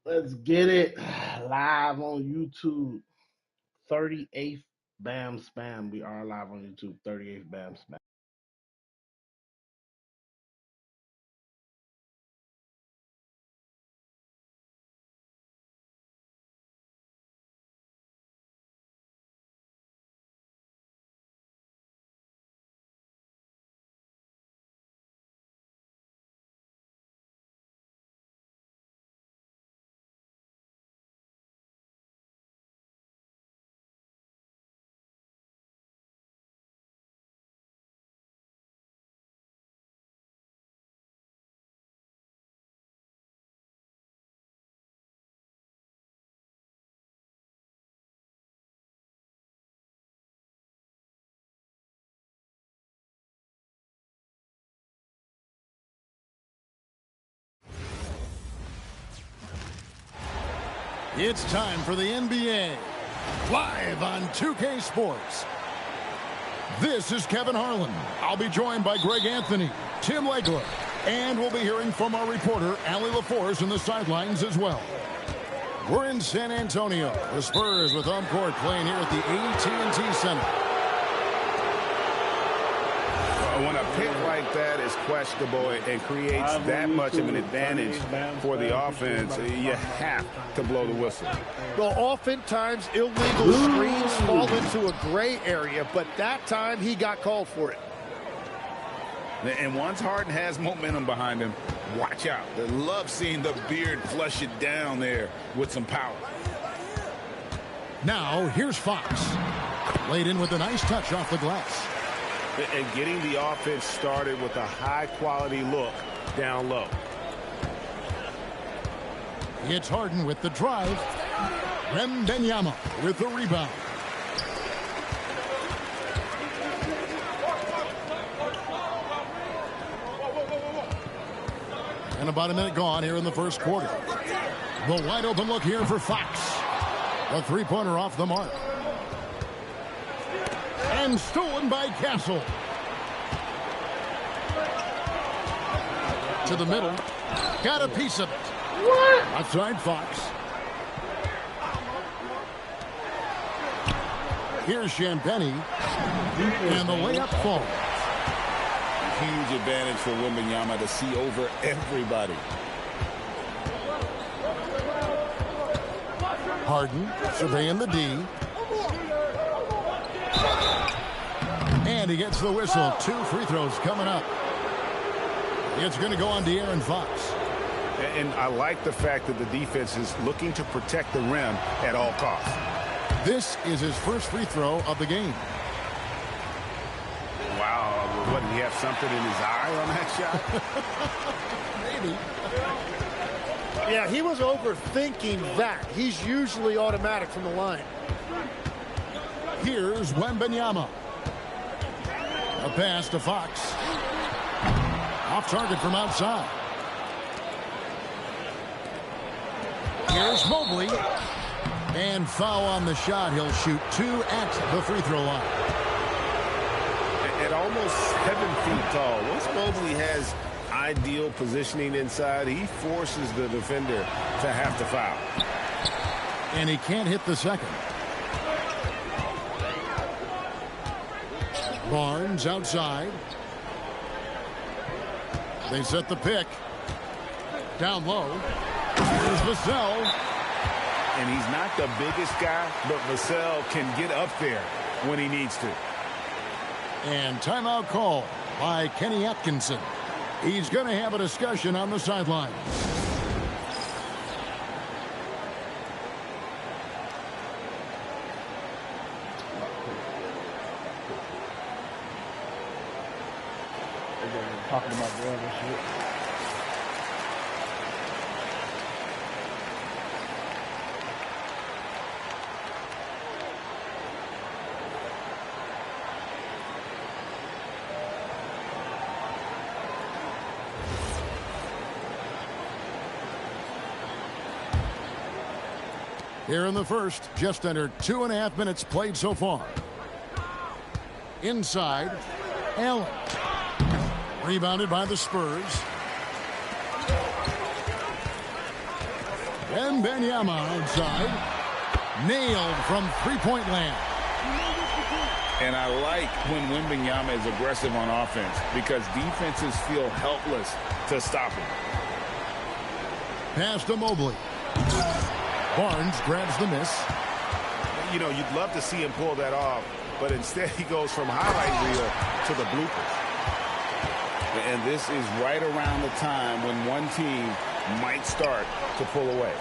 Let's get it live on YouTube. 38th Bam Spam. We are live on YouTube. 38th Bam Spam. It's time for the NBA, live on 2K Sports. This is Kevin Harlan. I'll be joined by Greg Anthony, Tim Legler, and we'll be hearing from our reporter, Allie LaForce, in the sidelines as well. We're in San Antonio. The Spurs with home court playing here at the AT&T Center. When a pick like that is questionable and creates that much of an advantage for the offense, you have to blow the whistle. Well, oftentimes illegal screens fall into a gray area, but that time he got called for it. And once Harden has momentum behind him, watch out. They love seeing the beard flush it down there with some power. Now, here's Fox. Laid in with a nice touch off the glass. And getting the offense started with a high-quality look down low. It's Harden with the drive. Wembanyama with the rebound. And about a minute gone here in the first quarter. The wide open look here for Fox. A three-pointer off the mark. And stolen by Castle. To the middle. Got a piece of it. What? Outside Fox. Here's Champagny. And the layup falls. Huge advantage for Wembanyama to see over everybody. Harden surveying the D. And he gets the whistle. 2 free throws coming up. It's going to go on De'Aaron Fox. And I like the fact that the defense is looking to protect the rim at all costs. This is his first free throw of the game. Wow, what, did he have something in his eye on that shot? Maybe. Yeah, he was overthinking that. He's usually automatic from the line. Here's Wembanyama. A pass to Fox. Off target from outside. Here's Mobley. And foul on the shot. He'll shoot 2 at the free throw line. At almost 7 feet tall, once Mobley has ideal positioning inside, he forces the defender to have to foul. And he can't hit the second. Barnes outside. They set the pick. Down low. Here's Vassell. And he's not the biggest guy, but Vassell can get up there when he needs to. And timeout call by Kenny Atkinson. He's going to have a discussion on the sideline. Talking about drugs and shit. Here in the first, just under 2.5 minutes played so far. Inside, Allen. Rebounded by the Spurs. Wembanyama outside. Nailed from three-point land. And I like when Wembanyama is aggressive on offense because defenses feel helpless to stop him. Pass to Mobley. Barnes grabs the miss. You know, you'd love to see him pull that off, but instead he goes from highlight reel to the bloopers. And this is right around the time when one team might start to pull away.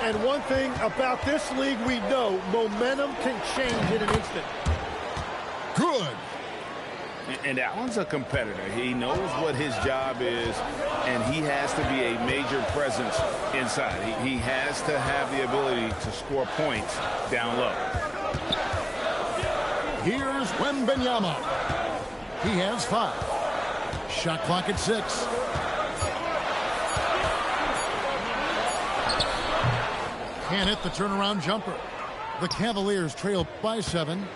And one thing about this league we know, momentum can change in an instant. Good. And Allen's a competitor. He knows what his job is, and he has to be a major presence inside. He has to have the ability to score points down low. Here's Wembanyama. He has 5. Shot clock at 6. Can't hit the turnaround jumper. The Cavaliers trail by 7.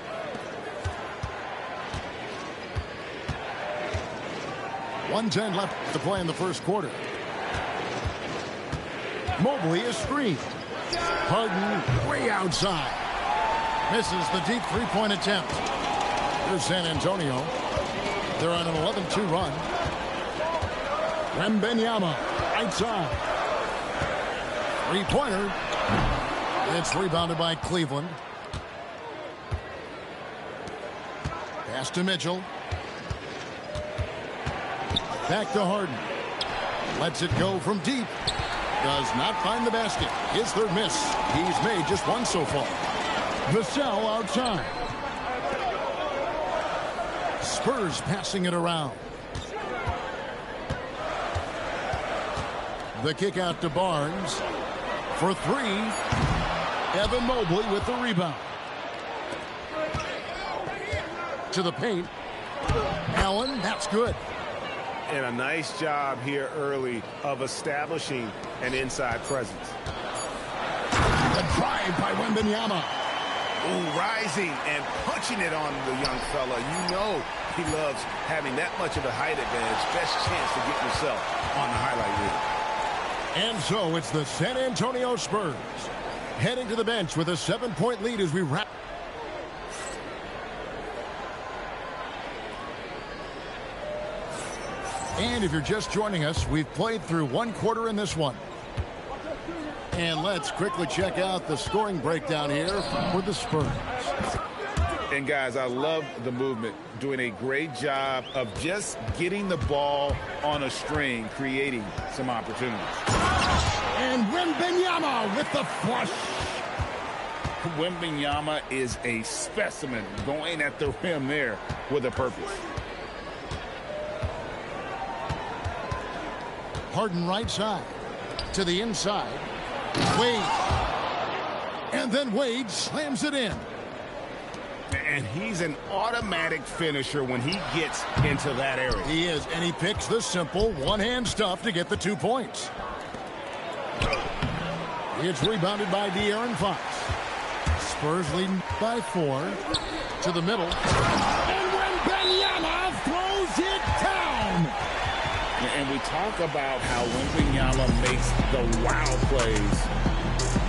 .110 left to play in the first quarter. Mobley is screened. Harden way outside. Misses the deep three-point attempt. Here's San Antonio. They're on an 11-2 run. Wembanyama outside. Three-pointer. It's rebounded by Cleveland. Pass to Mitchell. Back to Harden. Lets it go from deep. Does not find the basket. His third miss. He's made just one so far. Vassell outside. Spurs passing it around. The kick out to Barnes. For 3. Evan Mobley with the rebound. To the paint. Allen, that's good. And a nice job here early of establishing an inside presence. The drive by Wembanyama. Ooh, rising and punching it on the young fella. You know he loves having that much of a height advantage. Best chance to get yourself on the highlight reel. And so it's the San Antonio Spurs heading to the bench with a 7-point lead as we wrap. And if you're just joining us, we've played through one quarter in this one. And let's quickly check out the scoring breakdown here for the Spurs. And guys, I love the movement. Doing a great job of just getting the ball on a string, creating some opportunities. And Wembanyama with the flush. Wembanyama is a specimen going at the rim there with a purpose. Harden right side to the inside. Wade. And then Wade slams it in. And he's an automatic finisher when he gets into that area. He is, and he picks the simple one-hand stuff to get the 2 points. It's rebounded by De'Aaron Fox. Spurs leading by 4. To the middle. And Wembanyama throws it down. And we talk about how Wembanyama makes the wow plays.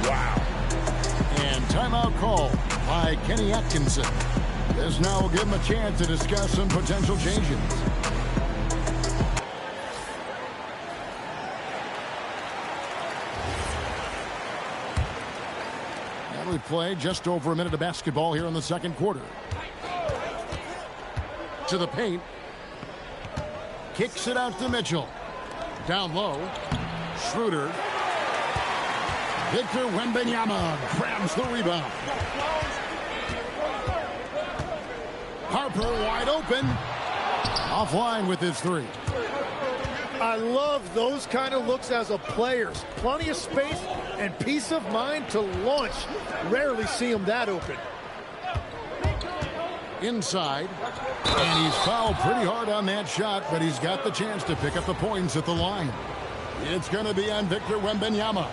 Wow. And timeout call by Kenny Atkinson. This now will give him a chance to discuss some potential changes. And we play just over a minute of basketball here in the second quarter. To the paint. Kicks it out to Mitchell. Down low. Schroeder. Victor Wembanyama grabs the rebound. Harper wide open. Offline with his 3. I love those kind of looks as a player. Plenty of space and peace of mind to launch. Rarely see him that open. Inside. And he's fouled pretty hard on that shot, but he's got the chance to pick up the points at the line. It's going to be on Victor Wembanyama.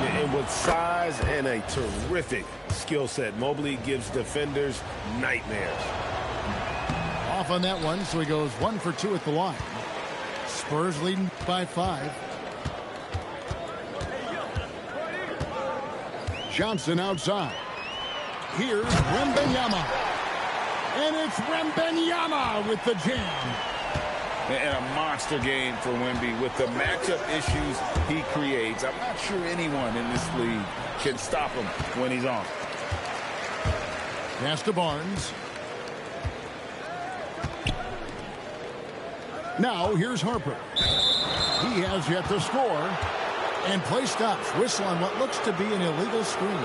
And with size and a terrific skill set, Mobley gives defenders nightmares. Off on that one, so he goes 1 for 2 at the line. Spurs leading by 5. Johnson outside. Here's Wembanyama. And it's Wembanyama with the jam. And a monster game for Wemby with the matchup issues he creates. I'm not sure anyone in this league can stop him when he's on. Pass to Barnes. Now here's Harper. He has yet to score. And play stops. Whistle on what looks to be an illegal screen.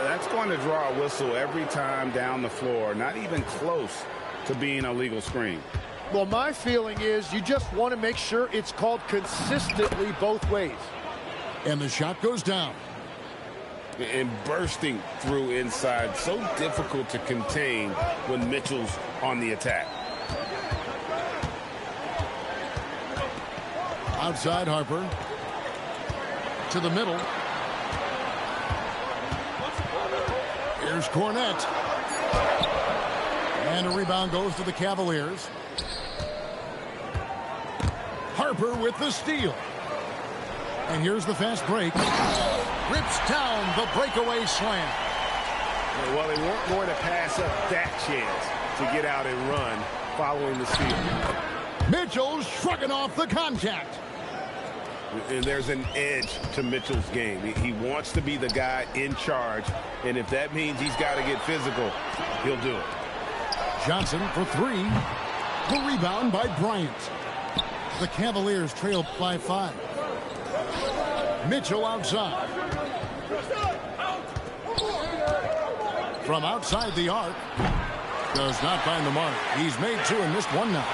That's going to draw a whistle every time down the floor. Not even close to being a legal screen. Well, my feeling is you just want to make sure it's called consistently both ways. And the shot goes down. And bursting through inside. So difficult to contain when Mitchell's on the attack. Outside Harper. To the middle. Here's Cornette. And a rebound goes to the Cavaliers. Harper with the steal. And here's the fast break. Rips down the breakaway slam. Well, they weren't going to pass up that chance to get out and run following the steal. Mitchell shrugging off the contact. And there's an edge to Mitchell's game. He wants to be the guy in charge, and if that means he's got to get physical, he'll do it. Johnson for three. The rebound by Bryant. The Cavaliers trail by 5. Mitchell outside. From outside the arc. Does not find the mark. He's made 2 and missed 1 now.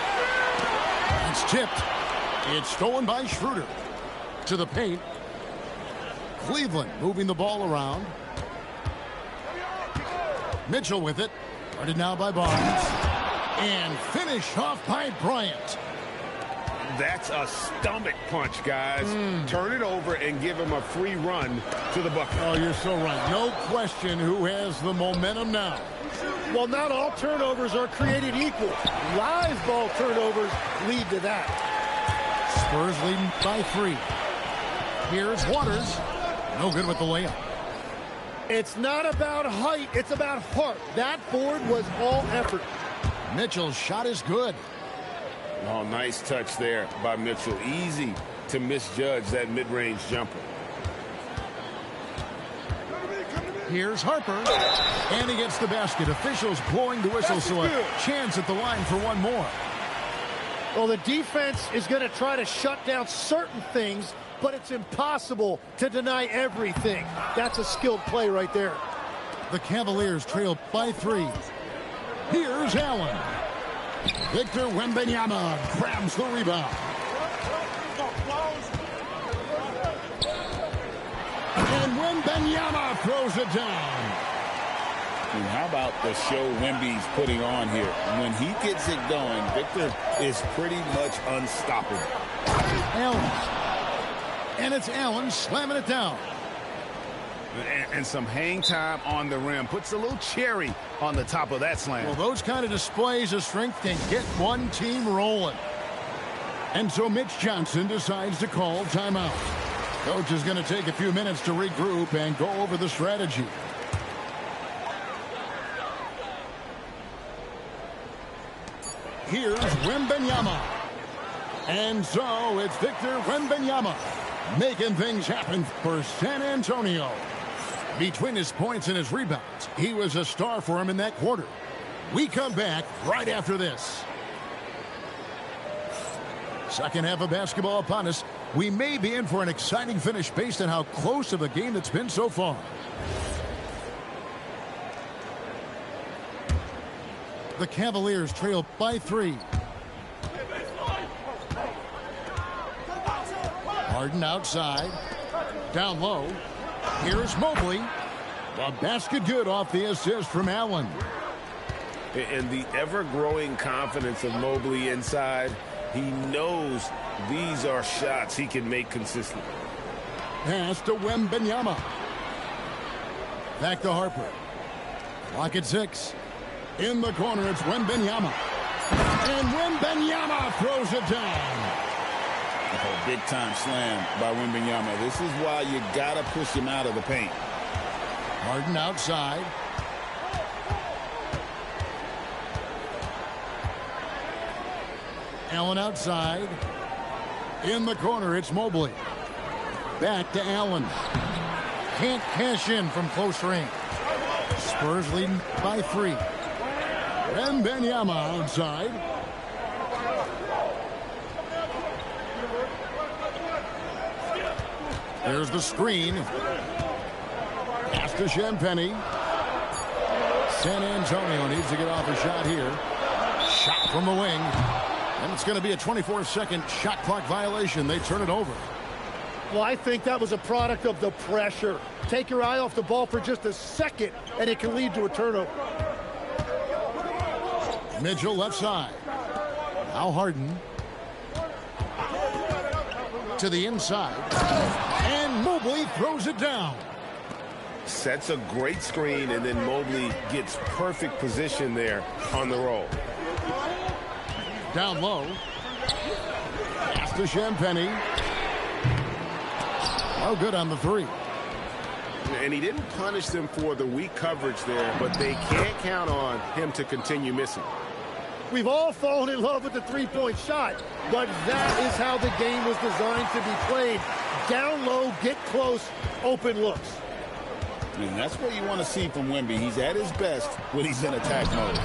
It's tipped. It's stolen by Schroeder. To the paint. Cleveland moving the ball around. Mitchell with it. Guarded now by Barnes. And finished off by Bryant. That's a stomach punch, guys. Turn it over and give him a free run to the bucket. Oh, you're so right. No question who has the momentum now. Well, not all turnovers are created equal. Live ball turnovers lead to that. Spurs leading by 3. Here's Waters. No good with the layup. It's not about height. It's about heart. That board was all effort. Mitchell's shot is good. Oh, nice touch there by Mitchell. Easy to misjudge that mid-range jumper. Here's Harper. And he gets the basket. Officials blowing the whistle, so a chance at the line for one more. Well, the defense is going to try to shut down certain things, but it's impossible to deny everything. That's a skilled play right there. The Cavaliers trail by 3. Here's Allen. Victor Wembanyama grabs the rebound. And Wembanyama throws it down. And how about the show Wemby's putting on here? When he gets it going, Victor is pretty much unstoppable. Allen. And it's Allen slamming it down. And some hang time on the rim. Puts a little cherry on the top of that slam. Well, those kind of displays of strength can get one team rolling. And so Mitch Johnson decides to call timeout. Coach is going to take a few minutes to regroup and go over the strategy. Here's Wembanyama. And so it's Victor Wembanyama making things happen for San Antonio. Between his points and his rebounds, he was a star for him in that quarter. We come back right after this. Second half of basketball upon us. We may be in for an exciting finish based on how close of a game it's been so far. The Cavaliers trail by 3. Harden outside. Down low. Here's Mobley. The basket good off the assist from Allen. And the ever-growing confidence of Mobley inside. He knows these are shots he can make consistently. Pass to Wembanyama. Back to Harper. Clock at 6. In the corner, it's Wembanyama. And Wembanyama throws it down. A big-time slam by Wembanyama. This is why you got to push him out of the paint. Harden outside. Allen outside. In the corner, it's Mobley. Back to Allen. Can't cash in from close range. Spurs leading by 3. Wembanyama outside. There's the screen. Pass to Champagny. San Antonio needs to get off a shot here. Shot from the wing. And it's going to be a 24-second shot clock violation. They turn it over. Well, I think that was a product of the pressure. Take your eye off the ball for just a second, and it can lead to a turnover. Mitchell left side. Now Harden. To the inside. And Mobley throws it down. Sets a great screen, and then Mobley gets perfect position there on the roll. Down low. Pass to Champagny. No good on the 3. And he didn't punish them for the weak coverage there, but they can't count on him to continue missing. We've all fallen in love with the three-point shot, but that is how the game was designed to be played. Down low, get close, open looks. And that's what you want to see from Wemby. He's at his best when he's in attack mode.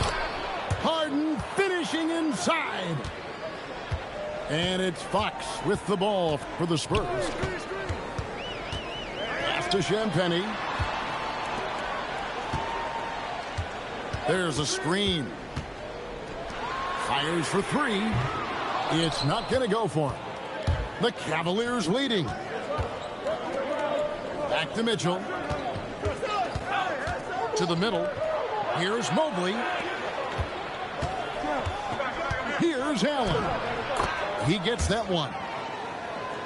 Harden finishing inside. And it's Fox with the ball for the Spurs. Pass to Champagny. There's a screen. Fires for 3. It's not going to go for him. The Cavaliers leading. Back to Mitchell. To the middle. Here's Mobley. Here's Allen. He gets that one.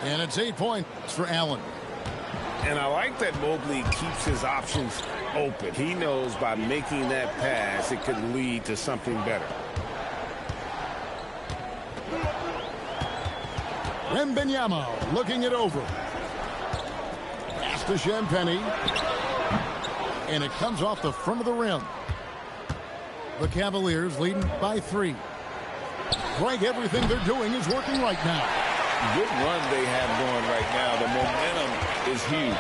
And it's 8 points for Allen. And I like that Mobley keeps his options open. He knows by making that pass, it could lead to something better. Wembanyama looking it over. Pass to Champagny. And it comes off the front of the rim. The Cavaliers leading by 3. Greg, everything they're doing is working right now. Good run they have going right now. The momentum is huge.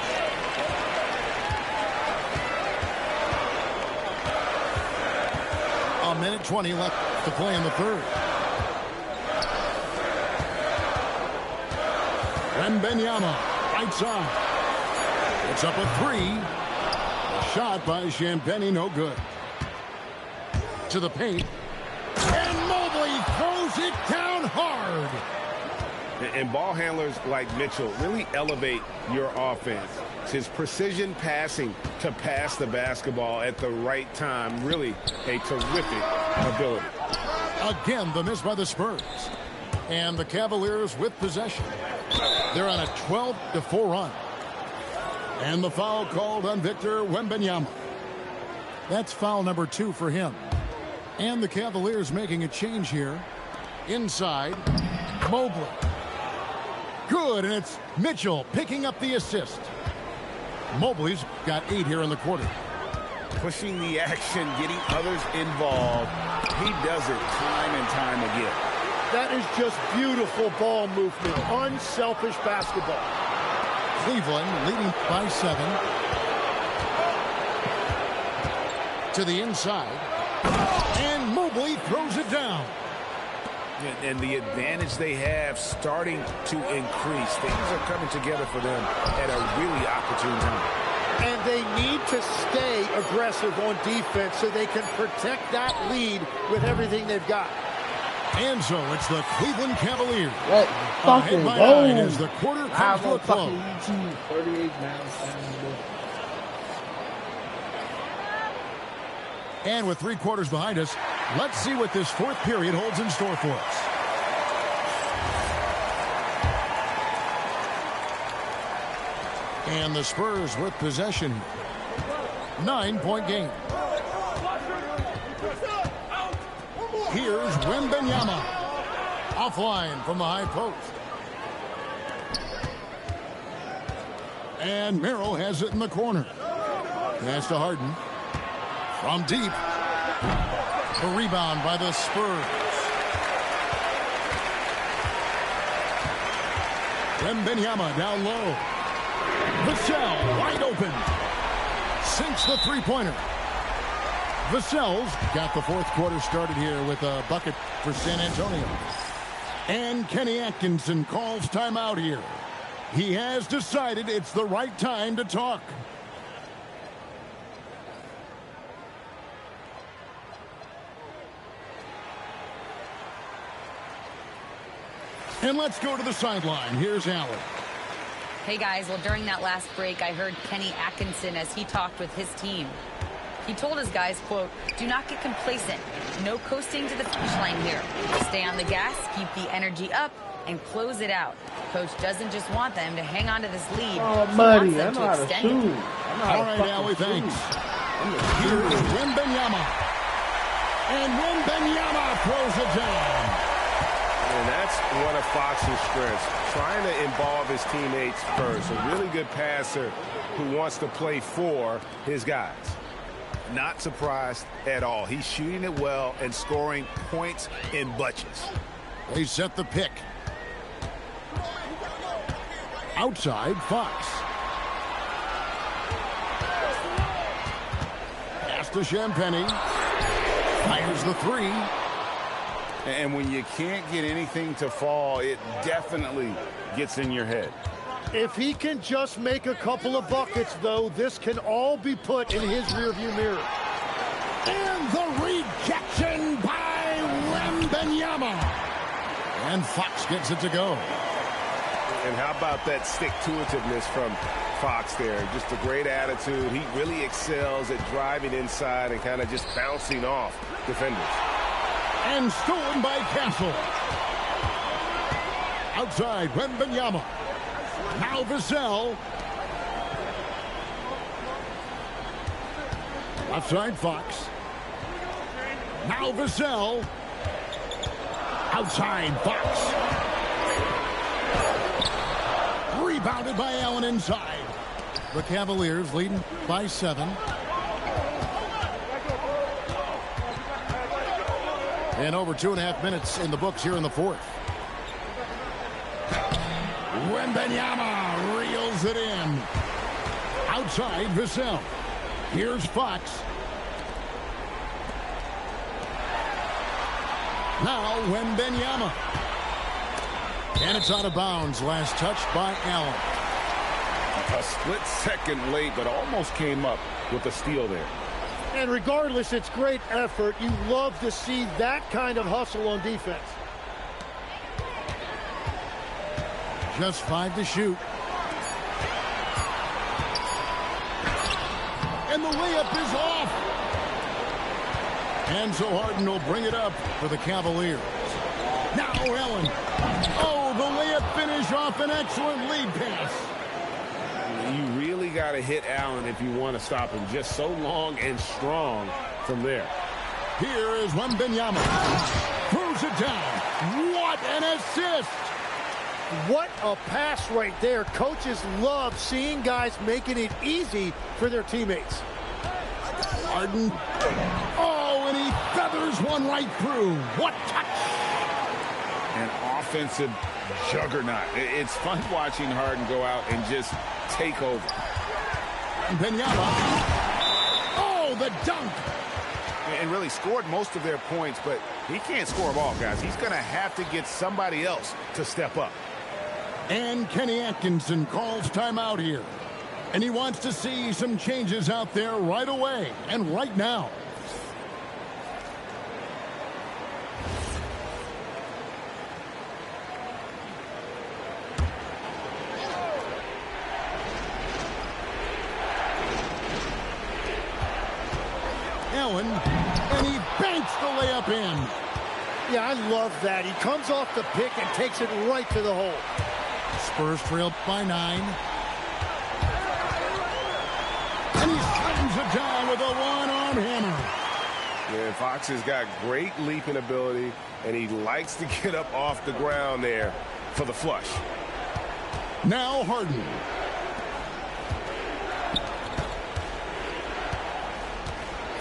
A minute 20 left to play in the 3rd. Wembanyama, right side. It's up a 3. A shot by Champagny, no good. To the paint. And Mobley throws it down hard. And ball handlers like Mitchell really elevate your offense. It's his precision passing to pass the basketball at the right time. Really a terrific ability. Again, the miss by the Spurs. And the Cavaliers with possession. They're on a 12-4 run. And the foul called on Victor Wembanyama. That's foul number 2 for him. And the Cavaliers making a change here. Inside, Mobley. Good, and it's Mitchell picking up the assist. Mobley's got 8 here in the quarter. Pushing the action, getting others involved. He does it time and time again. That is just beautiful ball movement, unselfish basketball. Cleveland leading by 7. To the inside. And Mobley throws it down. And the advantage they have starting to increase. Things are coming together for them at a really opportune time. And they need to stay aggressive on defense so they can protect that lead with everything they've got. And so it's the Cleveland Cavaliers. Let's fucking Ahead by go. 9 as the quarter comes to a close. YouTube 38 man. And with 3 quarters behind us, let's see what this 4th period holds in store for us. And the Spurs with possession. 9-point game. Here's Wembanyama. Offline from the high post. And Merrill has it in the corner. Pass to Harden. From deep. The rebound by the Spurs. Wembanyama down low. Vassell wide open. Sinks the three-pointer. Vassell's got the fourth quarter started here with a bucket for San Antonio. And Kenny Atkinson calls timeout here. He has decided it's the right time to talk. And let's go to the sideline. Here's Allen. Hey, guys. Well, during that last break, I heard Kenny Atkinson as he talked with his team. He told his guys, quote, "Do not get complacent. No coasting to the finish line here. Stay on the gas, keep the energy up, and close it out." Coach doesn't just want them to hang on to this lead. Oh, he buddy, wants them I'm to not a extend shoe. it. All right, Allie, thanks. Here is Wembanyama. And Wembanyama throws it down. And that's one of Fox's strengths, trying to involve his teammates first. A really good passer who wants to play for his guys. Not surprised at all. He's shooting it well and scoring points in bunches. They set the pick. Outside, Fox. Pass to Champagny. Fires the three. And when you can't get anything to fall, it definitely gets in your head. If he can just make a couple of buckets, though, this can all be put in his rearview mirror. And the rejection by Wembanyama. And Fox gets it to go. And how about that stick-to-itiveness from Fox there? Just a great attitude. He really excels at driving inside and kind of just bouncing off defenders. And stolen by Castle. Outside, Wembanyama. Now Vassell. Outside, Fox. Now Vassell. Outside, Fox. Rebounded by Allen inside. The Cavaliers leading by 7. And over 2.5 minutes in the books here in the fourth. Wembanyama reels it in. Outside, Vassell. Here's Fox. Now Wembanyama. And it's out of bounds. Last touch by Allen. A split second late, but almost came up with a steal there. And regardless, it's great effort. You love to see that kind of hustle on defense. Just 5 to shoot. And the layup is off. And so Harden will bring it up for the Cavaliers. Now Allen. Oh, the layup finish off an excellent lead pass. You really got to hit Allen if you want to stop him. Just so long and strong from there. Here is Wembanyama. Throws it down. What an assist. What a pass right there. Coaches love seeing guys making it easy for their teammates. Harden. Oh, and he feathers one right through. What touch. An offensive juggernaut. It's fun watching Harden go out and just take over. Wembanyama. Oh, the dunk. And really scored most of their points, but he can't score them all, guys. He's going to have to get somebody else to step up. And Kenny Atkinson calls timeout here. And he wants to see some changes out there right away and right now. Allen, and he banks the layup in. Yeah, I love that. He comes off the pick and takes it right to the hole. Spurs trail by 9. And he slams it down with a one-arm hammer. Yeah, Fox has got great leaping ability, and he likes to get up off the ground there for the flush. Now Harden.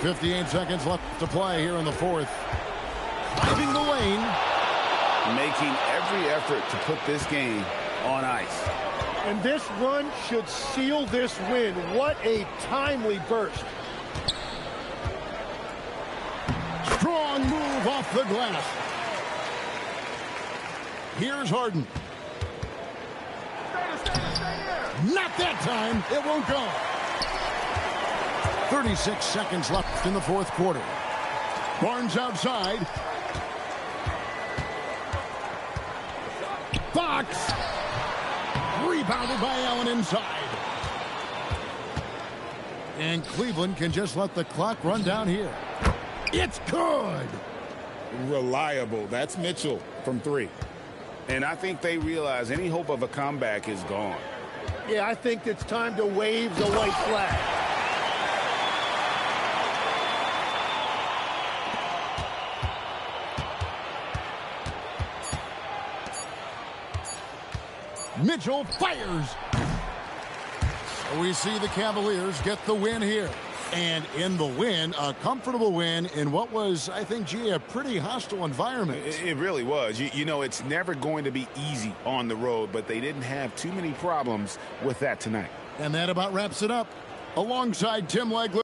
58 seconds left to play here in the fourth. Driving the lane. Making every effort to put this game on ice. And this run should seal this win. What a timely burst. Strong move off the glass. Here's Harden. Not that time. It won't go. 36 seconds left in the fourth quarter. Barnes outside. Fox. Rebounded by Allen inside. And Cleveland can just let the clock run down here. It's good. Reliable. That's Mitchell from 3. And I think they realize any hope of a comeback is gone. Yeah, I think it's time to wave the white flag. Mitchell fires. So we see the Cavaliers get the win here. And in the win, a comfortable win in what was, I think, G, a pretty hostile environment. It really was. You know, it's never going to be easy on the road, but they didn't have too many problems with that tonight. And that about wraps it up. Alongside Tim Legler.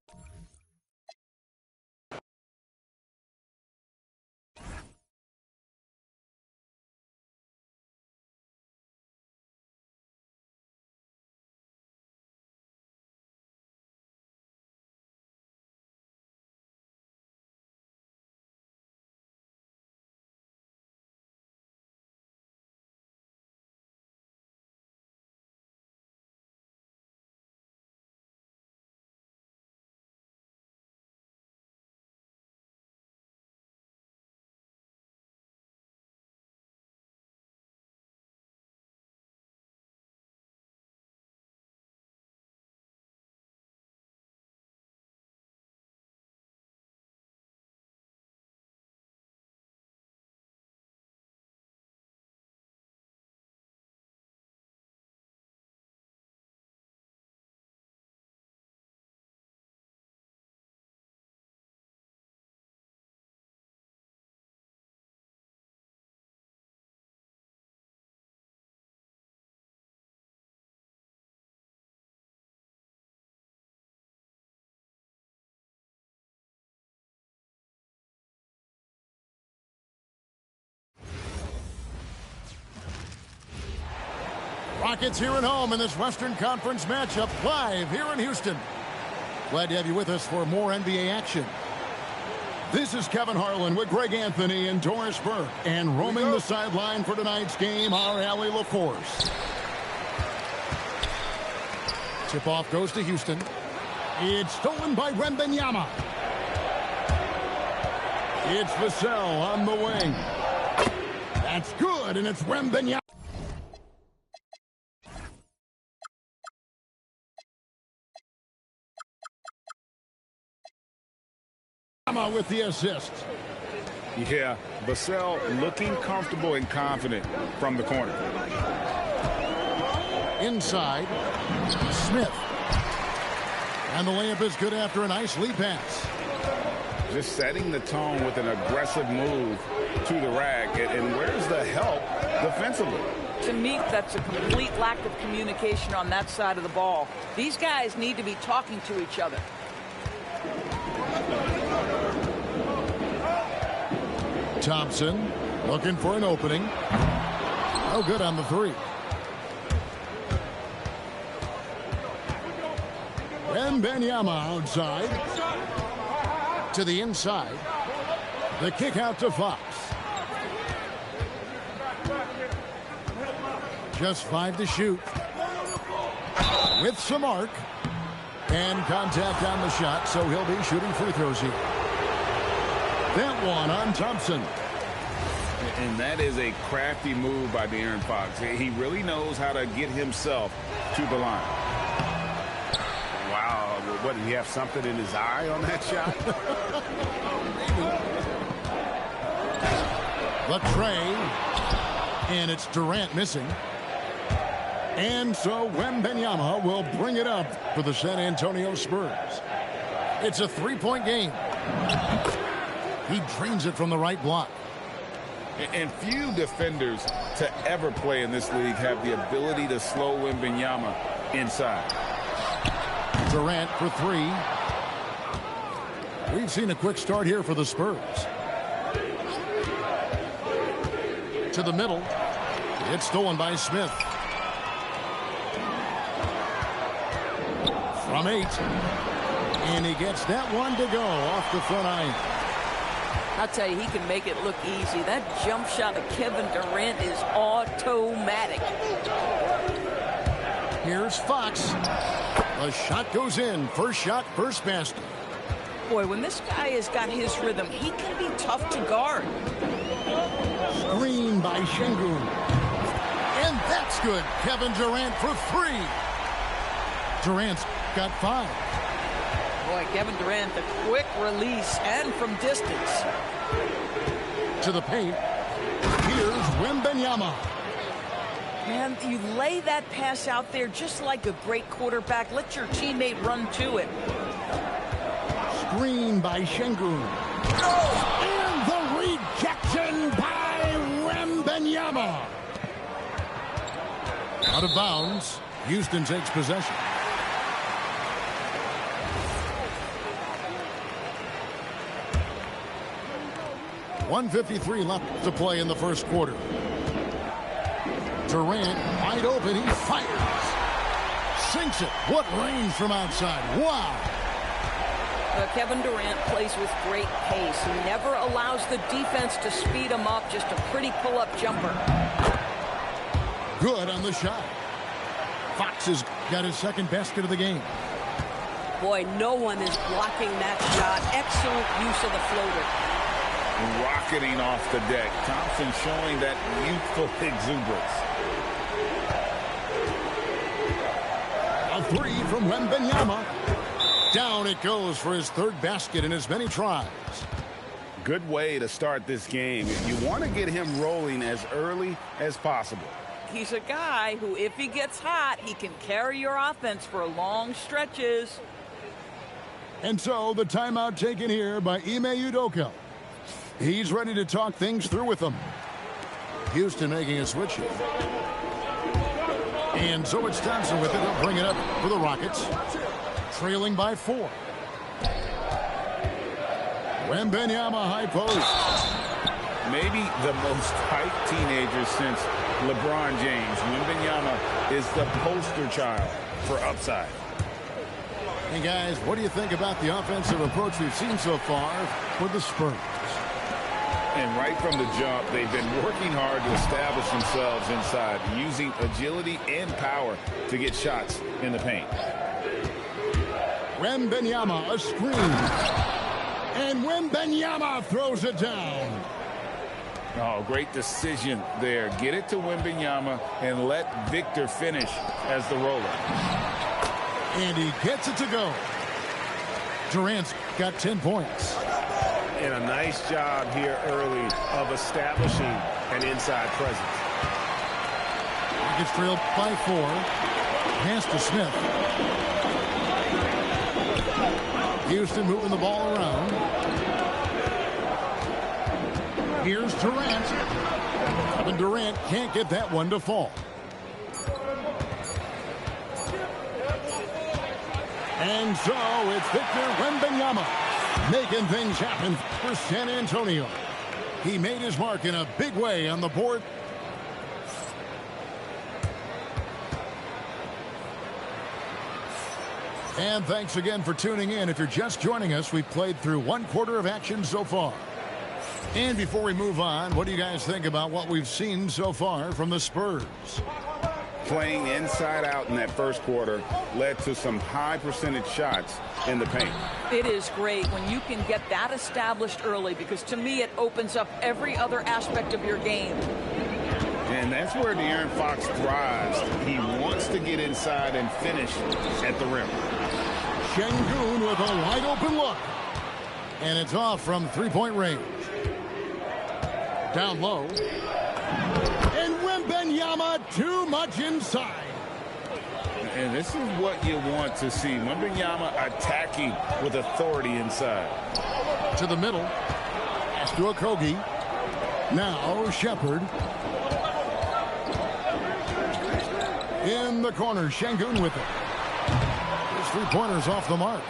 Rockets here at home in this Western Conference matchup live here in Houston. Glad to have you with us for more NBA action. This is Kevin Harlan with Greg Anthony and Doris Burke. And roaming the sideline for tonight's game, our Allie LaForce. Tip-off goes to Houston. It's stolen by Wembanyama. It's Vassell on the wing. That's good, and it's Wembanyama. With the assist. Yeah, Vassell looking comfortable and confident from the corner. Inside, Smith. And the layup is good after a nice lead pass. Just setting the tone with an aggressive move to the rack. And where's the help defensively? To me, that's a complete lack of communication on that side of the ball. These guys need to be talking to each other. Thompson looking for an opening. Oh, good on the three. Wembanyama outside. To the inside. The kick out to Fox. Just 5 to shoot. With some arc. And contact on the shot, so he'll be shooting free throws here. That one on Thompson. And that is a crafty move by De'Aaron Fox. He really knows how to get himself to the line. Wow. What, did he have something in his eye on that shot? The tray. And it's Durant missing. And so Wembanyama will bring it up for the San Antonio Spurs. It's a three-point game. He drains it from the right block. And few defenders to ever play in this league have the ability to slow Wembanyama inside. Durant for three. We've seen a quick start here for the Spurs. To the middle. It's stolen by Smith. From 8. And he gets that one to go off the front iron. I'll tell you, he can make it look easy. That jump shot of Kevin Durant is automatic. Here's Fox. The shot goes in. First shot, first basket. Boy, when this guy has got his rhythm, he can be tough to guard. Screen by Şengün. And that's good. Kevin Durant for 3. Durant's got 5. Boy, Kevin Durant, the quick release and from distance. To the paint. Here's Wembanyama. Man, you lay that pass out there just like a great quarterback. Let your teammate run to it. Screen by Şengün. And the rejection by Wembanyama. Out of bounds. Houston takes possession. .153 left to play in the first quarter. Durant wide open. He fires. Sinks it. What range from outside. Wow. Kevin Durant plays with great pace. He never allows the defense to speed him up. Just a pretty pull-up jumper. Good on the shot. Fox has got his second basket of the game. Boy, no one is blocking that shot. Excellent use of the floater. Rocketing off the deck. Thompson showing that youthful exuberance. A 3 from Wembanyama. Down it goes for his third basket in as many tries. Good way to start this game. You want to get him rolling as early as possible. He's a guy who, if he gets hot, he can carry your offense for long stretches. And so the timeout taken here by Ime Udoka. He's ready to talk things through with them. Houston making a switch here. And so it's Thompson with it. He'll bring it up for the Rockets. Trailing by 4. Wembanyama high post. Maybe the most hyped teenager since LeBron James. Wembanyama is the poster child for upside. Hey guys, what do you think about the offensive approach we've seen so far for the Spurs? And right from the jump, they've been working hard to establish themselves inside, using agility and power to get shots in the paint. Wembanyama, a screen. And Wembanyama throws it down. Oh, great decision there. Get it to Wembanyama and let Victor finish as the roller. And he gets it to go. Durant's got 10 points. And a nice job here early of establishing an inside presence. Rockets trailed by 4. Pass to Smith. Houston moving the ball around. Here's Durant. Kevin Durant can't get that one to fall. And so it's Victor Wembanyama making things happen for San Antonio. He made his mark in a big way on the board. And thanks again for tuning in. If you're just joining us, we've played through 1 quarter of action so far. And before we move on, what do you guys think about what we've seen so far from the Spurs? Playing inside out in that first quarter led to some high percentage shots in the paint. It is great when you can get that established early, because to me it opens up every other aspect of your game. And that's where De'Aaron Fox thrives. He wants to get inside and finish at the rim. Şengün with a wide open look. And it's off from three-point range. Down low. And Wembanyama too much inside. And this is what you want to see. Wembanyama attacking with authority inside. To the middle. Pass to Okogie. Now Shepard. In the corner, Şengün with it. His three-pointers off the mark.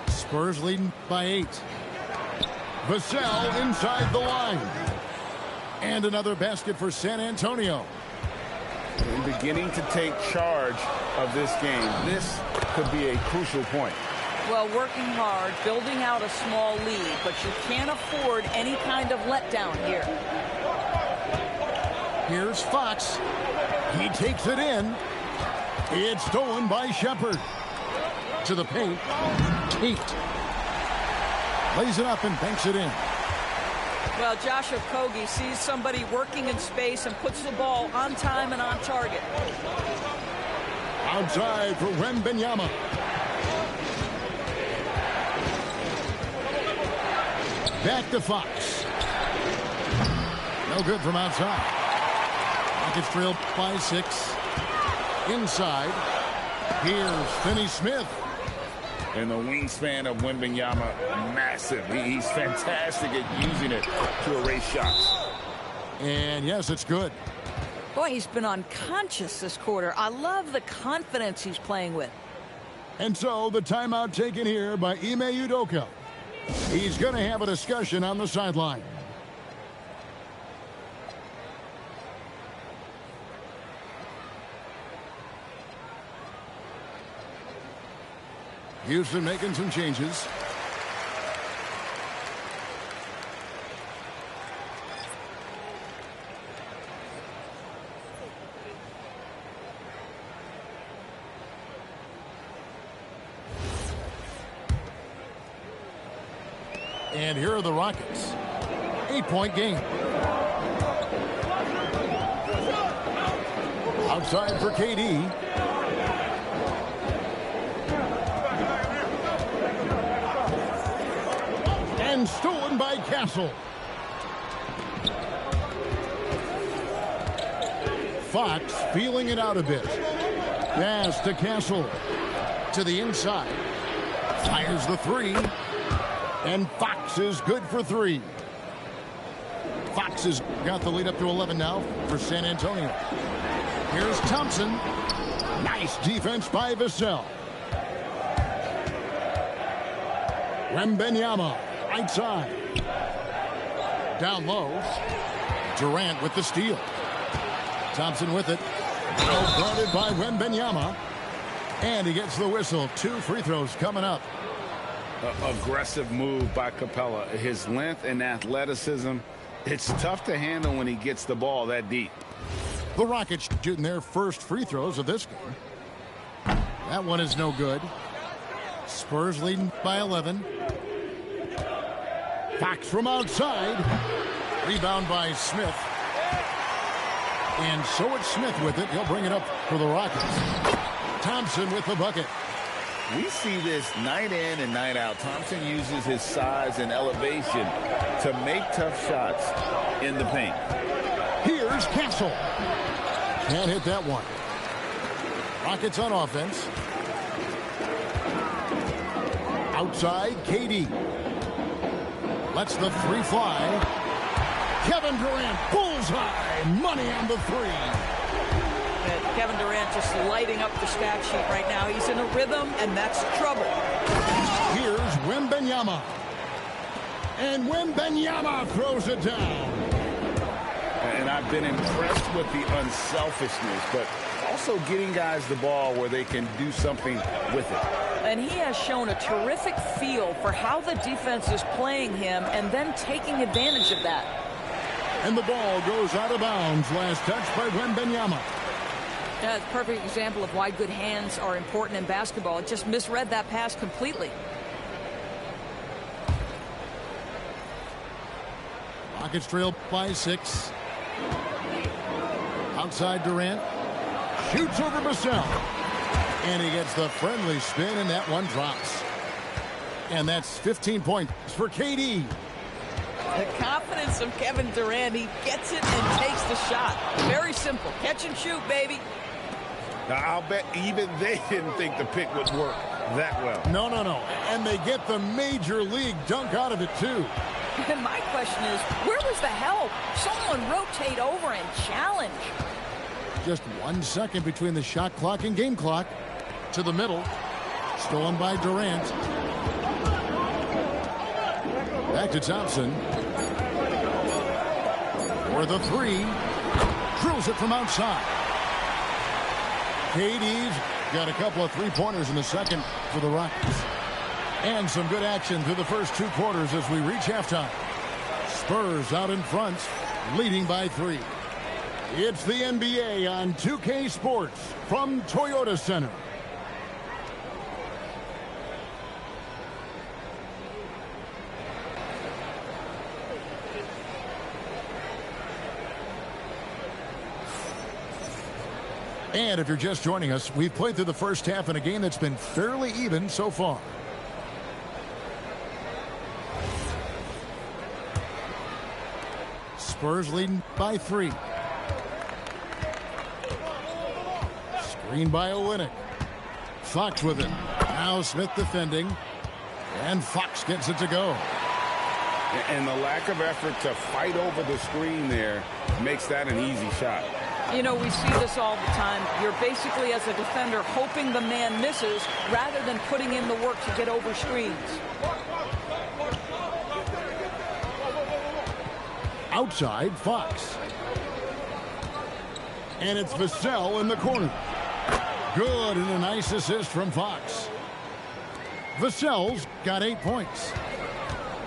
Spurs leading by 8. Vassell inside the line. And another basket for San Antonio. And beginning to take charge of this game. This could be a crucial point. Well, working hard, building out a small lead, but you can't afford any kind of letdown here. Here's Fox. He takes it in. It's stolen by Shepard. To the paint. Tate. Lays it up and banks it in. Well, Josh Okogie sees somebody working in space and puts the ball on time and on target. Outside for Wembanyama. Back to Fox. No good from outside. Rockets trail by 6. Inside. Here's Finney-Smith. And the wingspan of Wembanyama, massive. He's fantastic at using it to erase shots. And yes, it's good. Boy, he's been unconscious this quarter. I love the confidence he's playing with. And so the timeout taken here by Ime Udoka. He's going to have a discussion on the sideline. Houston making some changes. And here are the Rockets. 8-point game. Outside for KD. And stolen by Castle. Fox feeling it out a bit. Pass to Castle. To the inside. Fires the 3. And Fox is good for 3. Fox has got the lead up to 11 now for San Antonio. Here's Thompson. Nice defense by Vassell. Wembanyama, right side. Down low. Durant with the steal. Thompson with it. Well guarded by Wembanyama. And he gets the whistle. 2 free throws coming up. Aggressive move by Capella. His length and athleticism, it's tough to handle when he gets the ball that deep. The Rockets shooting their first free throws of this game. That one is no good. Spurs leading by 11. Fox from outside. Rebound by Smith. And so it's Smith with it. He'll bring it up for the Rockets. Thompson with the bucket. We see this night in and night out. Thompson uses his size and elevation to make tough shots in the paint. Here's Castle. Can't hit that one. Rockets on offense. Outside, KD. Lets the 3 fly. Kevin Durant, bullseye. Money on the 3. Kevin Durant just lighting up the stat sheet right now. He's in a rhythm, and that's trouble. Here's Wembanyama. And Wembanyama throws it down. And I've been impressed with the unselfishness, but also getting guys the ball where they can do something with it. And he has shown a terrific feel for how the defense is playing him and then taking advantage of that. And the ball goes out of bounds. Last touch by Wembanyama. Yeah, it's a perfect example of why good hands are important in basketball. It just misread that pass completely. Rockets trail by 6. Outside Durant. Shoots over Vassell. And he gets the friendly spin, and that one drops. And that's 15 points for KD. The confidence of Kevin Durant. He gets it and takes the shot. Very simple. Catch and shoot, baby. Now, I'll bet even they didn't think the pick would work that well. No. And they get the major league dunk out of it, too. And my question is, where was the help? Someone rotate over and challenge. Just 1 second between the shot clock and game clock. To the middle. Stolen by Durant. Back to Thompson. For the three. Drills it from outside. KD's got a couple of three-pointers in the second for the Rockets. And some good action through the first 2 quarters as we reach halftime. Spurs out in front, leading by 3. It's the NBA on 2K Sports from Toyota Center. And if you're just joining us, we've played through the first half in a game that's been fairly even so far. Spurs leading by 3. Screen by Olynyk. Fox with it. Now Smith defending. And Fox gets it to go. And the lack of effort to fight over the screen there makes that an easy shot. You know, we see this all the time. You're basically, as a defender, hoping the man misses rather than putting in the work to get over screens. Outside, Fox. And it's Vassell in the corner. Good, and a nice assist from Fox. Vassell's got 8 points.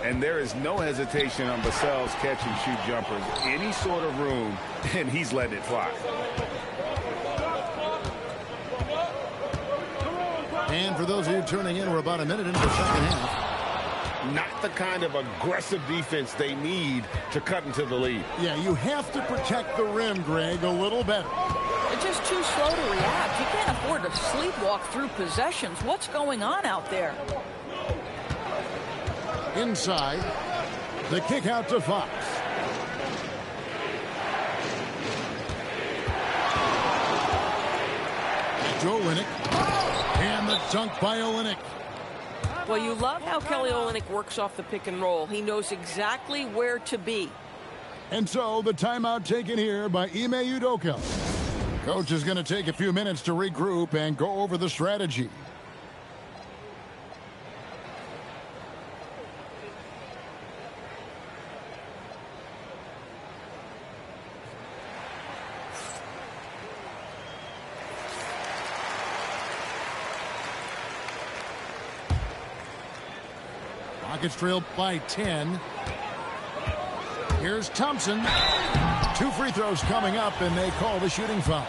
And there is no hesitation on Vassell's catch-and-shoot jumpers. Any sort of room, and he's letting it fly. And for those of you tuning in, we're about a minute into the second half. Not the kind of aggressive defense they need to cut into the lead. Yeah, you have to protect the rim, Greg, a little better. They're just too slow to react. You can't afford to sleepwalk through possessions. What's going on out there? Inside, the kick out to Fox. Joe Olynyk, and the dunk by Olynyk. Well, you love how Kelly Olynyk works off the pick and roll. He knows exactly where to be. And so the timeout taken here by Ime Udoka. Coach is going to take a few minutes to regroup and go over the strategy. Rockets trail by 10. Here's Thompson. 2 free throws coming up, and they call the shooting foul.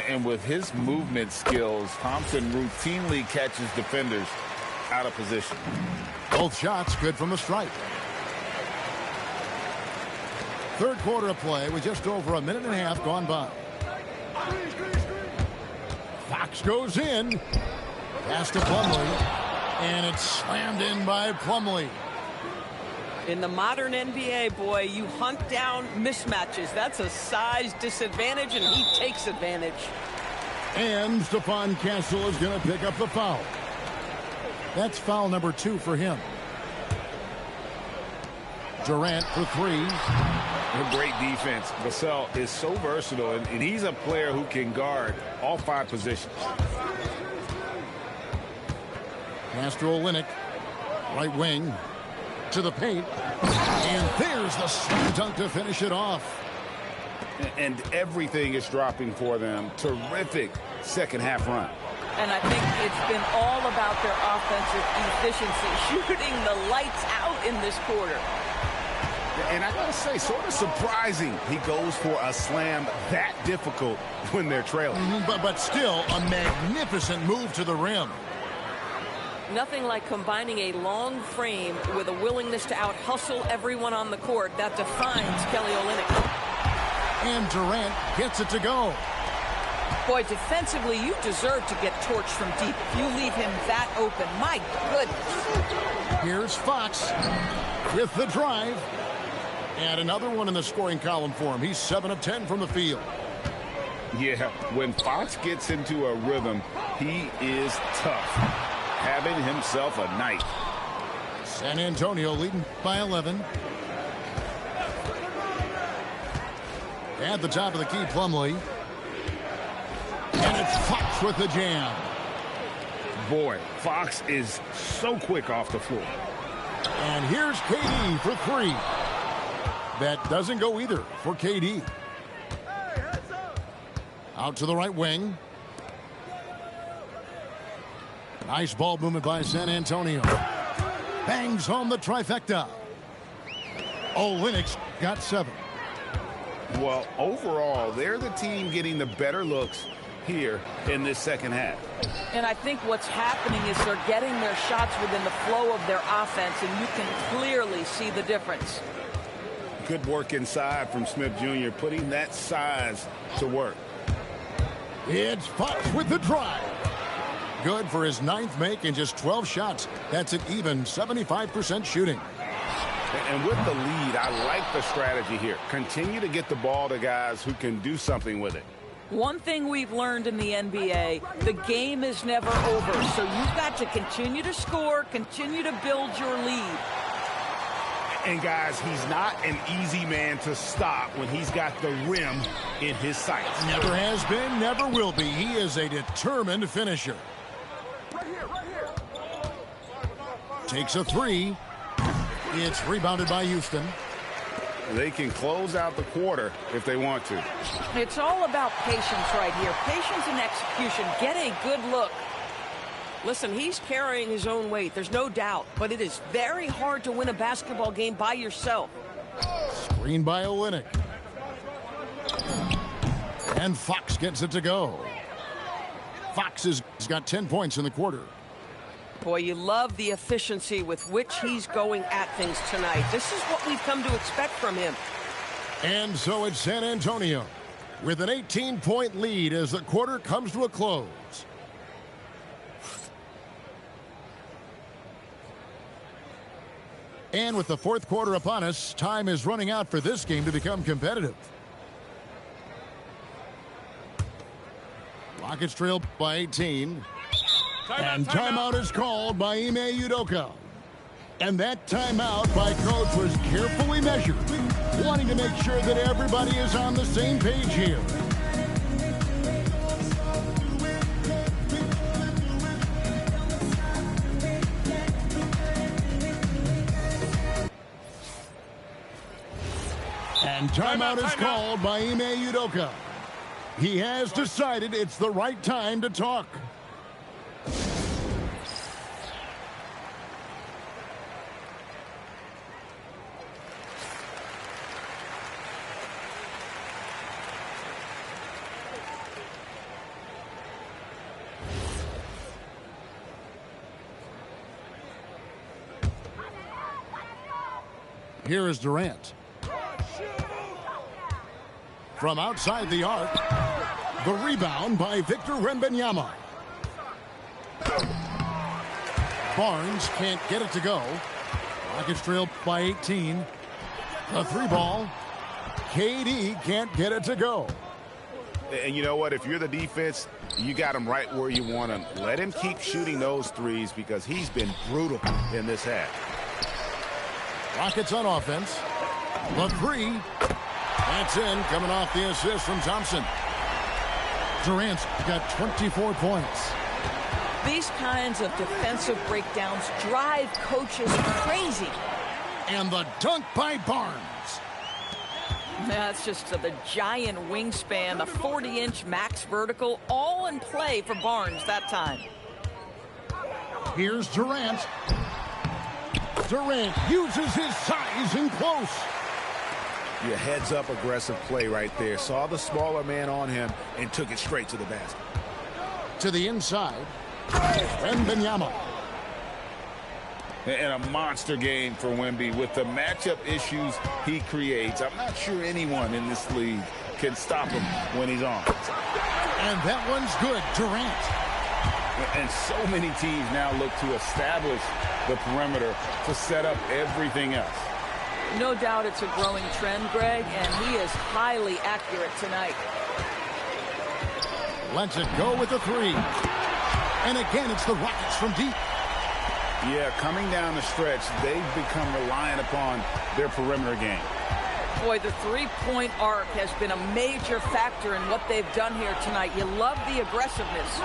And with his movement skills, Thompson routinely catches defenders out of position. Both shots good from the stripe. Third quarter of play with just over a minute and a half gone by. Fox goes in. Pass to Plumlee. And it's slammed in by Plumlee. In the modern NBA, boy, you hunt down mismatches. That's a size disadvantage, and he takes advantage. And Stephon Castle is going to pick up the foul. That's foul number 2 for him. Durant for 3. A great defense. Vassell is so versatile, and he's a player who can guard all 5 positions. Castro Olynyk, right wing, to the paint. And there's the slam dunk to finish it off. And everything is dropping for them. Terrific second half run. And I think it's been all about their offensive efficiency, shooting the lights out in this quarter. And I gotta say, sort of surprising he goes for a slam that difficult when they're trailing. But still a magnificent move to the rim. Nothing like combining a long frame with a willingness to out-hustle everyone on the court. That defines Kelly Olynyk. And Durant gets it to go. Boy, defensively, you deserve to get torched from deep. If you leave him that open, my goodness. Here's Fox with the drive. And another one in the scoring column for him. He's 7 of 10 from the field. Yeah, when Fox gets into a rhythm, he is tough, having himself a night. San Antonio leading by 11. At the top of the key, Plumlee. And it's Fox with the jam. Boy, Fox is so quick off the floor. And here's KD for three. That doesn't go either for KD. Out to the right wing. Nice ball movement by San Antonio. Bangs home the trifecta. Olynyk got 7. Well, overall, they're the team getting the better looks here in this second half. And I think what's happening is they're getting their shots within the flow of their offense, and you can clearly see the difference. Good work inside from Smith Jr., putting that size to work. It's Fox with the drive. Good for his 9th make in just 12 shots. That's an even 75% shooting. And with the lead, I like the strategy here. Continue to get the ball to guys who can do something with it. One thing we've learned in the NBA, the game is never over. So you've got to continue to score, continue to build your lead. And guys, he's not an easy man to stop when he's got the rim in his sights. Never has been, never will be. He is a determined finisher. Takes a 3. It's rebounded by Houston. They can close out the quarter if they want to. It's all about patience right here. Patience and execution. Get a good look. Listen, he's carrying his own weight. There's no doubt. But it is very hard to win a basketball game by yourself. Screen by Olynyk. And Fox gets it to go. Fox has got 10 points in the quarter. Boy, you love the efficiency with which he's going at things tonight. This is what we've come to expect from him. And so it's San Antonio with an 18-point lead as the quarter comes to a close. And with the fourth quarter upon us, time is running out for this game to become competitive. Rockets trail by 18. And timeout is called by Ime Udoka. And that timeout by coach was carefully measured, wanting to make sure that everybody is on the same page here. And timeout is called by Ime Udoka. He has decided it's the right time to talk. Here is Durant. From outside the arc, the rebound by Victor Wembanyama. Barnes can't get it to go. Rockets trail by 18. The 3-ball. KD can't get it to go. And you know what? If you're the defense, you got him right where you want him. Let him keep shooting those threes because he's been brutal in this half. Rockets on offense. The 3. That's in, coming off the assist from Thompson. Durant's got 24 points. These kinds of defensive breakdowns drive coaches crazy. And the dunk by Barnes. That's just the giant wingspan, the 40-inch max vertical, all in play for Barnes that time. Here's Durant. Durant uses his size in close. Your heads-up aggressive play right there. Saw the smaller man on him and took it straight to the basket. To the inside. Wembanyama. And a monster game for Wemby with the matchup issues he creates. I'm not sure anyone in this league can stop him when he's on. And that one's good, Durant. And so many teams now look to establish the perimeter to set up everything else. No doubt it's a growing trend, Greg, and he is highly accurate tonight. Lets it go with the three. And again, it's the Rockets from deep. Yeah, coming down the stretch, they've become reliant upon their perimeter game. Boy, the three-point arc has been a major factor in what they've done here tonight. You love the aggressiveness.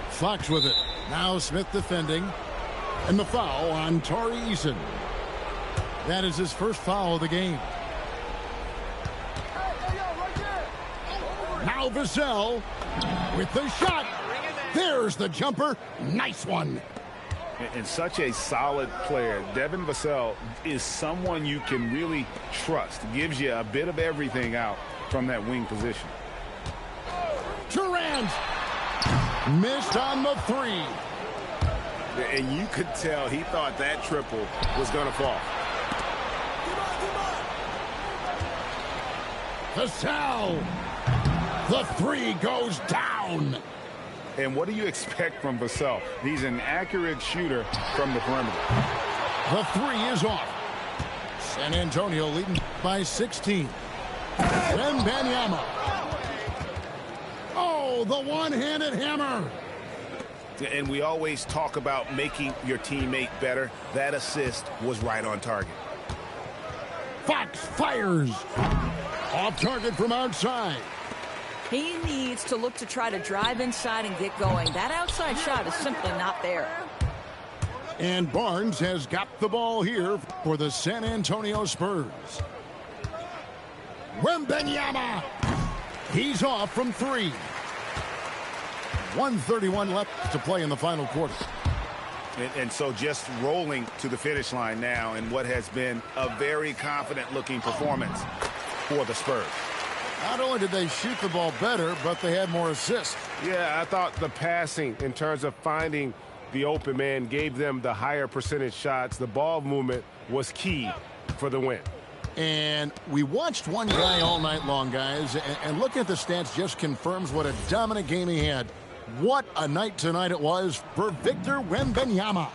Fox with it. Now Smith defending. And the foul on Tari Eason. That is his first foul of the game. Now Vassell with the shot. There's the jumper. Nice one. And such a solid player. Devin Vassell is someone you can really trust. Gives you a bit of everything out from that wing position. Durant missed on the three. And you could tell he thought that triple was going to fall. Vassell. The three goes down. And what do you expect from Vassell? He's an accurate shooter from the perimeter. The three is off. San Antonio leading by 16. Wembanyama. Oh, the one-handed hammer. And we always talk about making your teammate better. That assist was right on target. Fox fires. Off target from outside. He needs to look to try to drive inside and get going. That outside shot is simply not there. And Barnes has got the ball here for the San Antonio Spurs. Wembanyama. He's off from three. 1:31 left to play in the final quarter. And so just rolling to the finish line now in what has been a very confident-looking performance for the Spurs. Not only did they shoot the ball better, but they had more assists. Yeah, I thought the passing in terms of finding the open man gave them the higher percentage shots. The ball movement was key for the win. And we watched one guy all night long, guys, and looking at the stats just confirms what a dominant game he had. What a night tonight it was for Victor Wembanyama.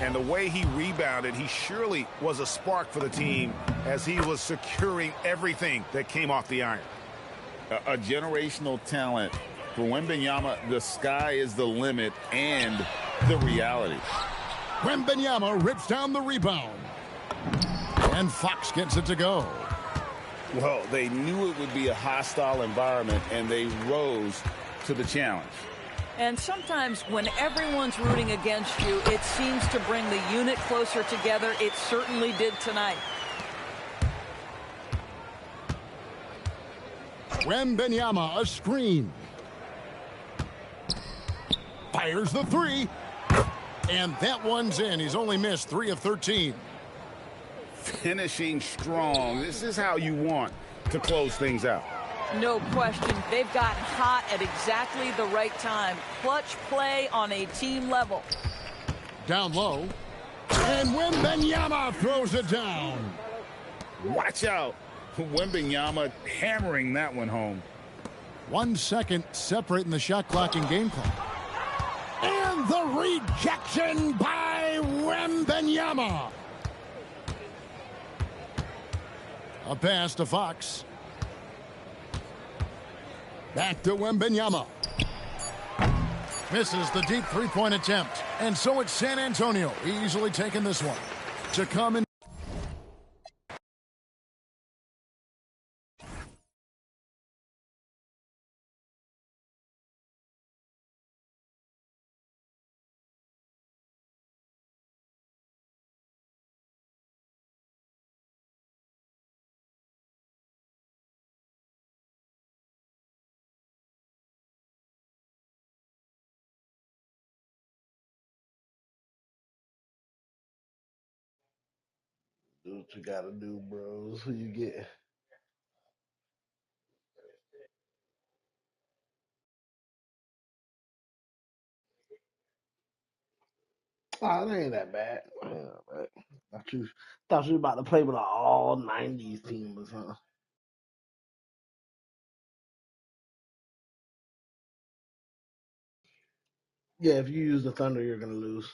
And the way he rebounded, he surely was a spark for the team as he was securing everything that came off the iron. A generational talent. For Wembanyama, the sky is the limit and the reality. Wembanyama rips down the rebound. And Fox gets it to go. Well, they knew it would be a hostile environment, and they rose to the challenge. And sometimes when everyone's rooting against you, it seems to bring the unit closer together. It certainly did tonight. Wembanyama, a screen. Fires the three. And that one's in. He's only missed 3 of 13. Finishing strong. This is how you want to close things out. No question. They've gotten hot at exactly the right time. Clutch play on a team level. Down low. And Wembanyama throws it down. Watch out. Wembanyama hammering that one home. 1 second separating the shot clock and game clock. And the rejection by Wembanyama. A pass to Fox. Back to Wembanyama. Misses the deep three-point attempt. And so it's San Antonio easily taking this one. To come in. Do what you gotta do, bros. Who you get? Oh, it ain't that bad. It ain't that bad. Thought you was about to play with an all '90s team or something. Yeah, if you use the Thunder, you're gonna lose.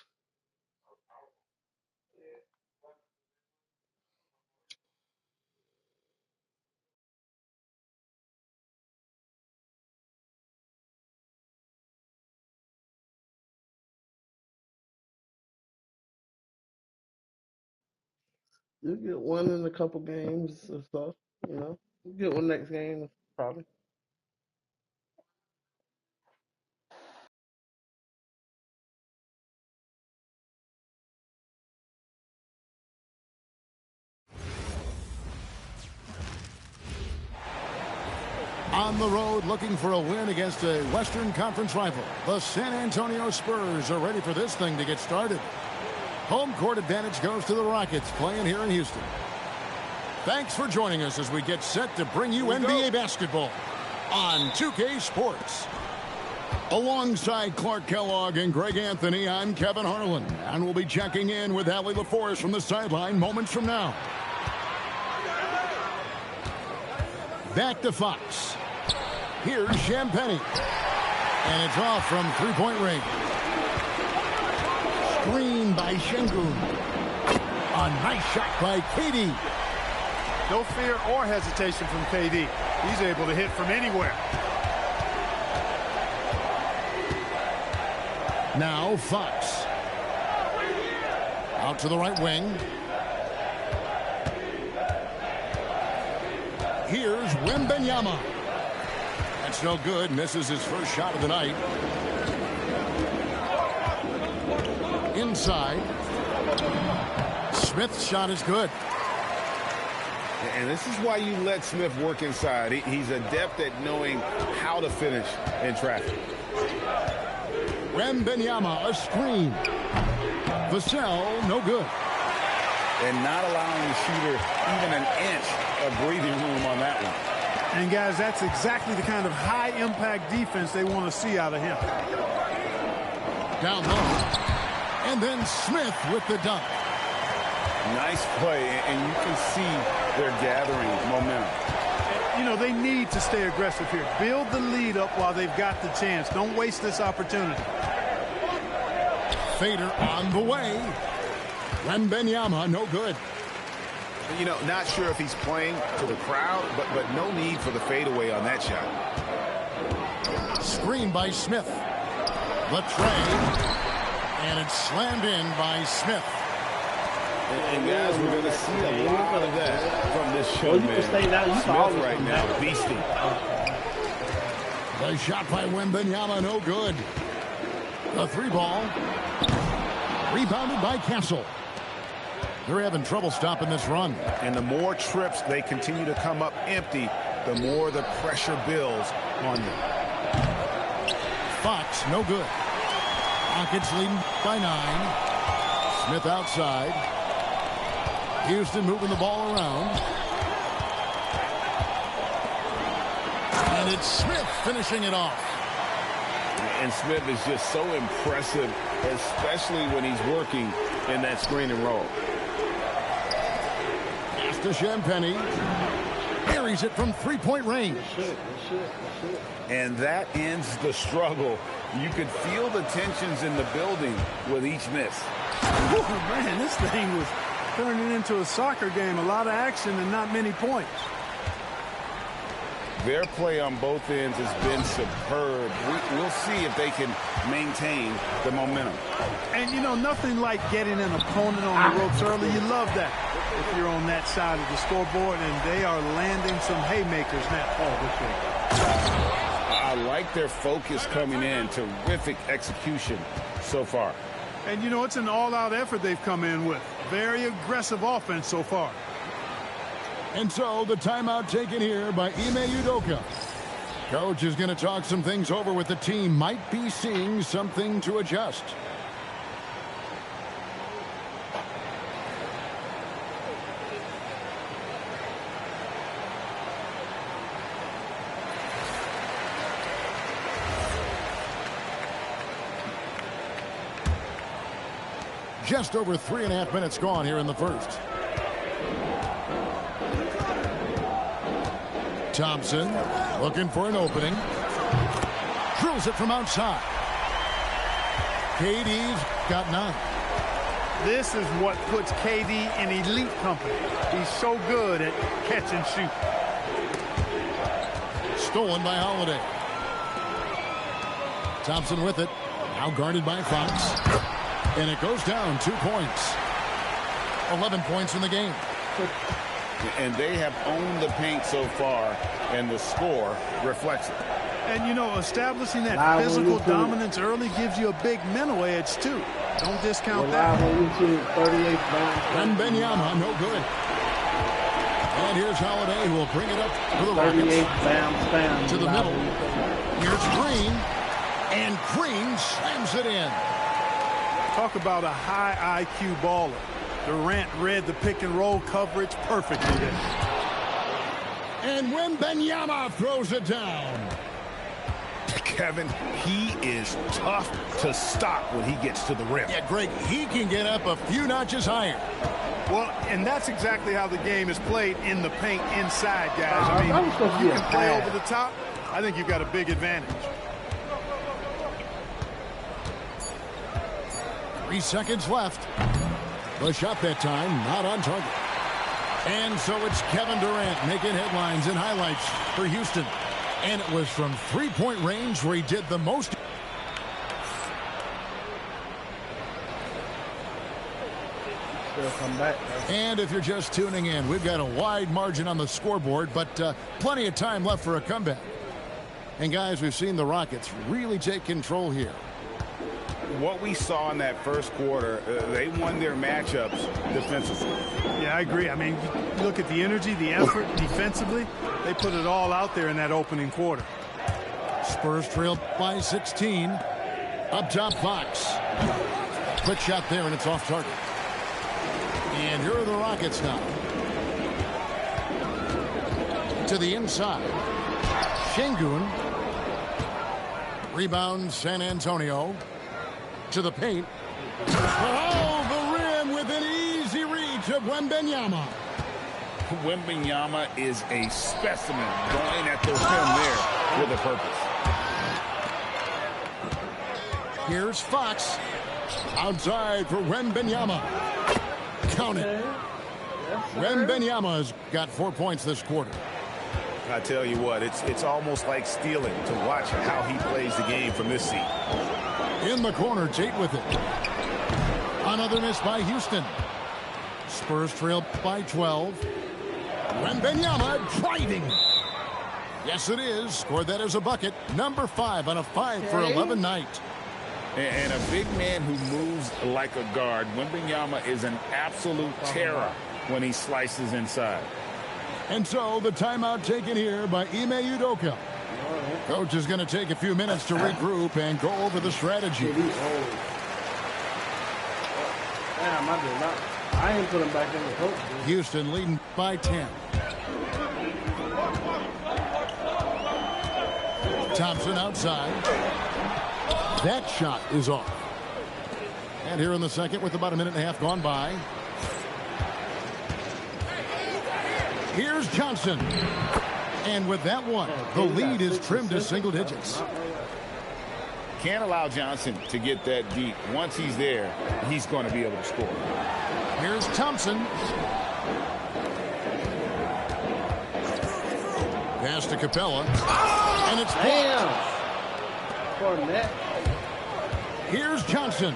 You get one in a couple games or stuff, you know. You get one next game, probably. On the road looking for a win against a Western Conference rival. The San Antonio Spurs are ready for this thing to get started. Home court advantage goes to the Rockets playing here in Houston. Thanks for joining us as we get set to bring you NBA basketball on 2K Sports. Alongside Clark Kellogg and Greg Anthony, I'm Kevin Harlan, and we'll be checking in with Allie LaForest from the sideline moments from now. Back to Fox. Here's Champagnie. And it's off from three-point range. Screen by Şengün. A nice shot by KD. No fear or hesitation from KD. He's able to hit from anywhere. Now Fox. Out to the right wing. Here's Wembanyama. That's no good. Misses his first shot of the night. Inside. Smith's shot is good. And this is why you let Smith work inside. He's adept at knowing how to finish in traffic. Wembanyama, a screen. Vassell, no good. And not allowing the shooter even an inch of breathing room on that one. And, guys, that's exactly the kind of high-impact defense they want to see out of him. Down low. And then Smith with the dunk. Nice play, and you can see they're gathering momentum. You know, they need to stay aggressive here. Build the lead up while they've got the chance. Don't waste this opportunity. Fader on the way. Wembanyama, no good. You know, not sure if he's playing to the crowd, but no need for the fadeaway on that shot. Screen by Smith. Latray. And it's slammed in by Smith. And guys, we're going to see a lot of that from this show, Well, you can stay down. You can Smith always right come now, back. beasting. The shot by Wembanyama, no good. The three ball. Rebounded by Castle. They're having trouble stopping this run. And the more trips they continue to come up empty, the more the pressure builds on them. Fox, no good. Rockets leading by 9. Smith outside. Houston moving the ball around. And it's Smith finishing it off. And Smith is just so impressive, especially when he's working in that screen and roll. Pass to Champagnie. Buries it from three-point range. And that ends the struggle. You could feel the tensions in the building with each miss. Oh, man, this thing was turning into a soccer game. A lot of action and not many points. Their play on both ends has been superb. We'll see if they can maintain the momentum. And, you know, nothing like getting an opponent on the ropes early. You love that if you're on that side of the scoreboard, and they are landing some haymakers now. I like their focus coming in. Terrific execution so far. And, you know, it's an all-out effort they've come in with. Very aggressive offense so far. And so the timeout taken here by Ime Udoka. Coach is going to talk some things over with the team. Might be seeing something to adjust. Just over 3.5 minutes gone here in the first. Thompson looking for an opening. Drills it from outside. KD's got 9. This is what puts KD in elite company. He's so good at catch and shoot. Stolen by Holiday. Thompson with it. Now guarded by Fox. And it goes down 2 points. 11 points in the game. And they have owned the paint so far, and the score reflects it. And, you know, establishing that physical dominance early gives you a big mental edge, too. Don't discount that. Wembanyama, no good. And here's Holiday, who will bring it up for the Rockets. To the middle. Here's Green. And Green slams it in. Talk about a high IQ baller. Durant read the pick and roll coverage perfectly there. And Wembanyama throws it down. Kevin, he is tough to stop when he gets to the rim. Yeah, Greg, he can get up a few notches higher. Well, and that's exactly how the game is played in the paint inside, guys. I mean, if you can play over the top, I think you've got a big advantage. 3 seconds left. The shot that time, not on target. And so it's Kevin Durant making headlines and highlights for Houston. And it was from three-point range where he did the most. Come back, and if you're just tuning in, we've got a wide margin on the scoreboard, but plenty of time left for a comeback. And guys, we've seen the Rockets really take control here. What we saw in that first quarter, they won their matchups defensively. Yeah, I agree. I mean, you look at the energy, the effort defensively, they put it all out there in that opening quarter. Spurs trail by 16. Up top, Fox. Quick shot there, and it's off target. And here are the Rockets now. To the inside. Şengün. Rebound, San Antonio. To the paint. Oh, the rim with an easy reach of Wembanyama. Wembanyama is a specimen going at the rim there with a purpose. Here's Fox. Outside for Wembanyama. Count it. Wembanyama's got 4 points this quarter. I tell you what, it's almost like stealing to watch how he plays the game from this seat. In the corner, Tate with it. Another miss by Houston. Spurs trail by 12. Wembanyama driving. Yes, it is. Scored that as a bucket. Number 5 on a 5 for 11 night. And a big man who moves like a guard. Wembanyama is an absolute terror when he slices inside. And so the timeout taken here by Ime Udoka. Coach is going to take a few minutes to regroup and go over the strategy. Damn, I ain't put him back in the coach. Houston leading by 10. Thompson outside. That shot is off. And here in the second with about a minute and a half gone by. Here's Johnson. And with that one, the lead is trimmed to single digits. Can't allow Johnson to get that deep. Once he's there, he's going to be able to score. Here's Thompson. Pass to Capella. And it's blocked. Here's Johnson.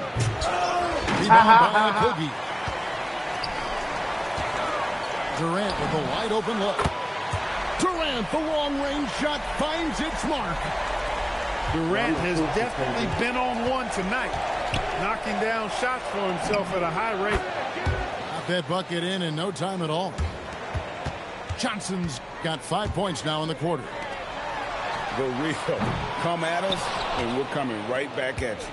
Rebound by Kogi. Durant with a wide open look. Durant, the long-range shot finds its mark. Durant has definitely been on one tonight, knocking down shots for himself at a high rate. Got that bucket in no time at all. Johnson's got 5 points now in the quarter. The real come at us, and we're coming right back at you.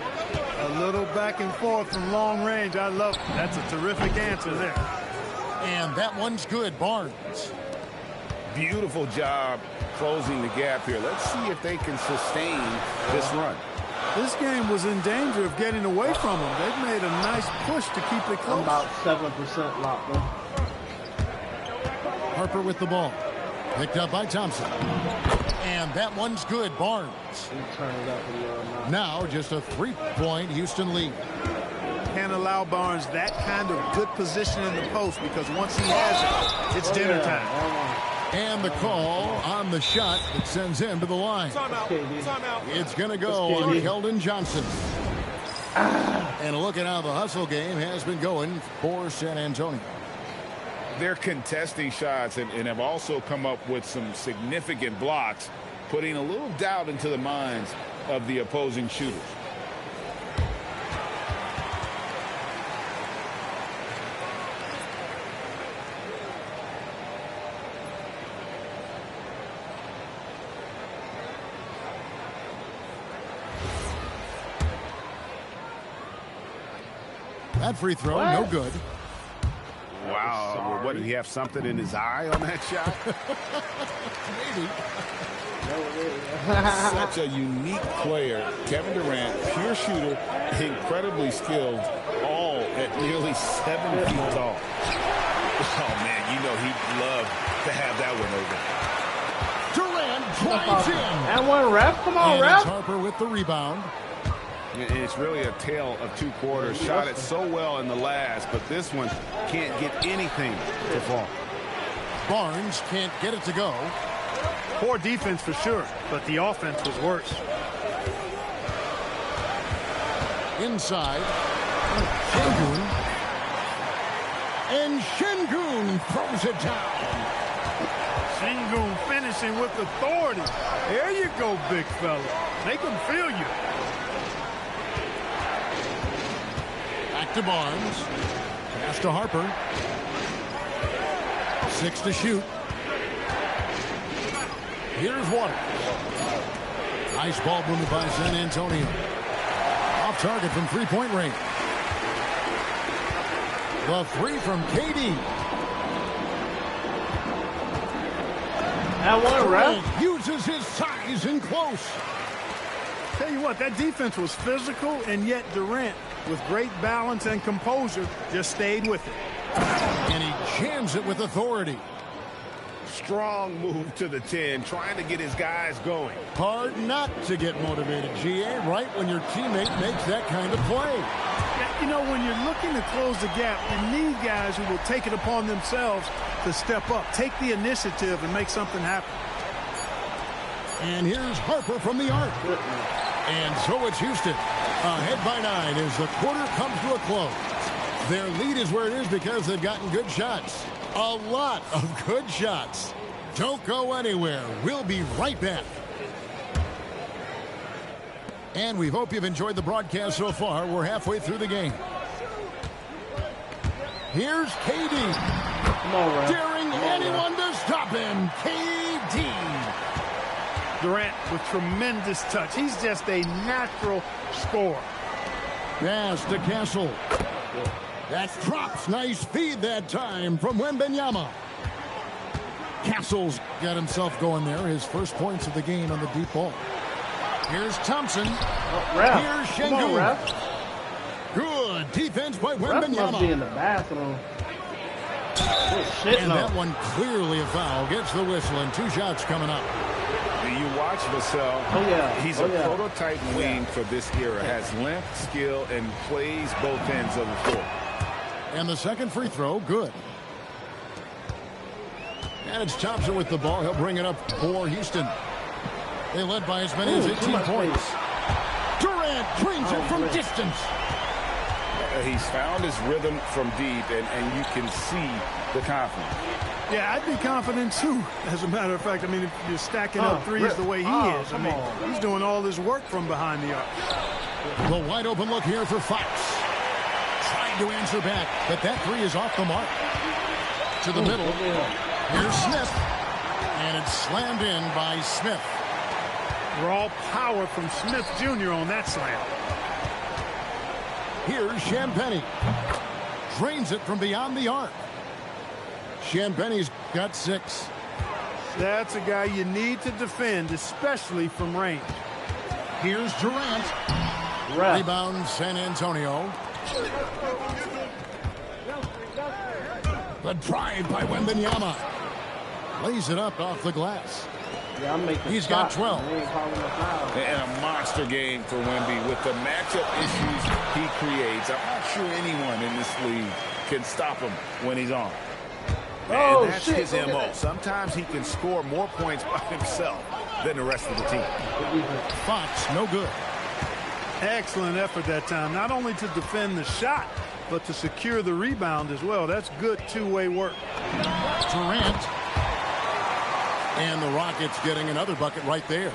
A little back and forth from long range. I love it. That's a terrific answer there. And that one's good, Barnes. Beautiful job closing the gap here. Let's see if they can sustain this run. This game was in danger of getting away from them. They've made a nice push to keep it close. I'm about 7% locked in. Harper with the ball. Picked up by Thompson. And that one's good, Barnes. Turn it up a little now. Now just a 3-point Houston lead. Can't allow Barnes that kind of good position in the post because once he has it, it's dinner time. And the call on the shot that sends him to the line. It's going to go on Keldon Johnson. And look at how the hustle game has been going for San Antonio. They're contesting shots and have also come up with some significant blocks, putting a little doubt into the minds of the opposing shooters. That free throw, no good. Wow. What, did he have something in his eye on that shot? Maybe. Such a unique player. Kevin Durant, pure shooter, incredibly skilled, all at nearly 7 feet tall. Oh, man, you know he'd love to have that one over. Durant drives in. And one, ref. Come on, And ref. it's Harper with the rebound. It's really a tale of 2 quarters. Shot it so well in the last, but this one can't get anything to fall. Barnes can't get it to go. Poor defense for sure, but the offense was worse. Inside. Şengün. And Şengün throws it down. Şengün finishing with authority. There you go, big fella. Make them feel you. Back to Barnes. Pass to Harper. 6 to shoot. Here's Waters. Nice ball movement by San Antonio. Off target from three-point range. The three from KD. And one, ref. Uses his size in close. Tell you what, that defense was physical, and yet Durant, with great balance and composure, just stayed with it. And he jams it with authority. Strong move to the 10, trying to get his guys going. Hard not to get motivated, GA, right when your teammate makes that kind of play. Yeah, you know, when you're looking to close the gap, you need guys who will take it upon themselves to step up, take the initiative, and make something happen. And here's Harper from the arc. And so it's Houston. Ahead by 9 as the quarter comes to a close. Their lead is where it is because they've gotten good shots. A lot of good shots. Don't go anywhere. We'll be right back. And we hope you've enjoyed the broadcast so far. We're halfway through the game. Here's KD. Come on, ref. Daring anyone to stop him. KD. Durant with tremendous touch. He's just a natural scorer. Pass to Castle. That drops. Nice feed that time from Wembanyama. Castle's got himself going there. His first points of the game on the deep ball. Here's Thompson. Ref. Here's Come on, Şengün. ref. Good defense by Ref must be in Wembanyama. the bathroom. Shit, And no. that one clearly a foul. Gets the whistle and 2 shots coming up. You watch Vassell. Oh, yeah. He's a prototype wing for this era. Has length, skill, and plays both ends of the floor. And the second free throw, good. And it's Thompson with the ball. He'll bring it up for Houston. They led by as many as 18 points. Durant drains it from distance. He's found his rhythm from deep, and you can see the confidence. Yeah, I'd be confident too. As a matter of fact, I mean, if you're stacking up threes the way he is, I mean, he's doing all this work from behind the arc. The wide open look here for Fox. Trying to answer back, but that three is off the mark. To the middle. Here's Smith. And it's slammed in by Smith. Raw power from Smith Jr. on that slam. Here's Champagnie. Drains it from beyond the arc. Champagnie's got 6. That's a guy you need to defend, especially from range. Here's Durant. Ref. Rebound San Antonio. The drive by Wembanyama. Lays it up off the glass. Yeah, I'm making He's got shots. 12. They ain't calling us out. And a monster game for Wemby with the matchup issues he creates. I'm not sure anyone in this league can stop him when he's on. And that's his MO. Sometimes he can score more points by himself than the rest of the team. Fox, no good. Excellent effort that time, not only to defend the shot, but to secure the rebound as well. That's good two-way work. Durant. And the Rockets getting another bucket right there.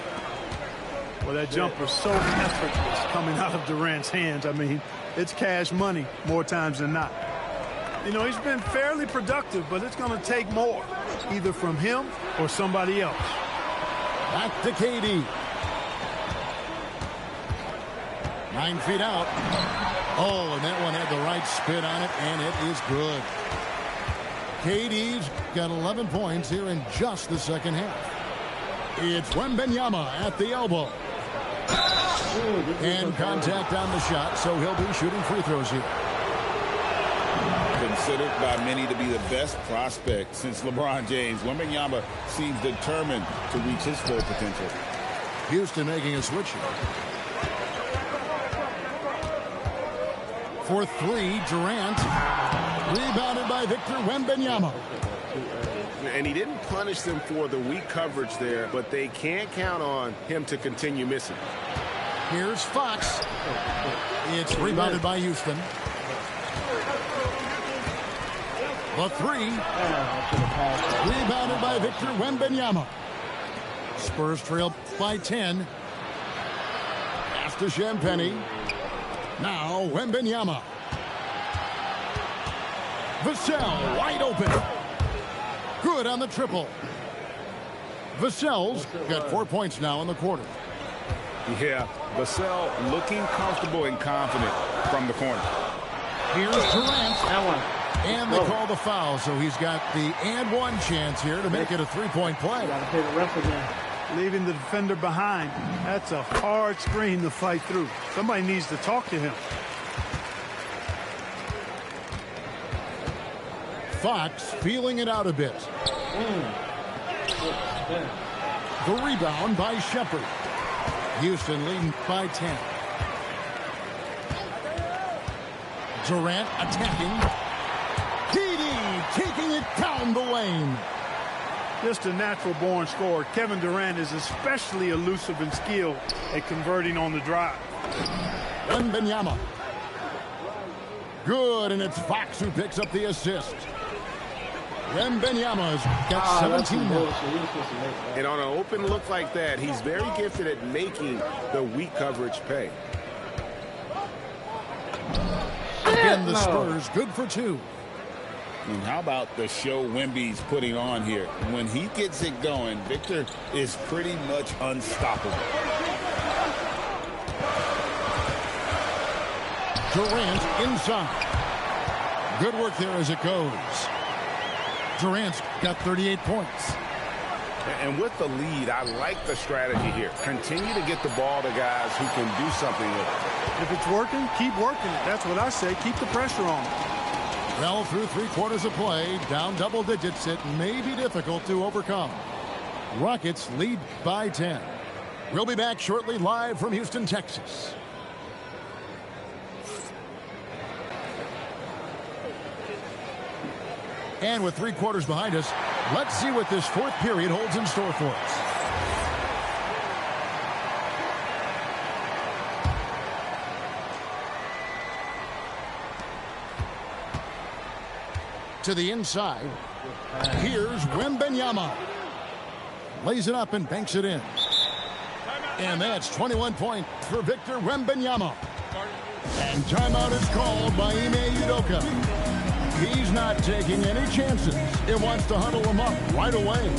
Well, that jumper's so effortless coming out of Durant's hands. I mean, it's cash money more times than not. You know, he's been fairly productive, but it's going to take more, either from him or somebody else. Back to KD. 9 feet out. Oh, and that one had the right spin on it, and it is good. KD's got 11 points here in just the second half. It's Wembanyama at the elbow. And contact on the shot, so he'll be shooting free throws here. Considered by many to be the best prospect since LeBron James, Wembanyama seems determined to reach his full potential. Houston making a switch here. For three, Durant. Rebounded by Victor Wembanyama. And he didn't punish them for the weak coverage there, but they can't count on him to continue missing. Here's Fox. It's rebounded by Houston. The three. Rebounded by Victor Wembanyama. Spurs trail by 10. Pass to Champagny. Now Wembanyama. Vassell wide open. Good on the triple. Vassell's got 4 points now in the quarter. Yeah, Vassell looking comfortable and confident from the corner. Here's Durant. And they call the foul, so he's got the and one chance here to make it a three-point play. Got to pay the ref again. Leaving the defender behind. That's a hard screen to fight through. Somebody needs to talk to him. Fox feeling it out a bit. The rebound by Shepherd. Houston leading by 10. Durant attacking. KD taking it down the lane. Just a natural-born scorer. Kevin Durant is especially elusive and skilled at converting on the drive. Wembanyama. Good, and it's Fox who picks up the assist. Wembanyama's got 17 now. And on an open look like that, he's very gifted at making the weak coverage pay. Again, the Spurs good for two. And how about the show Wemby's putting on here? When he gets it going, Victor is pretty much unstoppable. Durant inside. Good work there as it goes. Durant's got 38 points. And with the lead, I like the strategy here. Continue to get the ball to guys who can do something with it. If it's working, keep working it. That's what I say. Keep the pressure on. Well, through 3 quarters of play, down double digits, it may be difficult to overcome. Rockets lead by 10. We'll be back shortly live from Houston, Texas. And with 3 quarters behind us, let's see what this fourth period holds in store for us. To the inside. Here's Wembanyama. Lays it up and banks it in. And that's 21 points for Victor Wembanyama. And timeout is called by Ime Udoka. He's not taking any chances. It wants to huddle him up right away.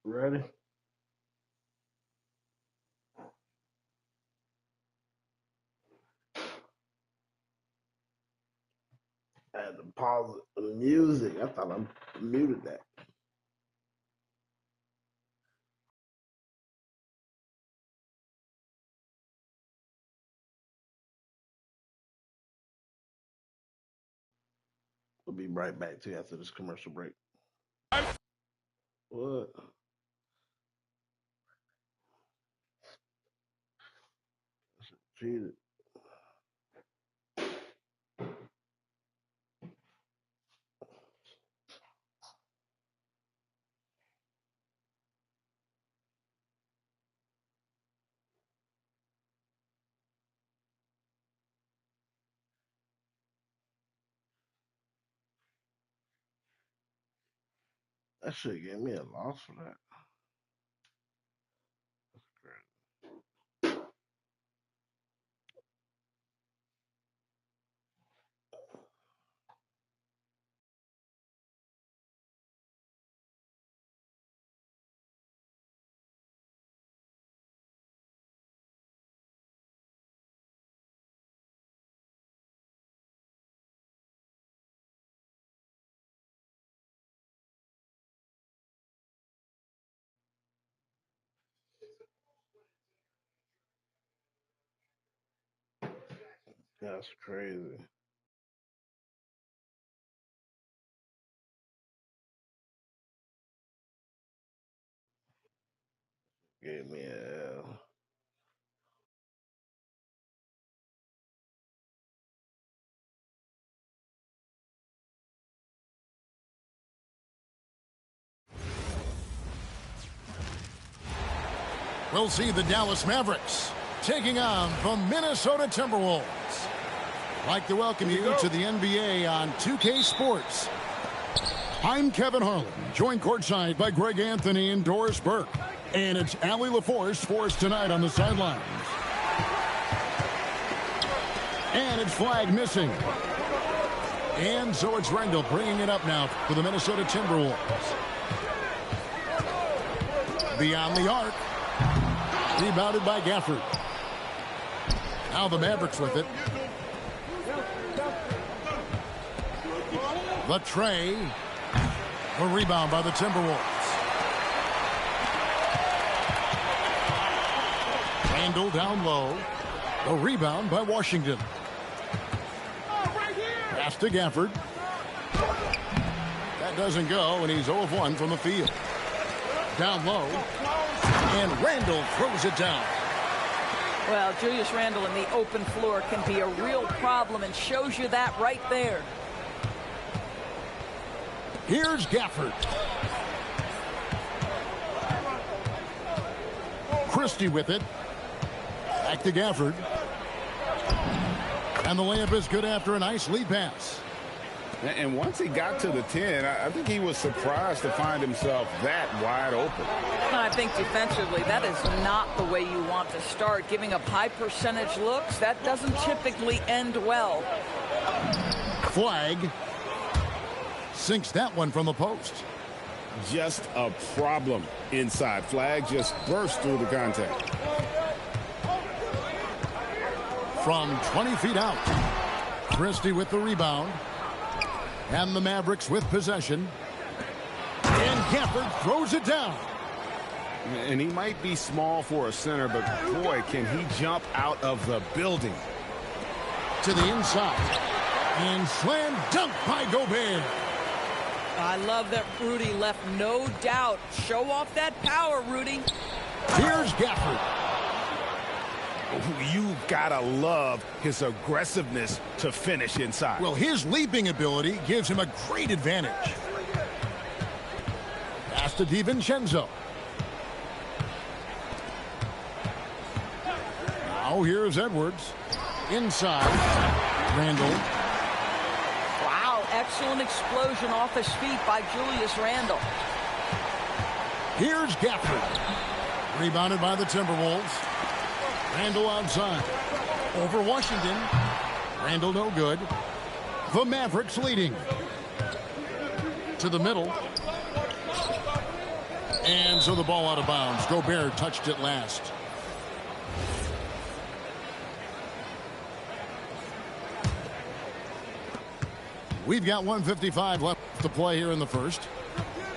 Ready? I had to pause the music. I thought I muted that. We'll be right back to you after this commercial break. What? Cheated. That shit gave me a loss for that. That's crazy. Gave me a L. We'll see the Dallas Mavericks taking on the Minnesota Timberwolves. I'd like to welcome you to the NBA on 2K Sports. I'm Kevin Harlan, joined courtside by Greg Anthony and Doris Burke. And it's Allie LaForce for us tonight on the sidelines. And it's flag missing. And so it's Randall bringing it up now for the Minnesota Timberwolves. Beyond the arc. Rebounded by Gafford. Now the Mavericks with it. The tray. A rebound by the Timberwolves. Randall down low. A rebound by Washington. Pass to Gafford. That doesn't go, and he's 0 of 1 from the field. Down low. And Randall throws it down. Well, Julius Randle in the open floor can be a real problem and shows you that right there. Here's Gafford. Christie with it. Back to Gafford. And the layup is good after a nice lead pass. And once he got to the 10, I think he was surprised to find himself that wide open. I think defensively, that is not the way you want to start. Giving up high percentage looks, that doesn't typically end well. Flag. Sinks that one from the post. Just a problem inside. Flag just burst through the contact. From 20 feet out. Christie with the rebound. And the Mavericks with possession. And Gafford throws it down. And he might be small for a center, but boy, can he jump out of the building. To the inside. And slam dunk by Gobert. I love that Rudy left no doubt. Show off that power, Rudy. Here's Gafford. You gotta love his aggressiveness to finish inside. Well, his leaping ability gives him a great advantage. Pass to DiVincenzo. Now here's Edwards. Inside. Randall. Wow, excellent explosion off his feet by Julius Randle. Here's Gafford. Rebounded by the Timberwolves. Randall outside. Over Washington. Randall no good. The Mavericks leading. To the middle. And so the ball out of bounds. Gobert touched it last. We've got 1:55 left to play here in the first.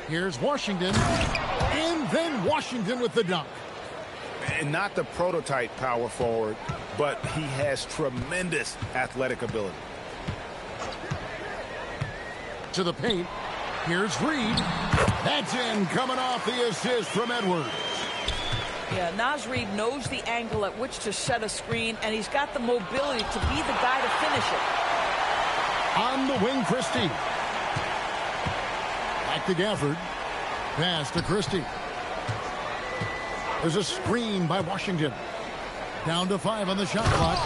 Here's Washington. And then Washington with the dunk. And not the prototype power forward, but he has tremendous athletic ability. To the paint. Here's Reed. That's in, coming off the assist from Edwards. Yeah, Naz Reid knows the angle at which to set a screen, and he's got the mobility to be the guy to finish it. On the wing, Christie. Back to Gafford. Pass to Christie. There's a screen by Washington. Down to 5 on the shot clock.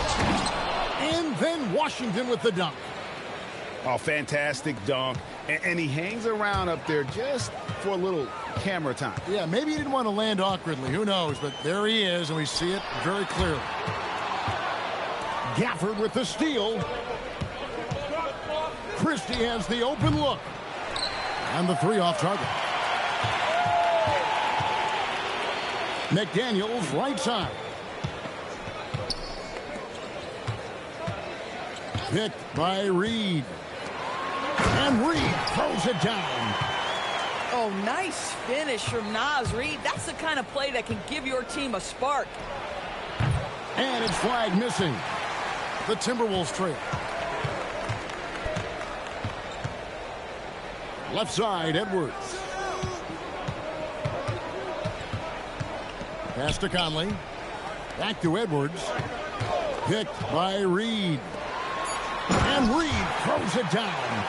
And then Washington with the dunk. Oh, fantastic dunk. And he hangs around up there just for a little camera time. Yeah, maybe he didn't want to land awkwardly. Who knows? But there he is, and we see it very clearly. Gafford with the steal. Christie has the open look. And the 3 off target. McDaniels right side. Picked by Reed. And Reed throws it down. Oh, nice finish from Naz Reid. That's the kind of play that can give your team a spark. And it's flag missing. The Timberwolves trail. Left side, Edwards. Pass to Conley. Back to Edwards. Picked by Reed. And Reed throws it down.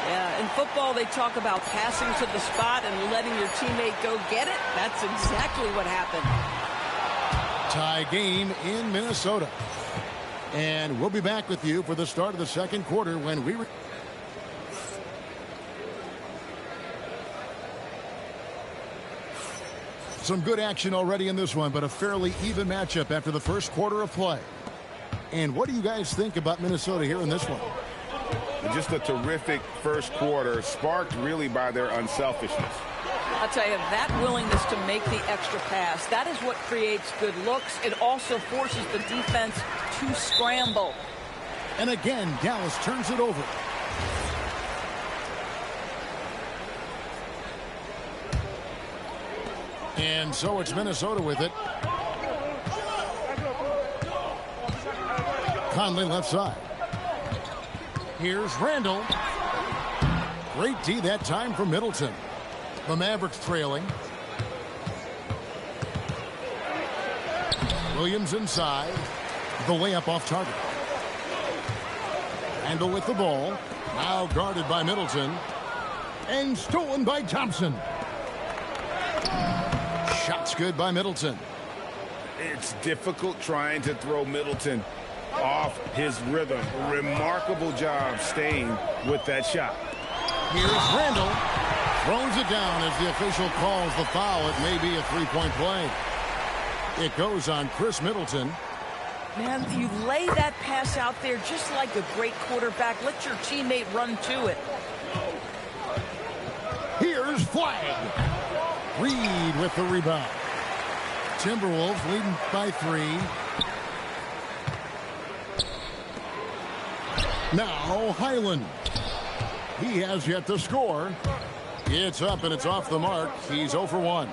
Yeah, in football, they talk about passing to the spot and letting your teammate go get it. That's exactly what happened. Tie game in Minnesota. And we'll be back with you for the start of the second quarter when we... Some good action already in this one, but a fairly even matchup after the first quarter of play. And what do you guys think about Minnesota here in this one? Just a terrific first quarter, sparked really by their unselfishness. I'll tell you, that willingness to make the extra pass, that is what creates good looks. It also forces the defense to scramble. And again, Dallas turns it over. And so it's Minnesota with it. Conley left side. Here's Randall. Great D that time for Middleton. The Mavericks trailing. Williams inside. The layup off target. Randall with the ball. Now guarded by Middleton. And stolen by Thompson. Shots good by Middleton. It's difficult trying to throw Middleton off his rhythm. Remarkable job staying with that shot. Here's Randall. Throws it down as the official calls the foul. It may be a three-point play. It goes on Chris Middleton. Man, you lay that pass out there just like a great quarterback. Let your teammate run to it. Here's Flag. Reed with the rebound. Timberwolves leading by 3. Now Highland. He has yet to score. It's up and it's off the mark. He's 0 for 1.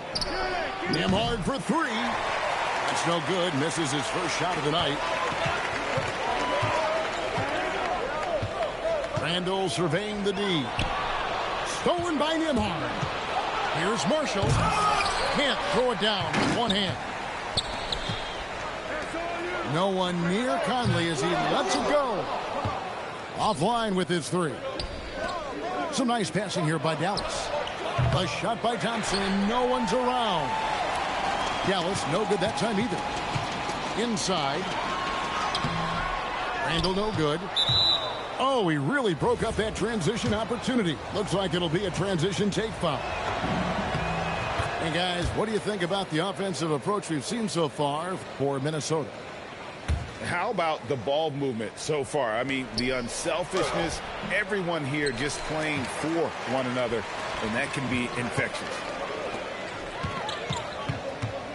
Nembhard for 3. That's no good. Misses his first shot of the night. Randall surveying the D. Stolen by Nembhard. Here's Marshall. Can't throw it down with one hand. No one near Conley as he lets it go. Offline with his 3. Some nice passing here by Dallas. A shot by Thompson and no one's around. Dallas no good that time either. Inside. Randall no good. Oh, he really broke up that transition opportunity. Looks like it'll be a transition take foul. Hey guys, what do you think about the offensive approach we've seen so far for Minnesota? How about the ball movement so far? I mean, the unselfishness, everyone here just playing for one another, and that can be infectious.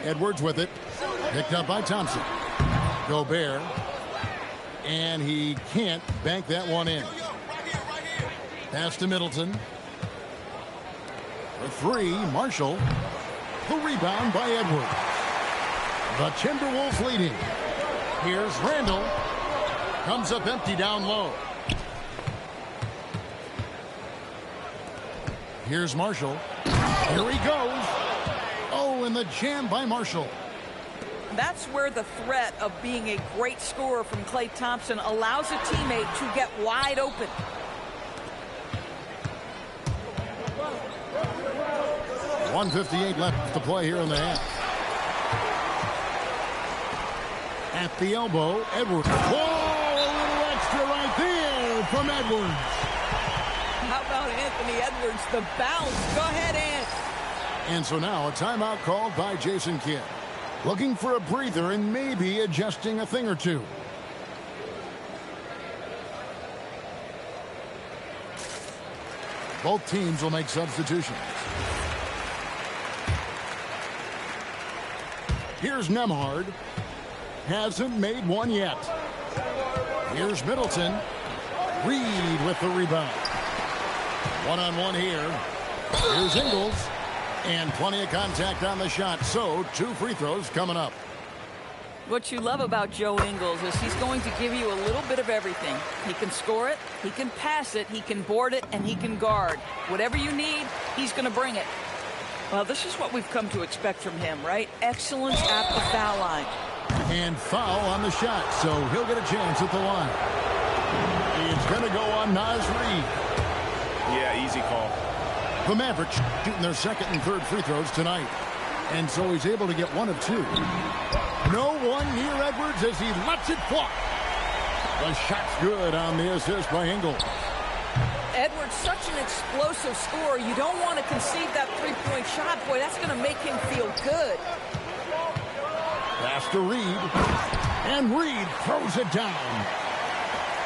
Edwards with it. Picked up by Thompson. Gobert. And he can't bank that one in. Pass to Middleton. For three, Marshall. The rebound by Edwards. The Timberwolves leading. Here's Randall. Comes up empty down low. Here's Marshall. Here he goes. Oh, and the jam by Marshall. That's where the threat of being a great scorer from Klay Thompson allows a teammate to get wide open. .158 left to play here in the half. At the elbow, Edwards. Whoa, a little extra right there from Edwards. How about Anthony Edwards, the bounce? Go ahead, Ant. And so now a timeout called by Jason Kidd. Looking for a breather and maybe adjusting a thing or two. Both teams will make substitutions. Here's Nembhard. Hasn't made one yet. Here's Middleton. Reed with the rebound. One-on-one here. Here's Ingles. And plenty of contact on the shot. So 2 free throws coming up. What you love about Joe Ingles is he's going to give you a little bit of everything. He can score it, he can pass it, he can board it, and he can guard. Whatever you need, he's going to bring it. Well, this is what we've come to expect from him, right? Excellence at the foul line. And foul on the shot, so he'll get a chance at the line. It's going to go on Naz Reid. Yeah, easy call. The Mavericks shooting their second and third free throws tonight. And so he's able to get 1 of 2. No one near Edwards as he lets it fly. The shot's good on the assist by Ingles. Edwards, such an explosive scorer. You don't want to concede that three-point shot. Boy, that's going to make him feel good. Pass to Reed. And Reed throws it down.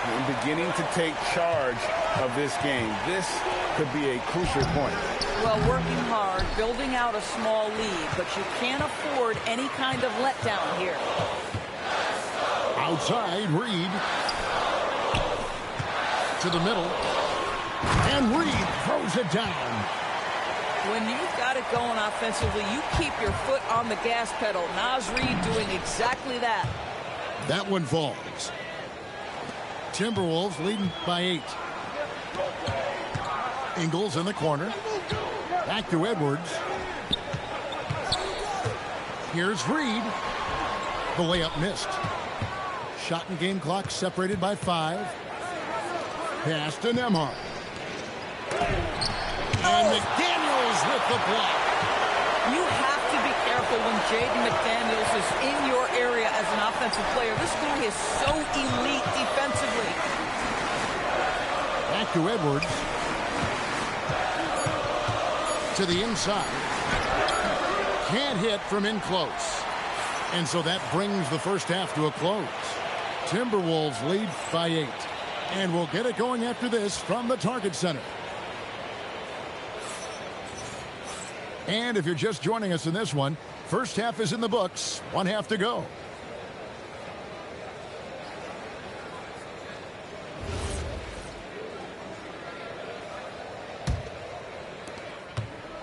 And beginning to take charge of this game. This could be a crucial point. Well, working hard, building out a small lead, but you can't afford any kind of letdown here. Outside, Reed. To the middle. And Reed throws it down. When you've got it going offensively, you keep your foot on the gas pedal. Naz Reid doing exactly that. That one falls. Timberwolves leading by 8. Ingles in the corner. Back to Edwards. Here's Reed. The layup missed. Shot and game clock separated by 5. Pass to Nembhard. And McDaniels with the block. You have to be careful when Jaden McDaniels is in your area as an offensive player. This guy is so elite defensively. Back to Edwards. To the inside. Can't hit from in close. And so that brings the first half to a close. Timberwolves lead by 8. And we'll get it going after this from the Target Center. And if you're just joining us in this one, first half is in the books. 1 half to go.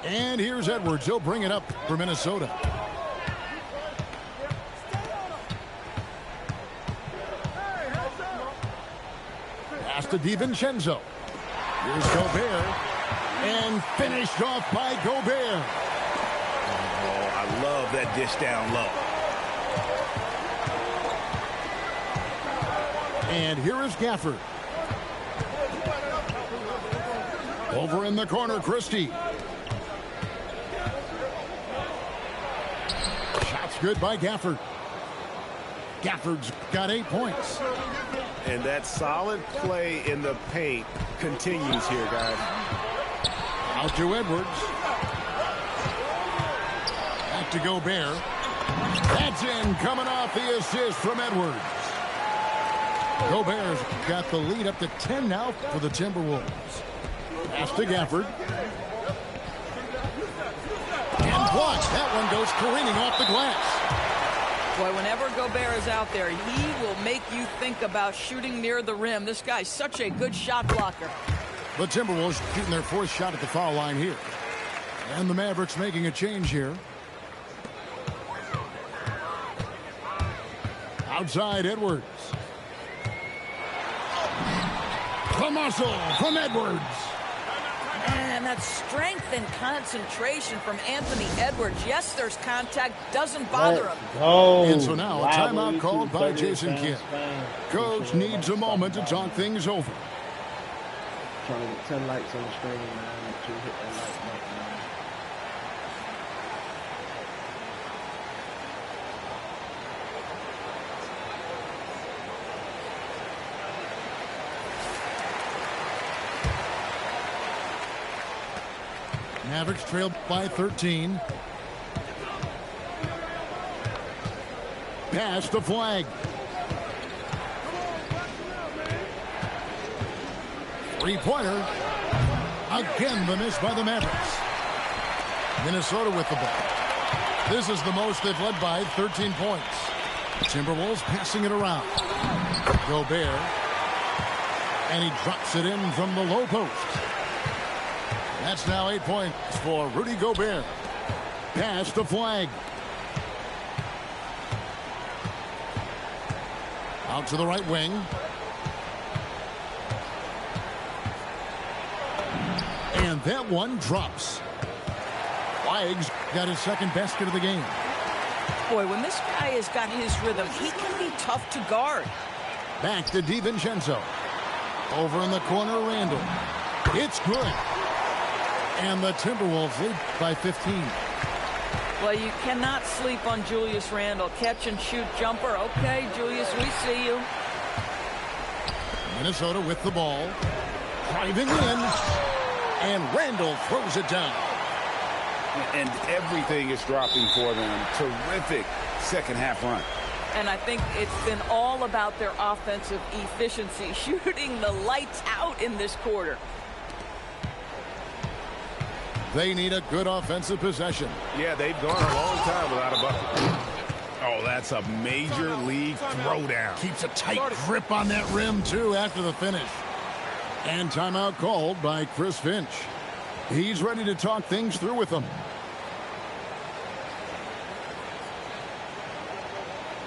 And here's Edwards. He'll bring it up for Minnesota. Pass to DiVincenzo. Here's Gobert. And finished off by Gobert. Oh, I love that dish down low. And here is Gafford. Over in the corner, Christie. Shots good by Gafford. Gafford's got 8 points. And that solid play in the paint continues here, guys. Out to Edwards. Back to Gobert. That's in, coming off the assist from Edwards. Gobert's got the lead up to 10 now for the Timberwolves. Pass to Gafford. And blocked. That one goes careening off the glass. Boy, whenever Gobert is out there, he will make you think about shooting near the rim. This guy's such a good shot blocker. The Timberwolves shooting their fourth shot at the foul line here. And the Mavericks making a change here. Outside Edwards. The muscle from Edwards. And that strength and concentration from Anthony Edwards. Yes, there's contact. Doesn't bother him. And so now a timeout called by Jason Kidd. Coach needs a moment to talk things over. Trying to get 10 likes on the screen, man. To hit that like button, man. Mavericks trailed by 13. Pass the flag. Three-pointer. Again, the miss by the Mavericks. Minnesota with the ball. This is the most they've led by, 13 points. Timberwolves passing it around. Gobert. And he drops it in from the low post. That's now 8 points for Rudy Gobert. Pass the flag. Out to the right wing. And that one drops. Flag's got his second basket of the game. Boy, when this guy has got his rhythm, he can be tough to guard. Back to DiVincenzo. Over in the corner, Randall. It's good. And the Timberwolves lead by 15. Well, you cannot sleep on Julius Randle. Catch and shoot jumper. Okay, Julius, we see you. Minnesota with the ball. Driving in. And Randle throws it down. And everything is dropping for them. Terrific second half run. And I think it's been all about their offensive efficiency, shooting the lights out in this quarter. They need a good offensive possession. Yeah, they've gone a long time without a bucket. Oh, that's a major league throwdown. Keeps a tight grip on that rim, too, after the finish. And timeout called by Chris Finch. He's ready to talk things through with them.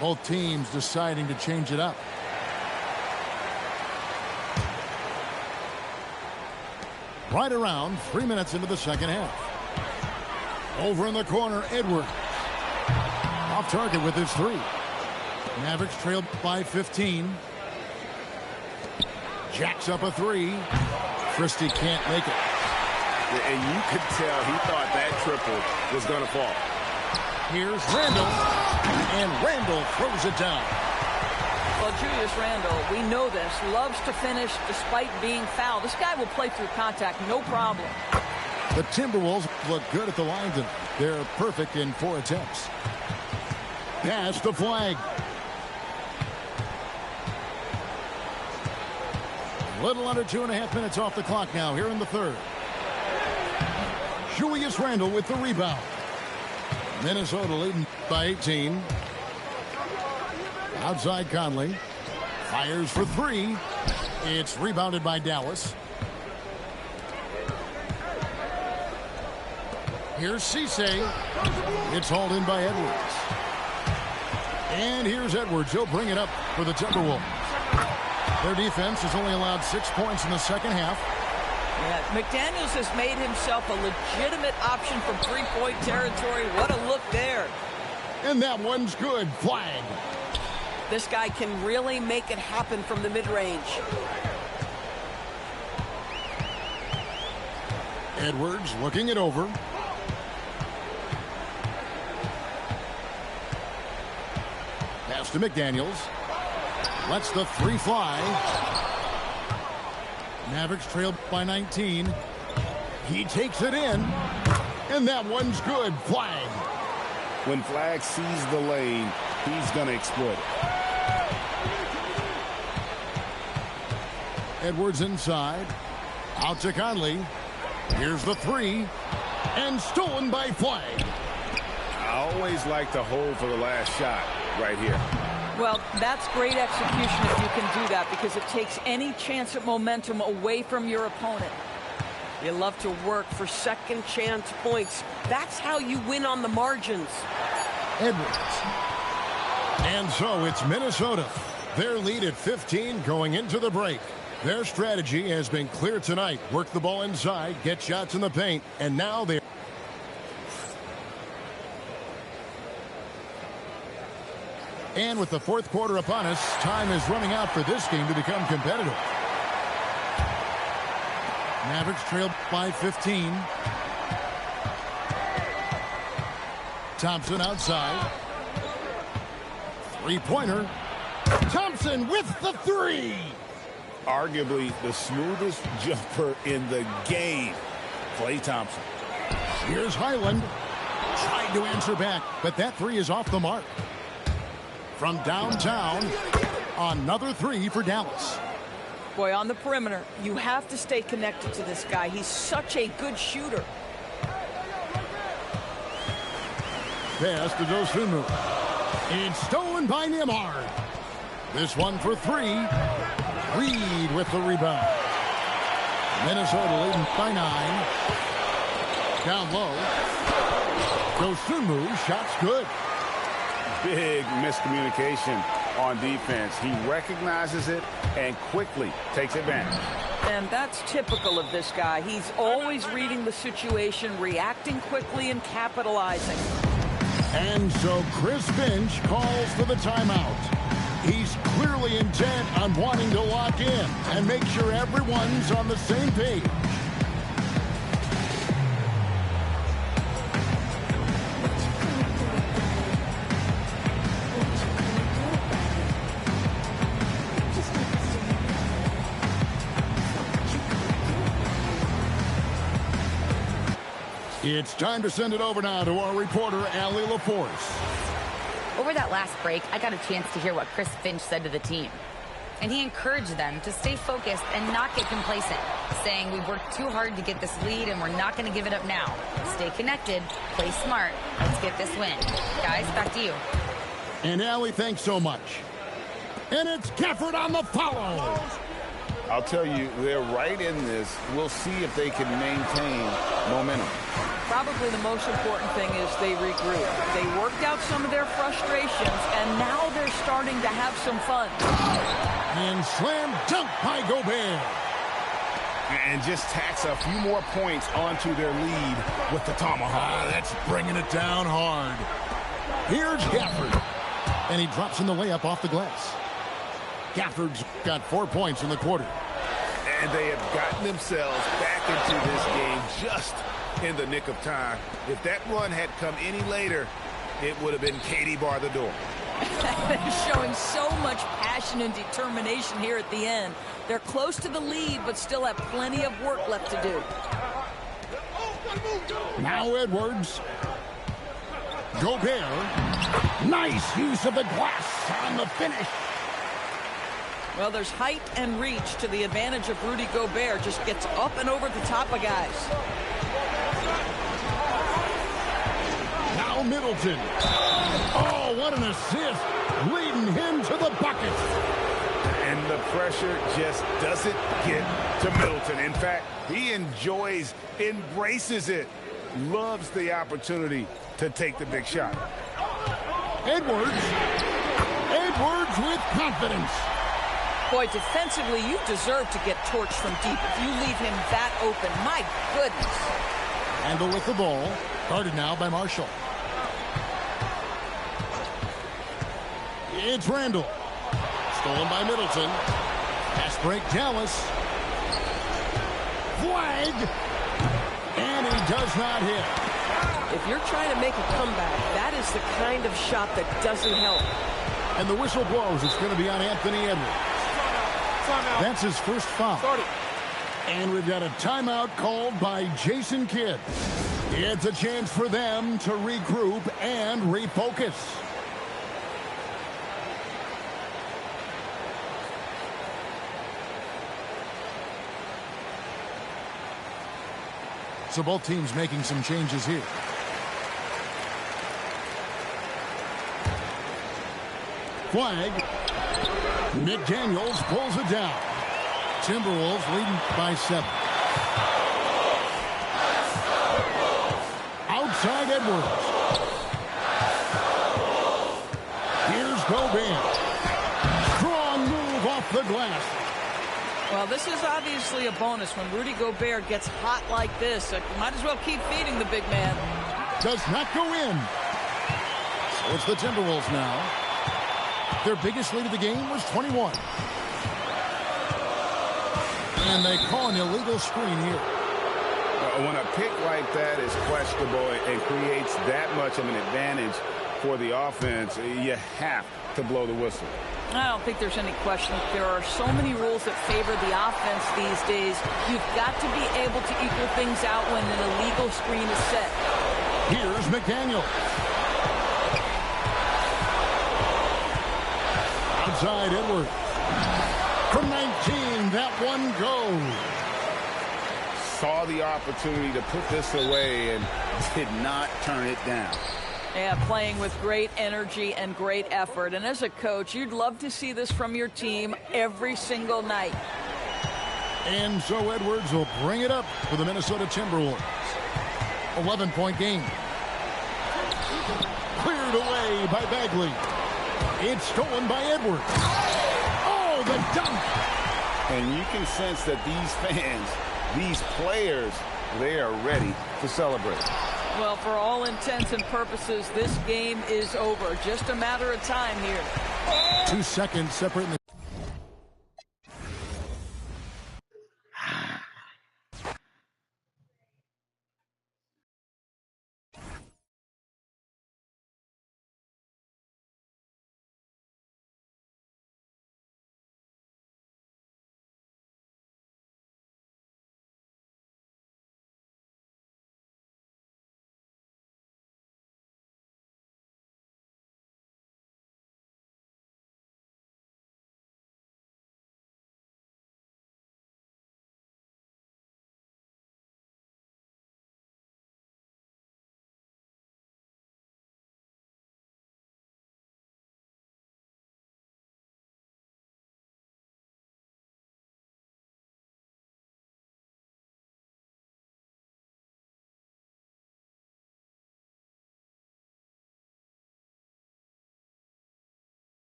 Both teams deciding to change it up. Right around 3 minutes into the second half. Over in the corner, Edwards. Off target with his three. Mavericks trailed by 15. Jacks up a three. Christie can't make it. And you could tell he thought that triple was going to fall. Here's Randle. And Randle throws it down. Well, Julius Randle, we know this, loves to finish despite being fouled. This guy will play through contact, no problem. The Timberwolves look good at the line tonight. They're perfect in 4 attempts. Pass the flag. A little under 2.5 minutes off the clock now here in the third. Julius Randle with the rebound. Minnesota leading by 18. Outside Conley. Fires for three. It's rebounded by Dallas. Here's Cisse. It's hauled in by Edwards. And here's Edwards. He'll bring it up for the Timberwolves. Their defense has only allowed 6 points in the second half. Yeah, McDaniels has made himself a legitimate option from three-point territory. What a look there. And that one's good. Flag. This guy can really make it happen from the mid-range. Edwards looking it over. Pass to McDaniels. Lets the three fly. Mavericks trailed by 19. He takes it in. And that one's good. Flag. When Flag sees the lane, he's going to exploit it. Edwards inside. Out to Conley. Here's the three. And stolen by Flag. I always like to hold for the last shot right here. Well, that's great execution if you can do that, because it takes any chance at momentum away from your opponent. You love to work for second chance points. That's how you win on the margins. Edwards. And so it's Minnesota. Their lead at 15 going into the break. Their strategy has been clear tonight. Work the ball inside, get shots in the paint, and now they're... And with the fourth quarter upon us, time is running out for this game to become competitive. Mavericks trail by 15. Thompson outside. Three-pointer. Thompson with the three. Arguably the smoothest jumper in the game. Klay Thompson. Here's Highland. Trying to answer back, but that three is off the mark. From downtown, another three for Dallas. Boy, on the perimeter, you have to stay connected to this guy. He's such a good shooter. Pass to Dosunmu. It's stolen by Nembhard. This one for three. Reed with the rebound. Minnesota leading by 9. Down low. Dosunmu, shot's good. Big miscommunication on defense. He recognizes it and quickly takes advantage. And that's typical of this guy. He's always reading the situation, reacting quickly, and capitalizing. And so Chris Finch calls for the timeout. He's clearly intent on wanting to lock in and make sure everyone's on the same page. It's time to send it over now to our reporter, Allie LaForce. Over that last break, I got a chance to hear what Chris Finch said to the team. And he encouraged them to stay focused and not get complacent, saying we've worked too hard to get this lead and we're not going to give it up now. Stay connected, play smart, let's get this win. Guys, back to you. And Allie, thanks so much. And it's Gafford on the follow. I'll tell you, they're right in this. We'll see if they can maintain momentum. Probably the most important thing is they regroup. They worked out some of their frustrations, and now they're starting to have some fun. And slam dunk by Gobert. And just tacks a few more points onto their lead with the tomahawk. That's bringing it down hard. Here's Gafford. And he drops in the layup off the glass. Gafford's got 4 points in the quarter. And they have gotten themselves back into this game just in the nick of time. If that run had come any later, it would have been Katie bar the door. They're showing so much passion and determination here at the end. They're close to the lead, but still have plenty of work left to do. Now Edwards. Gobert. Nice use of the glass on the finish. Well, there's height and reach to the advantage of Rudy Gobert. Just gets up and over the top of guys. Now Middleton. Oh, what an assist. Leading him to the bucket. And the pressure just doesn't get to Middleton. In fact, he enjoys, embraces it, loves the opportunity to take the big shot. Edwards. Edwards with confidence. Boy, defensively, you deserve to get torched from deep if you leave him that open. My goodness. Handle with the ball. Guarded now by Marshall. It's Randall. Stolen by Middleton. Pass break, Dallas. Flag. And he does not hit. If you're trying to make a comeback, that is the kind of shot that doesn't help. And the whistle blows. It's going to be on Anthony Edwards. That's his first foul. And we've got a timeout called by Jason Kidd. It's a chance for them to regroup and refocus. So both teams making some changes here. Flag. McDaniels pulls it down. Timberwolves leading by 7. Outside Edwards. Here's Gobert. Strong move off the glass. Well, this is obviously a bonus when Rudy Gobert gets hot like this. Might as well keep feeding the big man. Does not go in. So it's the Timberwolves now. Their biggest lead of the game was 21. And they call an illegal screen here. When a pick like that is questionable and creates that much of an advantage for the offense, you have to blow the whistle. I don't think there's any question. There are so many rules that favor the offense these days. You've got to be able to equal things out when an illegal screen is set. Here's McDaniels. Outside Edwards. From 19, that one goes. Saw the opportunity to put this away and did not turn it down. Yeah, playing with great energy and great effort. And as a coach, you'd love to see this from your team every single night. And so Edwards will bring it up for the Minnesota Timberwolves. 11-point game. Cleared away by Bagley. It's stolen by Edwards. Oh, the dunk! And you can sense that these fans, these players, they are ready to celebrate. Well, for all intents and purposes, this game is over. Just a matter of time here. 2 seconds separating the...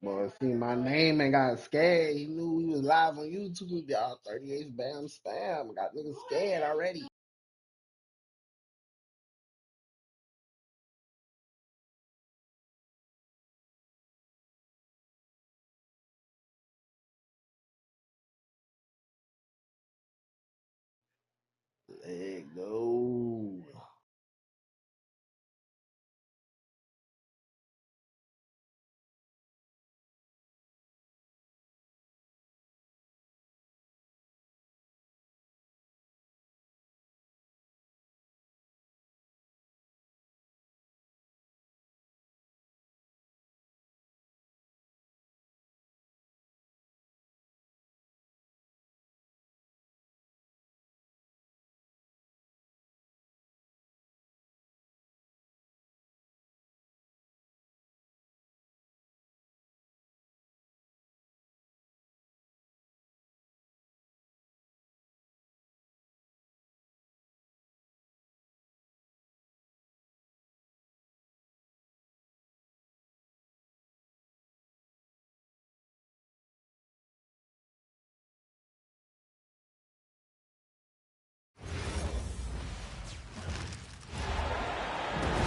Boy, see my name and got scared. He knew we was live on YouTube, y'all. 38 Bam Spam. Got niggas scared already. Let go.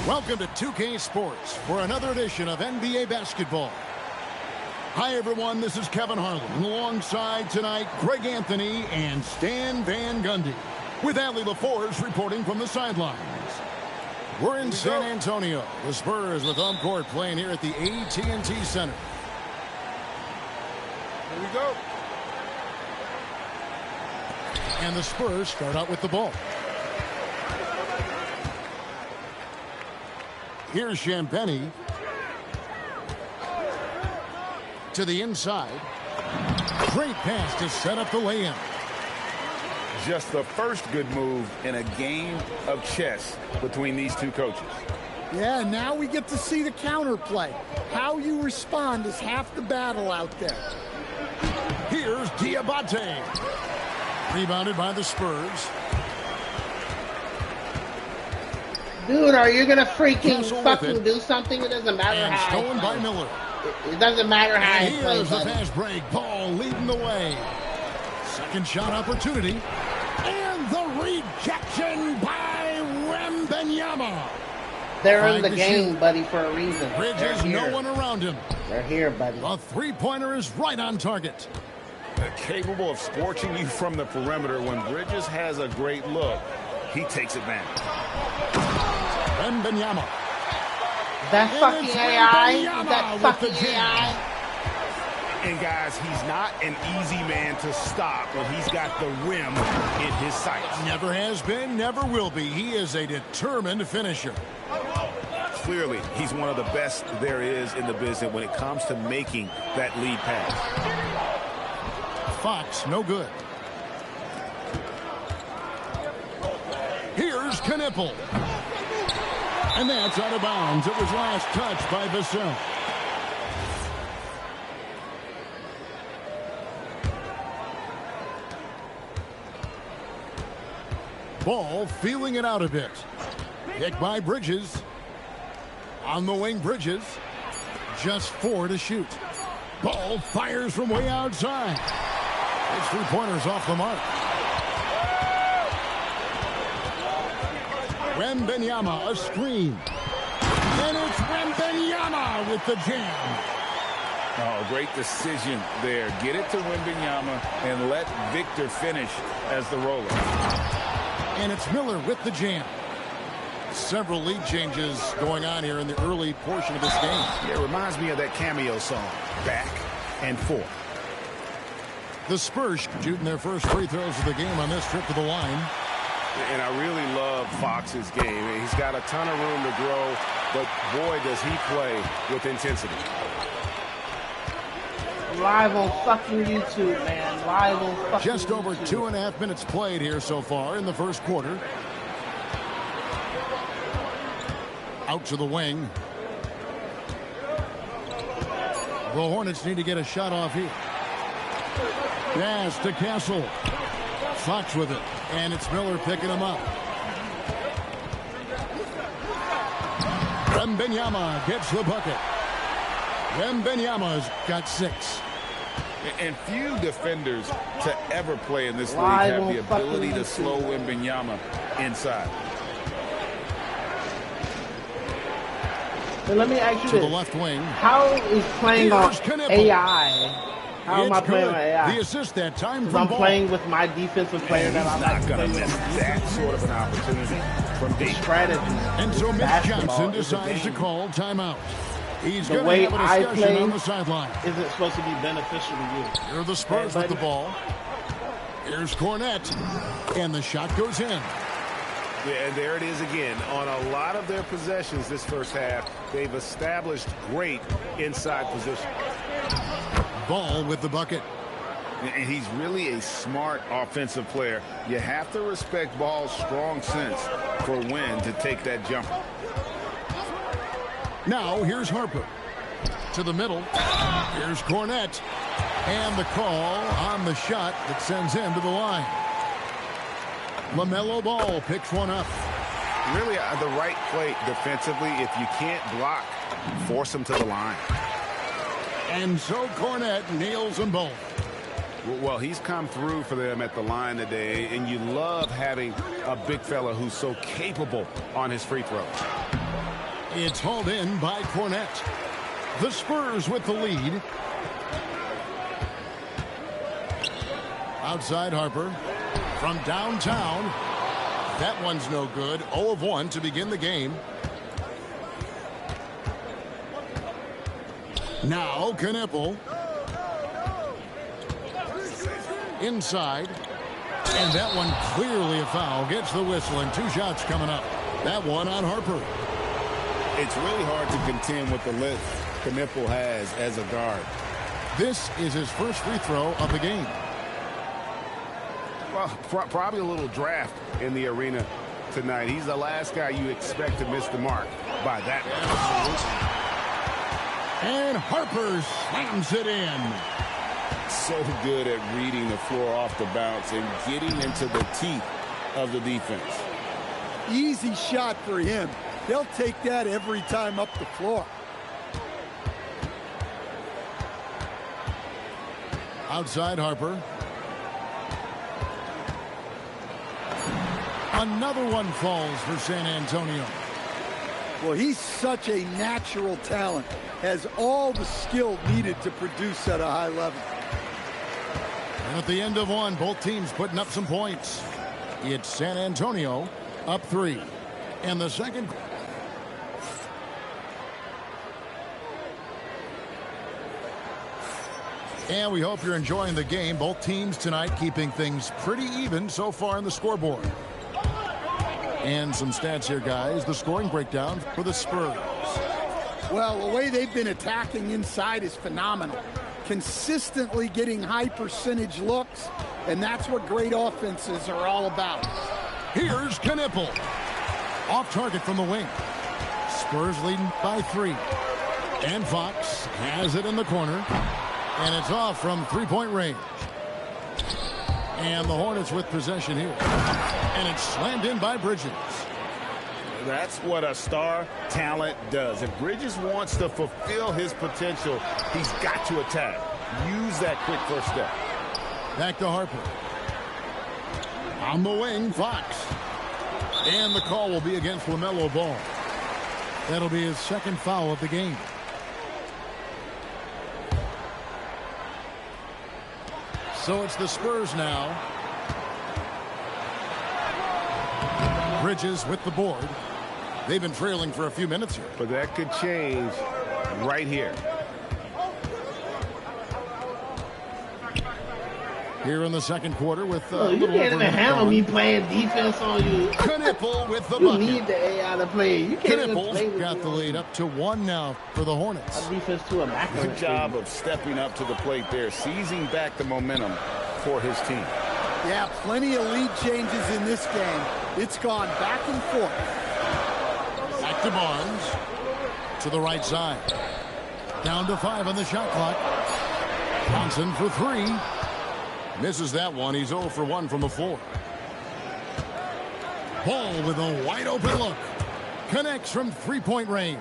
Welcome to 2K Sports for another edition of NBA basketball. Hi, everyone. This is Kevin Harlan. Alongside tonight, Greg Anthony and Stan Van Gundy. With Allie LaForce reporting from the sidelines. We're in San Antonio. The Spurs with home court playing here at the AT&T Center. Here we go. And the Spurs start out with the ball. Here's Champagnie. To the inside. Great pass to set up the lay-in. Just the first good move in a game of chess between these two coaches. Yeah, now we get to see the counterplay. How you respond is half the battle out there. Here's Diabate. Rebounded by the Spurs. Dude, are you going to freaking fucking do something? It doesn't matter and how stolen by Miller. It doesn't matter how and I play, here's the buddy. fast break. Ball leading the way. Second shot opportunity. And the rejection by Wembanyama. They're in the game, buddy, for a reason. Bridges, no one around him. They're here, buddy. The three-pointer is right on target. Capable of scorching you from the perimeter. When Bridges has a great look, he takes advantage. Wembanyama. That fucking AI. That fucking AI. And guys, he's not an easy man to stop when he's got the rim in his sights. Never has been, never will be. He is a determined finisher. Clearly, he's one of the best there is in the business when it comes to making that lead pass. Fox, no good. Here's Knipple. And that's out of bounds. It was last touched by Vassell. Ball feeling it out a bit. Picked by Bridges. On the wing, Bridges. Just 4 to shoot. Ball fires from way outside. His three-pointer's off the mark. Wembanyama, a screen. And it's Wembanyama with the jam. Oh, great decision there. Get it to Wembanyama and let Victor finish as the roller. And it's Miller with the jam. Several lead changes going on here in the early portion of this game. Yeah, it reminds me of that cameo song, Back and Forth. The Spurs shooting their first free throws of the game on this trip to the line. And I really love Fox's game. He's got a ton of room to grow, but boy, does he play with intensity. Live on fucking YouTube, man. Live on fucking Just over YouTube. 2.5 minutes played here so far in the first quarter. Out to the wing. The Hornets need to get a shot off here. Pass to Castle. Fox with it. And it's Miller picking him up. Wembanyama gets the bucket. Wembanyama's got 6. And few defenders to ever play in this league Live have on the ability fucking to slow Wembanyama inside. So let me ask you To this. the left wing. How is playing on Here's Knipple. AI? How am I It's playing good. on AI? The assist that time Because from I'm Ball. playing with my defensive player that I He's like not to going play to with. miss that sort of an opportunity from deep. Strategy. And so Mitch Basketball Johnson is a decides to game. call timeout. He's The going way to have a I discussion play on the sideline. isn't supposed to be beneficial to you. Here are the Spurs Hey, with the buddy. ball. Here's Cornette. And the shot goes in. Yeah, and there it is again. On a lot of their possessions this first half, they've established great inside position. Ball with the bucket. And he's really a smart offensive player. You have to respect Ball's strong sense for when to take that jumper. Now here's Harper. To the middle. Here's Cornette. And the call on the shot that sends him to the line. LaMelo Ball picks one up. Really the right play defensively. If you can't block, force them to the line. And so Cornette nails them both. Well, he's come through for them at the line today, and you love having a big fella who's so capable on his free throws. It's hauled in by Cornette. The Spurs with the lead. Outside Harper. From downtown. That one's no good. 0 of 1 to begin the game. Now Knippel. Inside. And that one clearly a foul. Gets the whistle and 2 shots coming up. That one on Harper. It's really hard to contend with the lift Knippel has as a guard. This is his first free throw of the game. Well, probably a little draft in the arena tonight. He's the last guy you expect to miss the mark by that much. And Harper slams it in. So good at reading the floor off the bounce and getting into the teeth of the defense. Easy shot for him. They'll take that every time up the floor. Outside Harper. Another one falls for San Antonio. Well, he's such a natural talent. Has all the skill needed to produce at a high level. And at the end of one, both teams putting up some points. It's San Antonio up 3. And the second. And we hope you're enjoying the game. Both teams tonight keeping things pretty even so far in the scoreboard. And some stats here, guys. The scoring breakdown for the Spurs. Well, the way they've been attacking inside is phenomenal. Consistently getting high percentage looks, and that's what great offenses are all about. Here's Knippel. Off target from the wing. Spurs leading by 3. And Fox has it in the corner. And it's off from 3-point range. And the Hornets with possession here. And it's slammed in by Bridges. That's what a star talent does. If Bridges wants to fulfill his potential, he's got to attack. Use that quick first step. Back to Harper. On the wing, Fox. And the call will be against LaMelo Ball. That'll be his second foul of the game. So it's the Spurs now. Bridges with the board. They've been trailing for a few minutes here. But that could change right here. Here in the second quarter with you can't even handle me playing defense on you. Knippel with the you bucket. need the AI to play. You can't even play Knippel's with got the lead up to 1 now for the Hornets. Our defense too immaculate. Good job of stepping up to the plate there, seizing back the momentum for his team. Yeah, plenty of lead changes in this game. It's gone back and forth. Back to Barnes. To the right side. Down to 5 on the shot clock. Johnson for 3. Misses that one. He's 0 for 1 from the floor. Ball with a wide open look. Connects from 3-point range.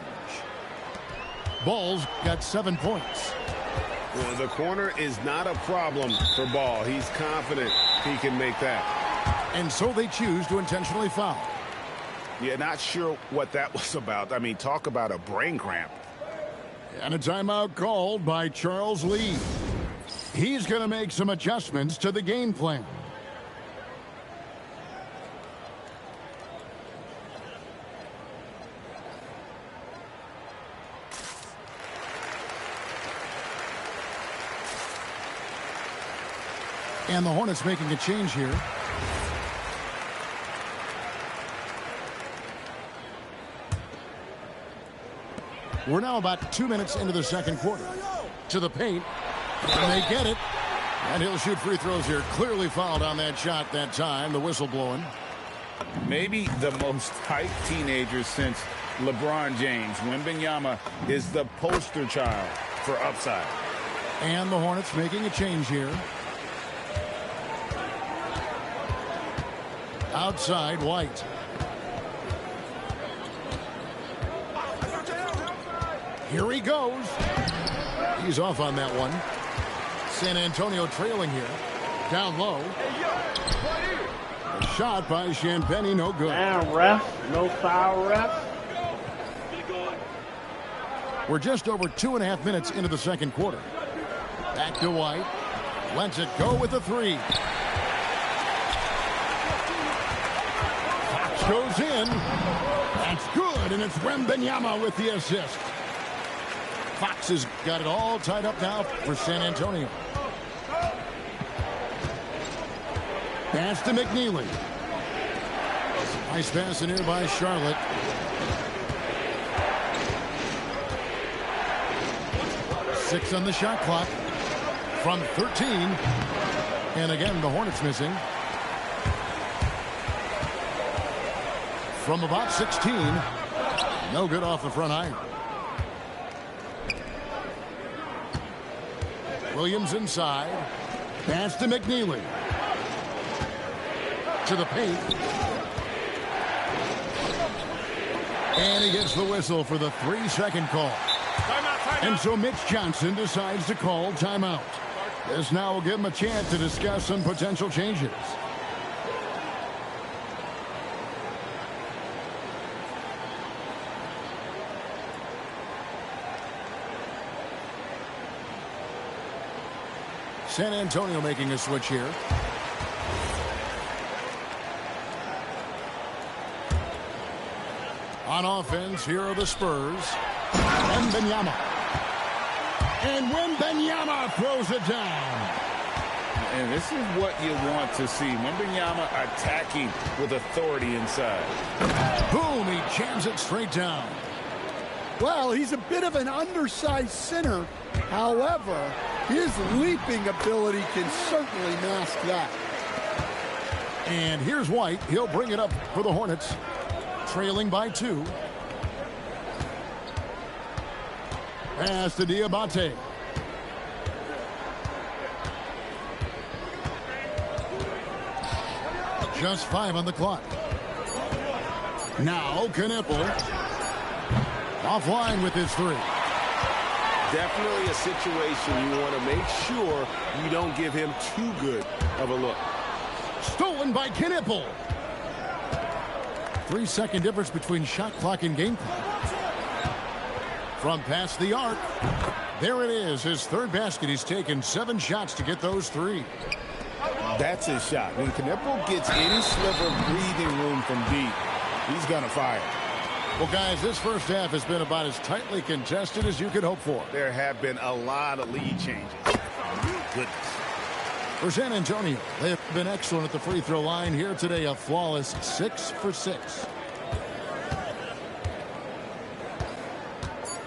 Ball's got 7 points. Well, the corner is not a problem for Ball. He's confident he can make that. And so they choose to intentionally foul. Yeah, not sure what that was about. I mean, talk about a brain cramp. And a timeout called by Charles Lee. He's going to make some adjustments to the game plan. And the Hornets making a change here. We're now about 2 minutes into the second quarter. To the paint. And they get it. And he'll shoot free throws here. Clearly fouled on that shot that time. The whistle blowing. Maybe the most hyped teenager since LeBron James. Wembanyama is the poster child for upside. And the Hornets making a change here. Outside, White. Here he goes. He's off on that one. San Antonio trailing here. Down low. A shot by Champagny, no good. And ref, no foul ref. We're just over 2.5 minutes into the second quarter. Back to White. Lets it go with the 3. goes in. That's good, and it's Wembanyama with the assist. Fox has got it all tied up now for San Antonio. Pass to McNeely. Nice pass in here by Charlotte. Six on the shot clock from 13. And again, the Hornets missing. From about 16. No good off the front iron. Williams inside. Pass to McNeely. To the paint. And he gets the whistle for the 3-second call. And so Mitch Johnson decides to call timeout. This now will give him a chance to discuss some potential changes. San Antonio making a switch here. On offense, here are the Spurs. Wembanyama. And Wembanyama throws it down. And this is what you want to see. Wembanyama attacking with authority inside. Boom, he jams it straight down. Well, he's a bit of an undersized center. However, his leaping ability can certainly mask that. And here's White. He'll bring it up for the Hornets. Trailing by 2. Pass to Diabate. Just 5 on the clock. Now Knippel. Offline with his 3. Definitely a situation you want to make sure you don't give him too good of a look. Stolen by Knippel. 3-second difference between shot clock and game clock. From past the arc. There it is, his 3rd basket. He's taken 7 shots to get those 3. That's his shot. When Knippel gets any sliver of breathing room from deep, he's going to fire. Well, guys, this first half has been about as tightly contested as you could hope for. There have been a lot of lead changes. Goodness. For San Antonio, they have been excellent at the free throw line here today. A flawless 6 for 6.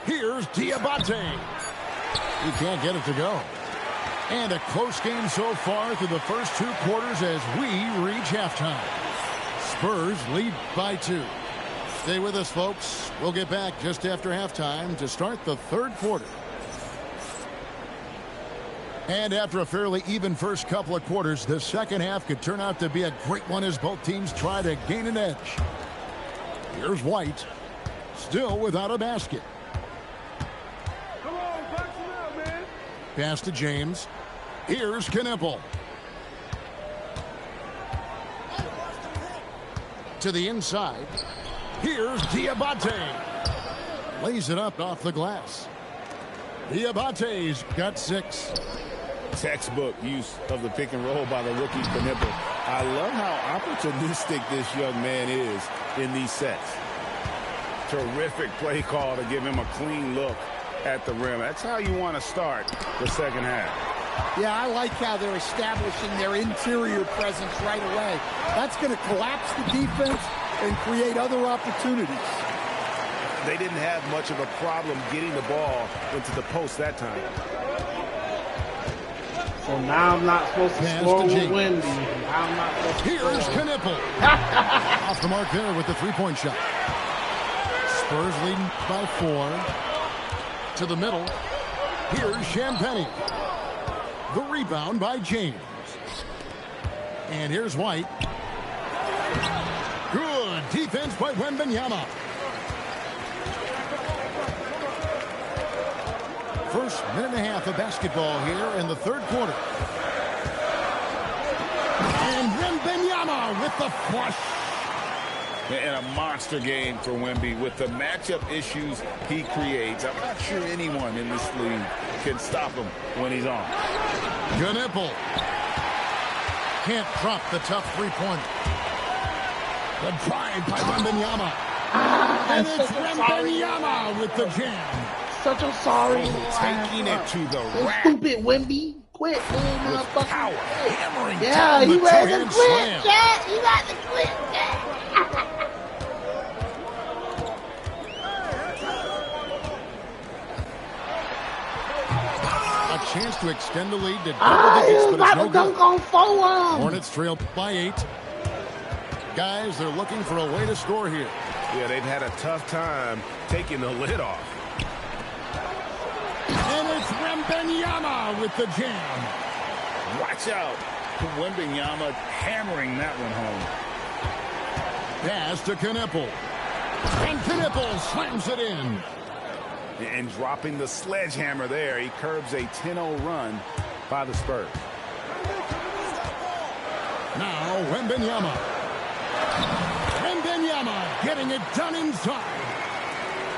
Here's Diabate. He can't get it to go. And a close game so far through the first 2 quarters as we reach halftime. Spurs lead by 2. Stay with us, folks. We'll get back just after halftime to start the 3rd quarter. And after a fairly even first couple of quarters, the second half could turn out to be a great one as both teams try to gain an edge. Here's White. Still without a basket. Come on, box him out, man. Pass to James. Here's Knippel. To the inside. Here's Diabate. Lays it up off the glass. Diabate's got 6. Textbook use of the pick and roll by the rookie Knippel. I love how opportunistic this young man is in these sets. Terrific play call to give him a clean look at the rim. That's how you want to start the second half. Yeah, I like how they're establishing their interior presence right away. That's going to collapse the defense and create other opportunities. They didn't have much of a problem getting the ball into the post that time. So now I'm not supposed to score with Wendy. Now I'm not supposed to Here's score. Knippel. Off the mark there with the 3-point shot. Spurs leading by 4. To the middle. Here's Champagnie. The rebound by James. And here's White. Good defense by Wembanyama. First minute and a half of basketball here in the 3rd quarter. And Wembanyama with the flush. And a monster game for Wemby with the matchup issues he creates. I'm not sure anyone in this league can stop him when he's on. Knippel can't drop the tough 3-pointer. The drive by Wembanyama. And it's Wembanyama with the jam. Such a sorry taking it to the rack. Stupid Wemby. Quit, man, With motherfucker. power. Hammering Yeah, down he the got the two-hand clip, slam. Jack. He got the clip, Jack. A chance to extend the lead to double digits, but it's no good. On forward. Hornets trail by 8. Guys, they're looking for a way to score here. Yeah, they've had a tough time taking the lid off. And it's Wembanyama with the jam. Watch out. Wembanyama hammering that one home. Pass to Knipple. And Knipple slams it in. And dropping the sledgehammer there, he curbs a 10-0 run by the Spurs. Now Wembanyama. Wembanyama getting it done inside.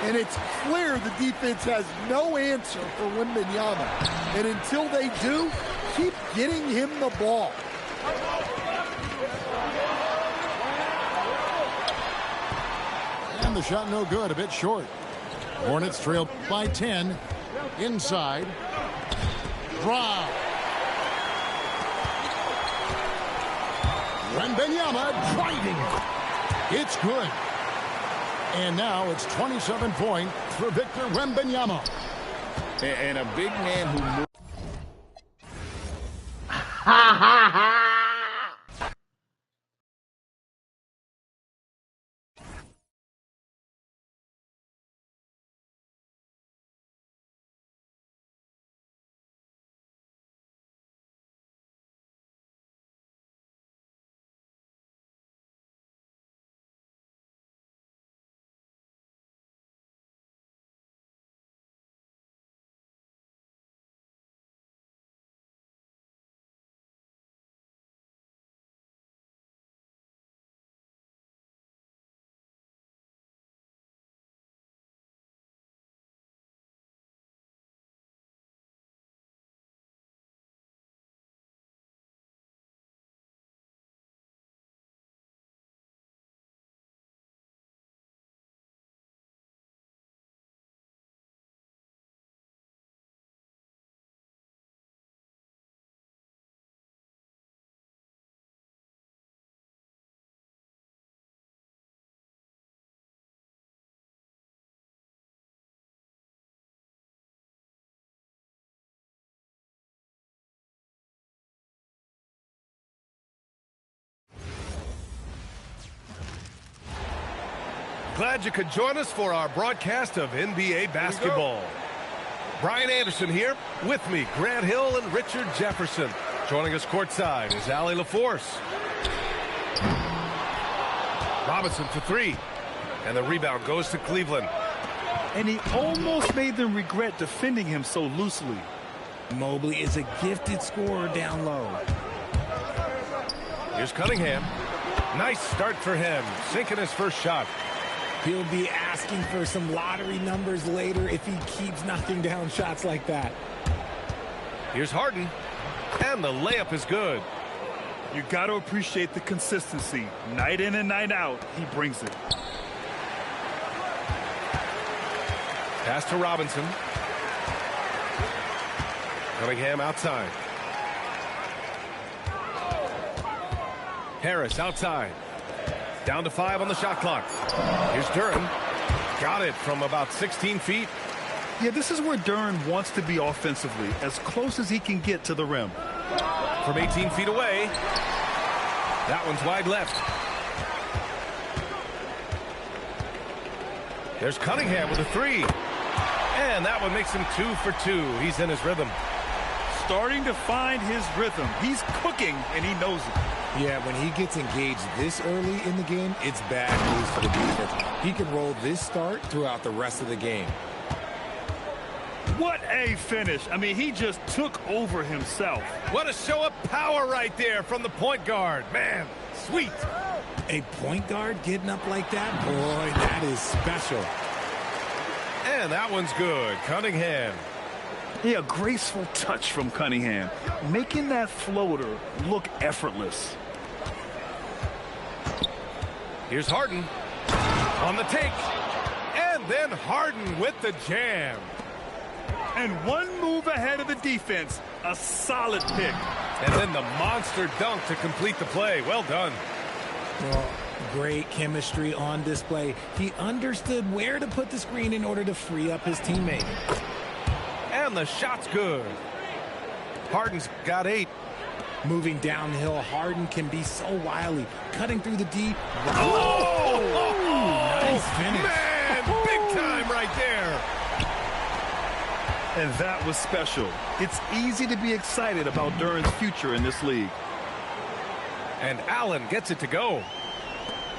And it's clear the defense has no answer for Wembanyama. And until they do, keep getting him the ball. And the shot no good, a bit short. Hornets trail by 10. Inside. Drive. Wembanyama driving. It's good. And now it's 27 points for Victor Wembanyama. And a big man who moves. Ha ha ha. Glad you could join us for our broadcast of NBA basketball. Brian Anderson here. With me, Grant Hill and Richard Jefferson. Joining us courtside is Allie LaForce. Robinson for 3. And the rebound goes to Cleveland. And he almost made them regret defending him so loosely. Mobley is a gifted scorer down low. Here's Cunningham. Nice start for him. Sinking his first shot. He'll be asking for some lottery numbers later if he keeps knocking down shots like that. Here's Harden. And the layup is good. You got to appreciate the consistency. Night in and night out, he brings it. Pass to Robinson. Cunningham outside. Harris outside. Down to 5 on the shot clock. Here's Duren. Got it from about 16 feet. Yeah, this is where Duren wants to be offensively, as close as he can get to the rim. From 18 feet away. That one's wide left. There's Cunningham with a 3. And that one makes him 2 for 2. He's in his rhythm. Starting to find his rhythm. He's cooking, and he knows it. Yeah, when he gets engaged this early in the game, it's bad news for the defense. He can roll this start throughout the rest of the game. What a finish. I mean, he just took over himself. What a show of power right there from the point guard. Man, sweet. A point guard getting up like that? Boy, that is special. And that one's good. Cunningham. Yeah, a graceful touch from Cunningham, making that floater look effortless. Here's Harden on the take. And then Harden with the jam. And one move ahead of the defense. A solid pick. And then the monster dunk to complete the play. Well done. Well, great chemistry on display. He understood where to put the screen in order to free up his teammate. And the shot's good. Harden's got 8. Moving downhill, Harden can be so wily. Cutting through the D. Nice finish. Man, big time right there. And that was special. It's easy to be excited about Duran's future in this league. And Allen gets it to go.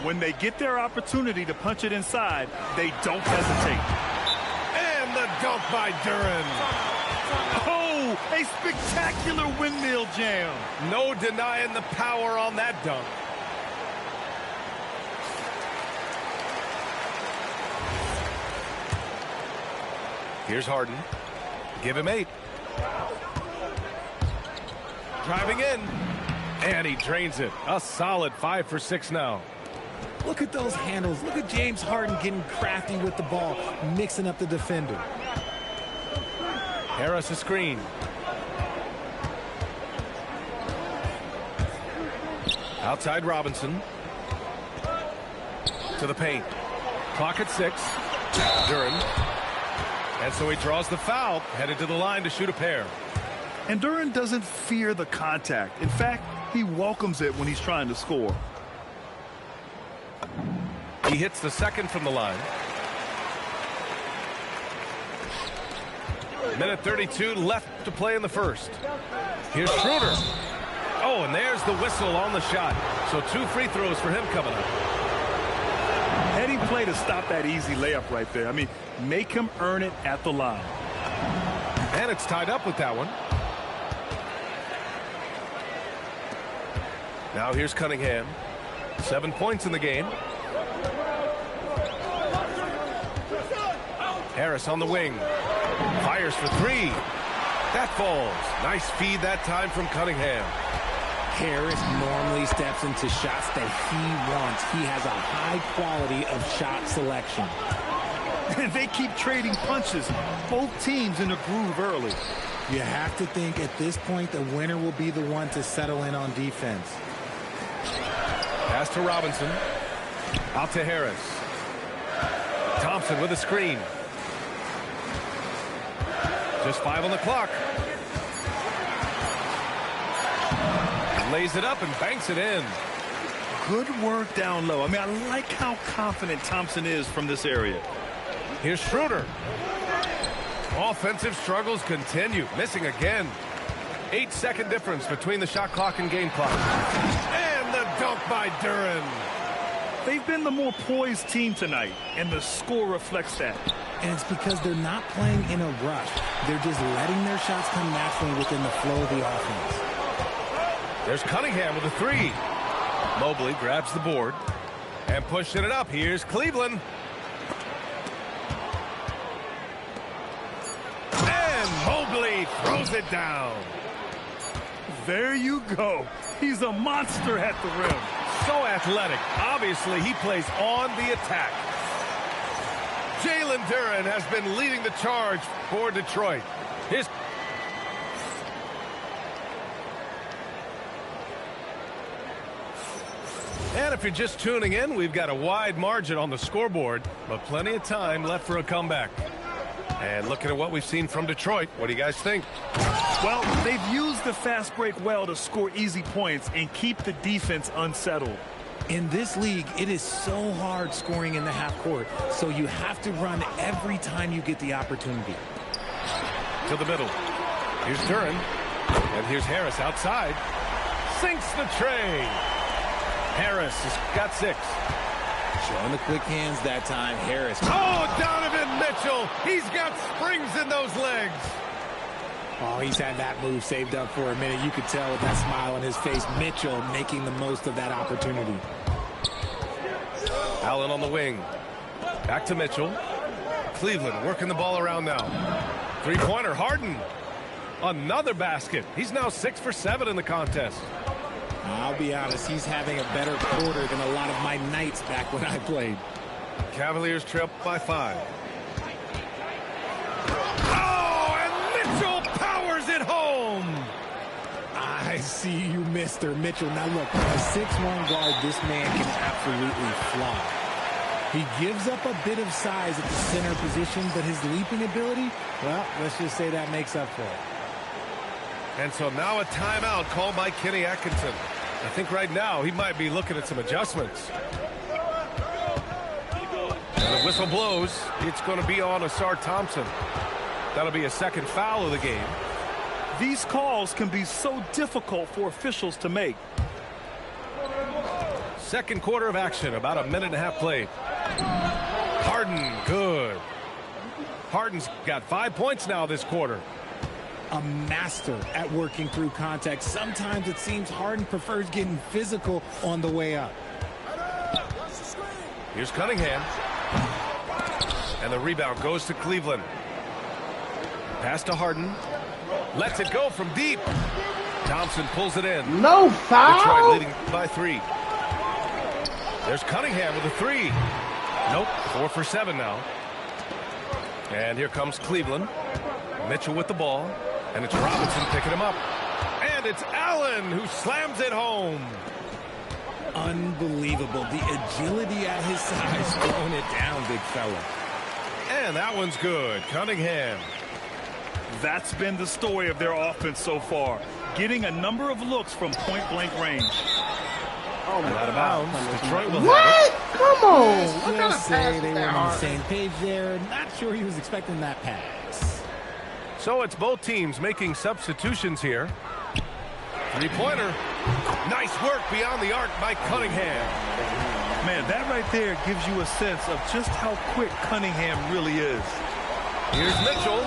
When they get their opportunity to punch it inside, they don't hesitate. And the dunk by Duran. Oh, a spectacular windmill jam. No denying the power on that dunk. Here's Harden. Give him 8. Driving in. And he drains it. A solid 5 for 6 now. Look at those handles. Look at James Harden getting crafty with the ball, mixing up the defender. Harris a screen. Outside Robinson. To the paint. Clock at 6. Duran. And so he draws the foul, headed to the line to shoot a pair. And Duran doesn't fear the contact. In fact, he welcomes it when he's trying to score. He hits the second from the line. Minute 32 left to play in the first. Here's Schroeder. Oh, and there's the whistle on the shot. So 2 free throws for him coming up. Heady play to stop that easy layup right there. I mean, make him earn it at the line. And it's tied up with that one. Now here's Cunningham. 7 points in the game. Harris on the wing. Fires for 3. That falls. Nice feed that time from Cunningham. Harris normally steps into shots that he wants. He has a high quality of shot selection. They keep trading punches. Both teams in a groove early. You have to think at this point the winner will be the one to settle in on defense. Pass to Robinson. Out to Harris. Thompson with a screen. Just 5 on the clock. Lays it up and banks it in. Good work down low. I mean, I like how confident Thompson is from this area. Here's Schroeder. Offensive struggles continue. Missing again. 8-second difference between the shot clock and game clock. And the dunk by Duran. They've been the more poised team tonight, and the score reflects that. And it's because they're not playing in a rush. They're just letting their shots come naturally within the flow of the offense. There's Cunningham with a 3. Mobley grabs the board and pushing it up. Here's Cleveland. And Mobley throws it down. There you go. He's a monster at the rim. So athletic. Obviously, he plays on the attack. Jalen Duran has been leading the charge for Detroit. And if you're just tuning in, we've got a wide margin on the scoreboard, but plenty of time left for a comeback. And looking at what we've seen from Detroit, what do you guys think? Well, they've used the fast break well to score easy points and keep the defense unsettled. In this league, it is so hard scoring in the half court, so you have to run every time you get the opportunity. To the middle. Here's Duran. And here's Harris outside. Sinks the tray. Harris has got 6. Showing the quick hands that time. Harris. Oh, Donovan Mitchell. He's got springs in those legs. Oh, he's had that move saved up for a minute. You could tell with that smile on his face. Mitchell making the most of that opportunity. Allen on the wing. Back to Mitchell. Cleveland working the ball around now. 3-pointer. Harden. Another basket. He's now 6 for 7 in the contest. I'll be honest, he's having a better quarter than a lot of my nights back when I played. Cavaliers trail by 5. Oh, and Mitchell powers it home. I see you, Mr. Mitchell. Now look, a 6'1" guard, this man can absolutely fly. He gives up a bit of size at the center position, but his leaping ability, well, let's just say that makes up for it. And so now a timeout called by Kenny Atkinson. I think right now he might be looking at some adjustments. And the whistle blows. It's going to be on Asar Thompson. That'll be a second foul of the game. These calls can be so difficult for officials to make. Second quarter of action, about a minute and a half played. Harden, good. Harden's got 5 points now this quarter. A master at working through contact. Sometimes it seems Harden prefers getting physical on the way up. Here's Cunningham. And the rebound goes to Cleveland. Pass to Harden. Lets it go from deep. Thompson pulls it in. No foul. Detroit leading by 3. There's Cunningham with a 3. Nope, 4 for 7 now. And here comes Cleveland. Mitchell with the ball. And it's Robinson picking him up. And it's Allen who slams it home. Unbelievable. The agility at his size, throwing it down, big fella. And that one's good. Cunningham. That's been the story of their offense so far. Getting a number of looks from point-blank range. Oh, out of bounds. Detroit will what? have it. Come on. What kind Just of say pass they is were that, on the Hart? same page there. Not sure he was expecting that pass. So it's both teams making substitutions here. Three-pointer. Nice work beyond the arc by Cunningham. Man, that right there gives you a sense of just how quick Cunningham really is. Here's Mitchell.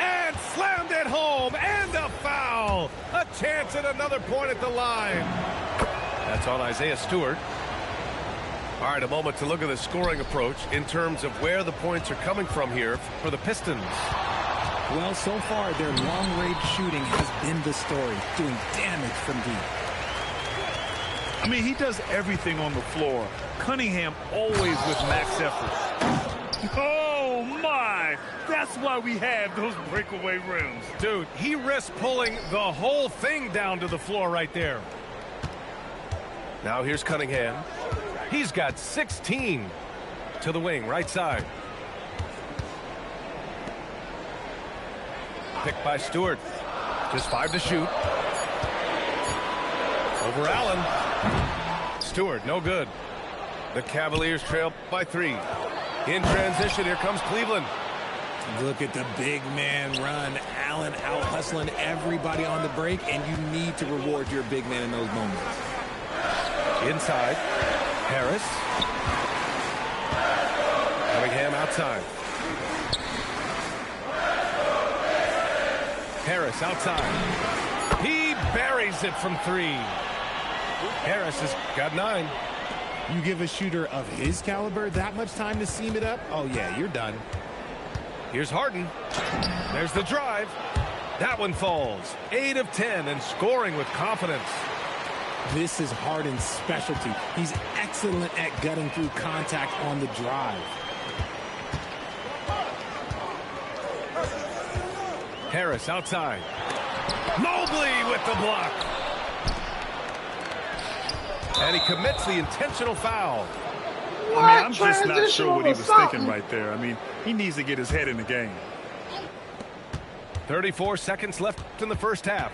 And slammed it home. And a foul. A chance at another point at the line. That's on Isaiah Stewart. All right, a moment to look at the scoring approach in terms of where the points are coming from here for the Pistons. Well, so far, their long-range shooting has been the story, doing damage from deep. I mean, he does everything on the floor. Cunningham always with max effort. Oh, my! That's why we have those breakaway rims. Dude, he risks pulling the whole thing down to the floor right there. Now here's Cunningham. He's got 16 to the wing, right side. Picked by Stewart. Just 5 to shoot. Over Allen. Stewart, no good. The Cavaliers trail by 3. In transition, here comes Cleveland. Look at the big man run. Allen out hustling everybody on the break, and you need to reward your big man in those moments. Inside. Harris. Cunningham outside. Harris outside. He buries it from 3. Harris has got 9. You give a shooter of his caliber that much time to seam it up, oh yeah, you're done. Here's Harden. There's the drive. That one falls. 8 of 10 and scoring with confidence. This is Harden's specialty. He's excellent at gutting through contact on the drive. Harris outside. Mobley with the block. And he commits the intentional foul. I mean, I'm just not sure what he was thinking right there. I mean, he needs to get his head in the game. 34 seconds left in the first half.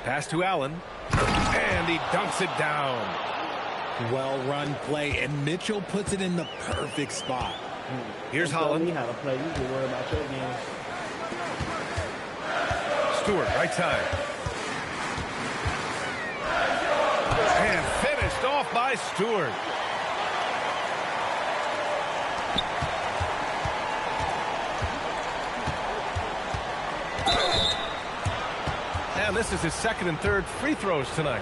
Pass to Allen. And he dunks it down. Well-run play, and Mitchell puts it in the perfect spot. Here's Holland. How to play. You can worry about your game. Stewart, right side. And finished off by Stewart. And this is his second and third free throws tonight.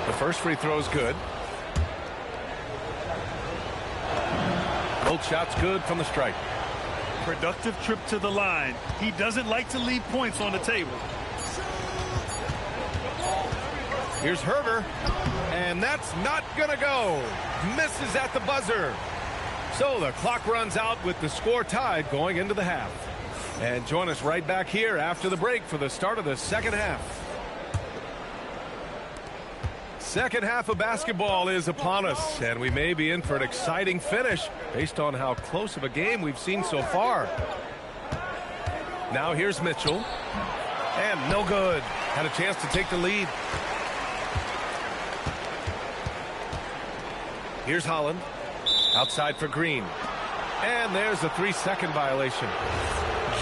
The first free throw is good. Both shots good from the stripe. productive trip to the line. He doesn't like to leave points on the table. Here's Herder, and that's not going to go. Misses at the buzzer. So the clock runs out with the score tied going into the half. And join us right back here after the break for the start of the second half. Second half of basketball is upon us, and we may be in for an exciting finish based on how close of a game we've seen so far. Now here's Mitchell, and no good. Had a chance to take the lead. Here's Holland, outside for Green, and there's a 3-second violation.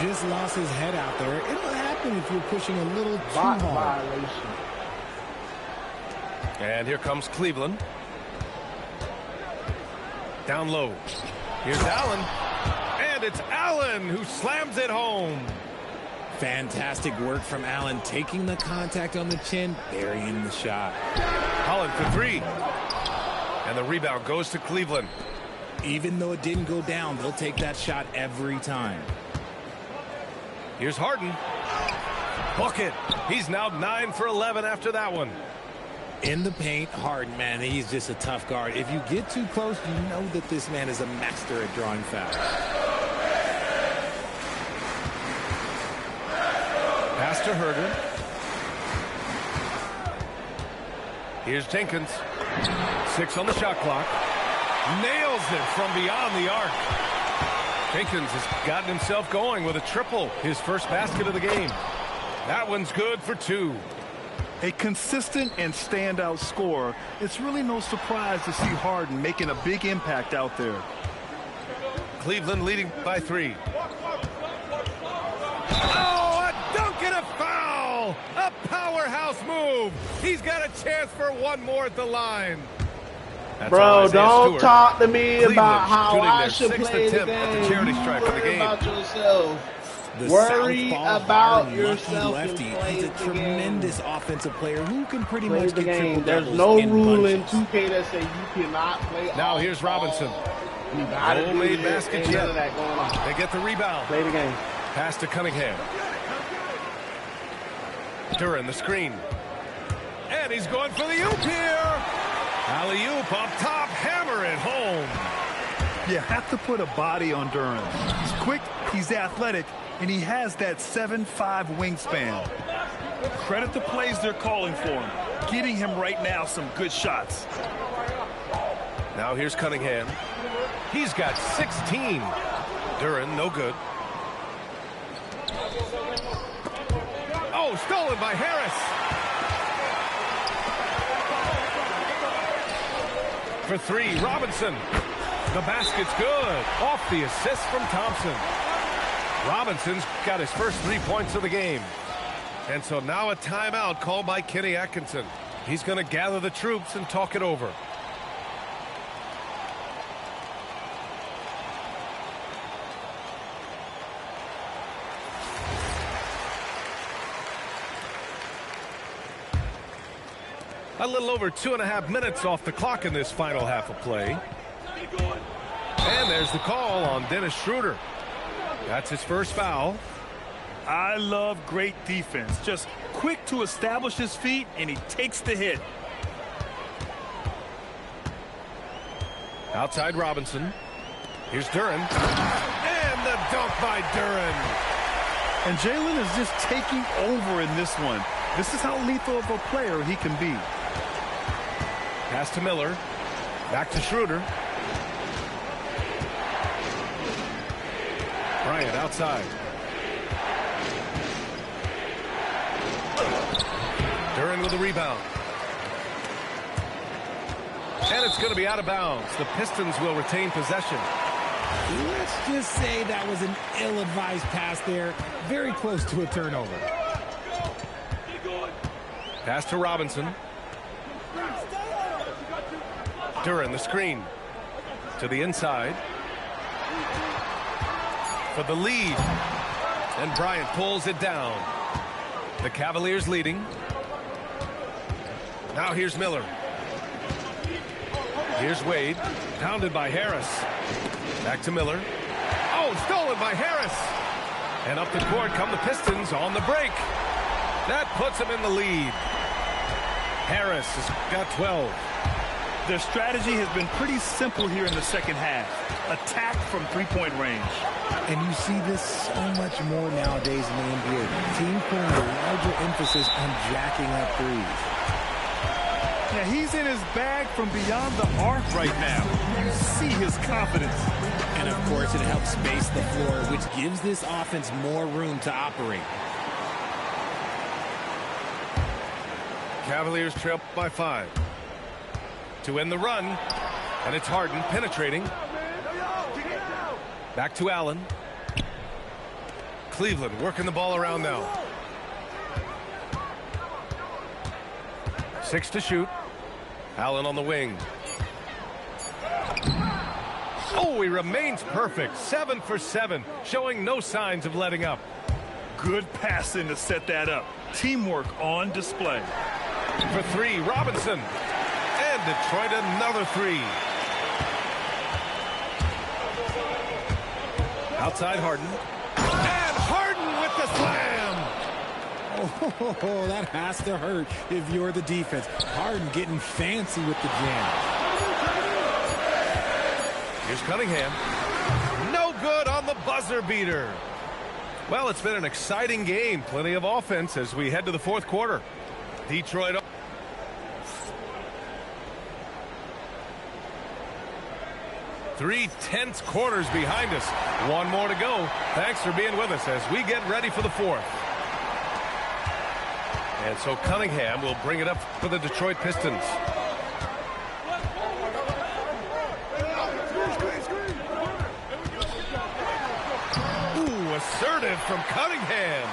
Just lost his head out there. It'll happen if you're pushing a little too hard. Violation. And here comes Cleveland. Down low. Here's Allen. And it's Allen who slams it home. Fantastic work from Allen, taking the contact on the chin, burying the shot. Holland for three. And the rebound goes to Cleveland. Even though it didn't go down, they'll take that shot every time. Here's Harden. Bucket. He's now 9 for 11 after that one. In the paint, Harden, man, he's just a tough guard. If you get too close, you know that this man is a master at drawing fouls. Pass to Herder. Here's Jenkins. 6 on the shot clock. Nails it from beyond the arc. Jenkins has gotten himself going with a triple, his first basket of the game. That one's good for 2. A consistent and standout scorer. It's really no surprise to see Harden making a big impact out there. Cleveland leading by 3. Oh, a dunk and a foul! A powerhouse move. He's got a chance for one more at the line. That's bro, don't Stewart. talk to me Cleveland about how I shooting should their 6th play the attempt at the game. charity stripe of the Worry game. about yourself. The Worry southpaw about Harden, yourself lefty. and play He's a the tremendous game. offensive player who can pretty Play much the get game. triple There's doubles no in rule in bunches. 2K that say you cannot play. Now here's Robinson. You gotta No do made it. basket Ain't none yet. of that going on. They get the rebound. Play the game. Pass to Cunningham. Duran the screen. And he's going for the oop here. Alley-oop up top. Hammer it home. You have to put a body on Duran. He's quick, he's athletic, and he has that 7'5" wingspan. Credit the plays they're calling for him. Getting him right now some good shots. Now here's Cunningham. He's got 16. Duran, no good. Oh, stolen by Harris. For 3, Robinson. The basket's good. Off the assist from Thompson. Robinson's got his first 3 points of the game. And so now a timeout called by Kenny Atkinson. He's going to gather the troops and talk it over. A little over 2.5 minutes off the clock in this final half of play. And there's the call on Dennis Schroeder. That's his first foul. I love great defense. Just quick to establish his feet, and he takes the hit. Outside Robinson. Here's Duran. And the dunk by Duran. And Jalen is just taking over in this one. This is how lethal of a player he can be. Pass to Miller. Back to Schroeder. Bryant outside. Duran with the rebound. And it's going to be out of bounds. The Pistons will retain possession. Let's just say that was an ill-advised pass there. Very close to a turnover. Pass to Robinson. Duran the screen. To the inside. For the lead. And Bryant pulls it down. The Cavaliers leading. Now here's Miller. Here's Wade. Pounded by Harris. Back to Miller. Oh, rebound stolen by Harris. And up the court come the Pistons on the break. That puts them in the lead. Harris has got 12. Their strategy has been pretty simple here in the second half. Attack from three-point range. And you see this so much more nowadays in the NBA. Teams putting a larger emphasis on jacking up threes. Yeah, he's in his bag from beyond the arc right now. You see his confidence. And, of course, it helps space the floor, which gives this offense more room to operate. Cavaliers trail by 5. To end the run, and it's Harden penetrating. Back to Allen. Cleveland working the ball around now. 6 to shoot. Allen on the wing. Oh, he remains perfect. 7 for 7, showing no signs of letting up. Good passing to set that up. Teamwork on display. For 3, Robinson. And Detroit another 3. Outside Harden. And Harden with the slam. Oh, that has to hurt if you're the defense. Harden getting fancy with the jam. Here's Cunningham. No good on the buzzer beater. Well, it's been an exciting game. Plenty of offense as we head to the fourth quarter. Detroit. 3 tense quarters behind us. One more to go. Thanks for being with us as we get ready for the fourth. And so Cunningham will bring it up for the Detroit Pistons. Ooh, assertive from Cunningham.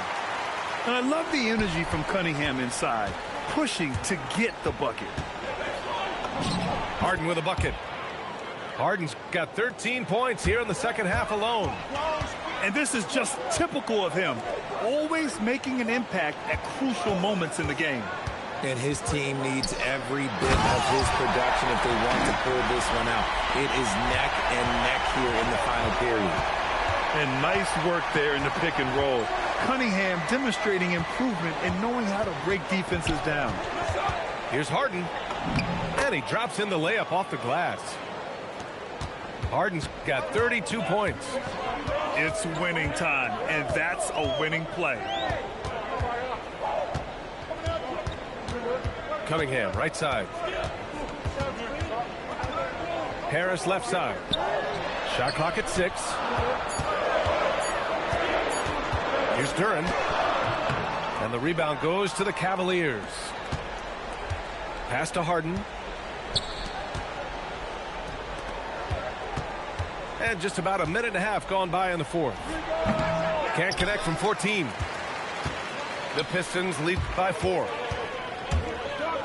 And I love the energy from Cunningham inside, pushing to get the bucket. Harden with a bucket. Harden's got 13 points here in the second half alone. And this is just typical of him, always making an impact at crucial moments in the game. And his team needs every bit of his production if they want to pull this one out. It is neck and neck here in the final period. And nice work there in the pick and roll. Cunningham demonstrating improvement in knowing how to break defenses down. Here's Harden. And he drops in the layup off the glass. Harden's got 32 points. It's winning time, and that's a winning play. Cunningham, right side. Harris, left side. Shot clock at 6. Here's Duren. And the rebound goes to the Cavaliers. Pass to Harden. And just about a minute and a half gone by in the fourth. Can't connect from 14. The Pistons lead by 4.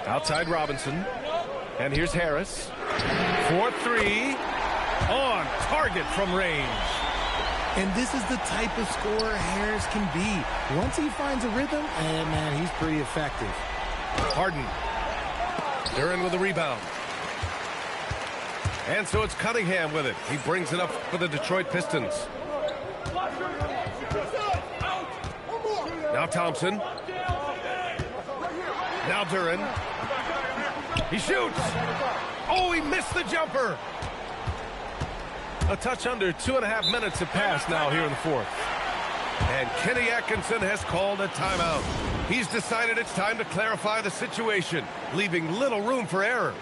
Outside Robinson. And here's Harris. 4-3. On target from range. And this is the type of scorer Harris can be. Once he finds a rhythm, man, he's pretty effective. Harden. Duren with the rebound. And so it's Cunningham with it. He brings it up for the Detroit Pistons. Now Thompson. Now Duren. He shoots. Oh, he missed the jumper. A touch under 2.5 minutes have passed now here in the fourth. And Kenny Atkinson has called a timeout. He's decided it's time to clarify the situation, leaving little room for error.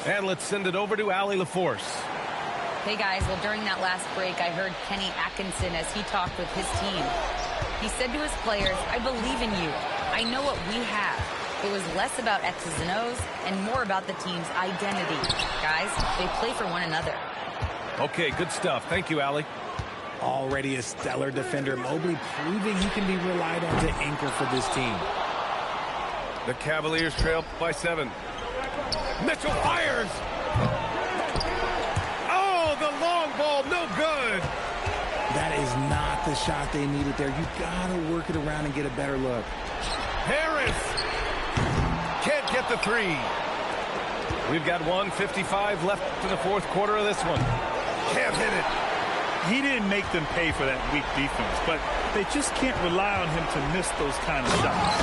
And let's send it over to Allie LaForce. Hey, guys. Well, during that last break, I heard Kenny Atkinson as he talked with his team. He said to his players, I believe in you. I know what we have. It was less about X's and O's and more about the team's identity. Guys, they play for one another. Okay, good stuff. Thank you, Allie. Already a stellar defender, Mobley proving he can be relied on to anchor for this team. The Cavaliers trail by 7. Mitchell fires. Oh, the long ball, no good. That is not the shot they needed there. You got to work it around and get a better look. Harris can't get the 3. We've got 1:55 left in the fourth quarter of this one. Can't hit it. he didn't make them pay for that weak defense, but they just can't rely on him to miss those kind of shots.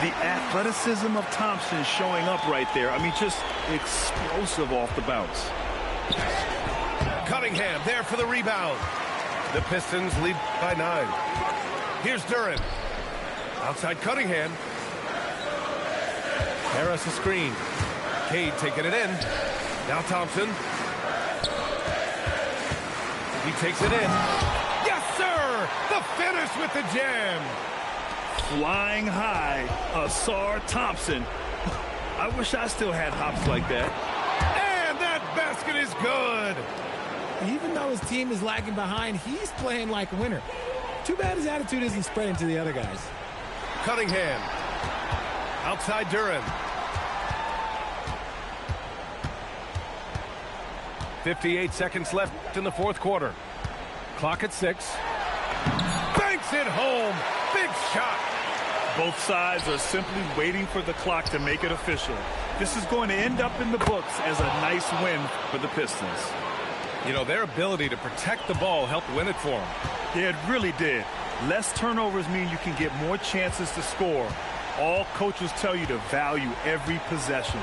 The athleticism of Thompson showing up right there. I mean, just explosive off the bounce. Cunningham there for the rebound. The Pistons lead by 9. Here's Duren. Outside Cunningham. Harris a screen. Cade taking it in. Now Thompson. He takes it in. Yes, sir! The finish with the jam. Flying high, Asar Thompson. I wish I still had hops like that. And that basket is good. Even though his team is lagging behind, he's playing like a winner. Too bad his attitude isn't spreading to the other guys. Cunningham. Outside Duren. 58 seconds left in the fourth quarter. Clock at 6. Banks it home. Big shot. Both sides are simply waiting for the clock to make it official. This is going to end up in the books as a nice win for the Pistons. You know, their ability to protect the ball helped win it for them. Yeah, it really did. Less turnovers mean you can get more chances to score. All coaches tell you to value every possession.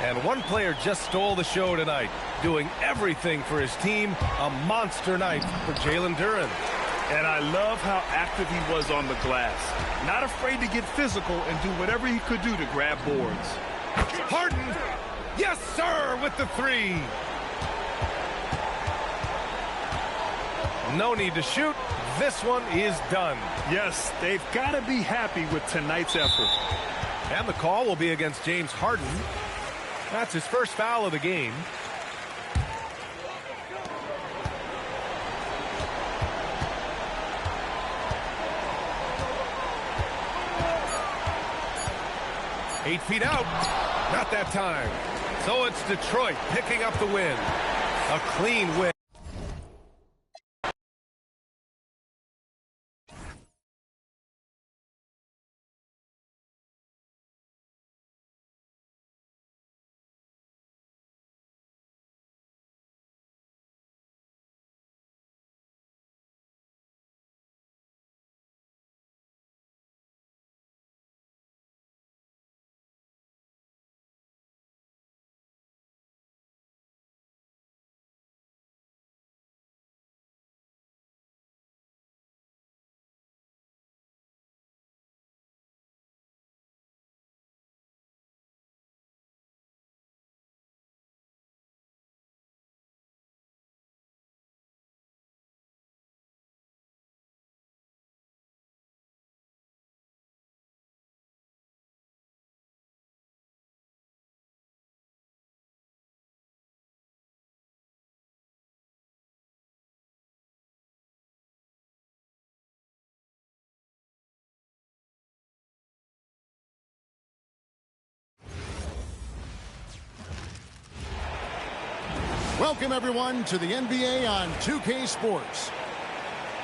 And one player just stole the show tonight, doing everything for his team. A monster night for Jalen Duren. And I love how active he was on the glass. Not afraid to get physical and do whatever he could do to grab boards. Harden, yes, sir, with the 3. No need to shoot. This one is done. Yes, they've got to be happy with tonight's effort. And the call will be against James Harden. That's his first foul of the game. Eight feet out. Not that time. So it's Detroit picking up the win. A clean win. Welcome, everyone, to the NBA on 2K Sports.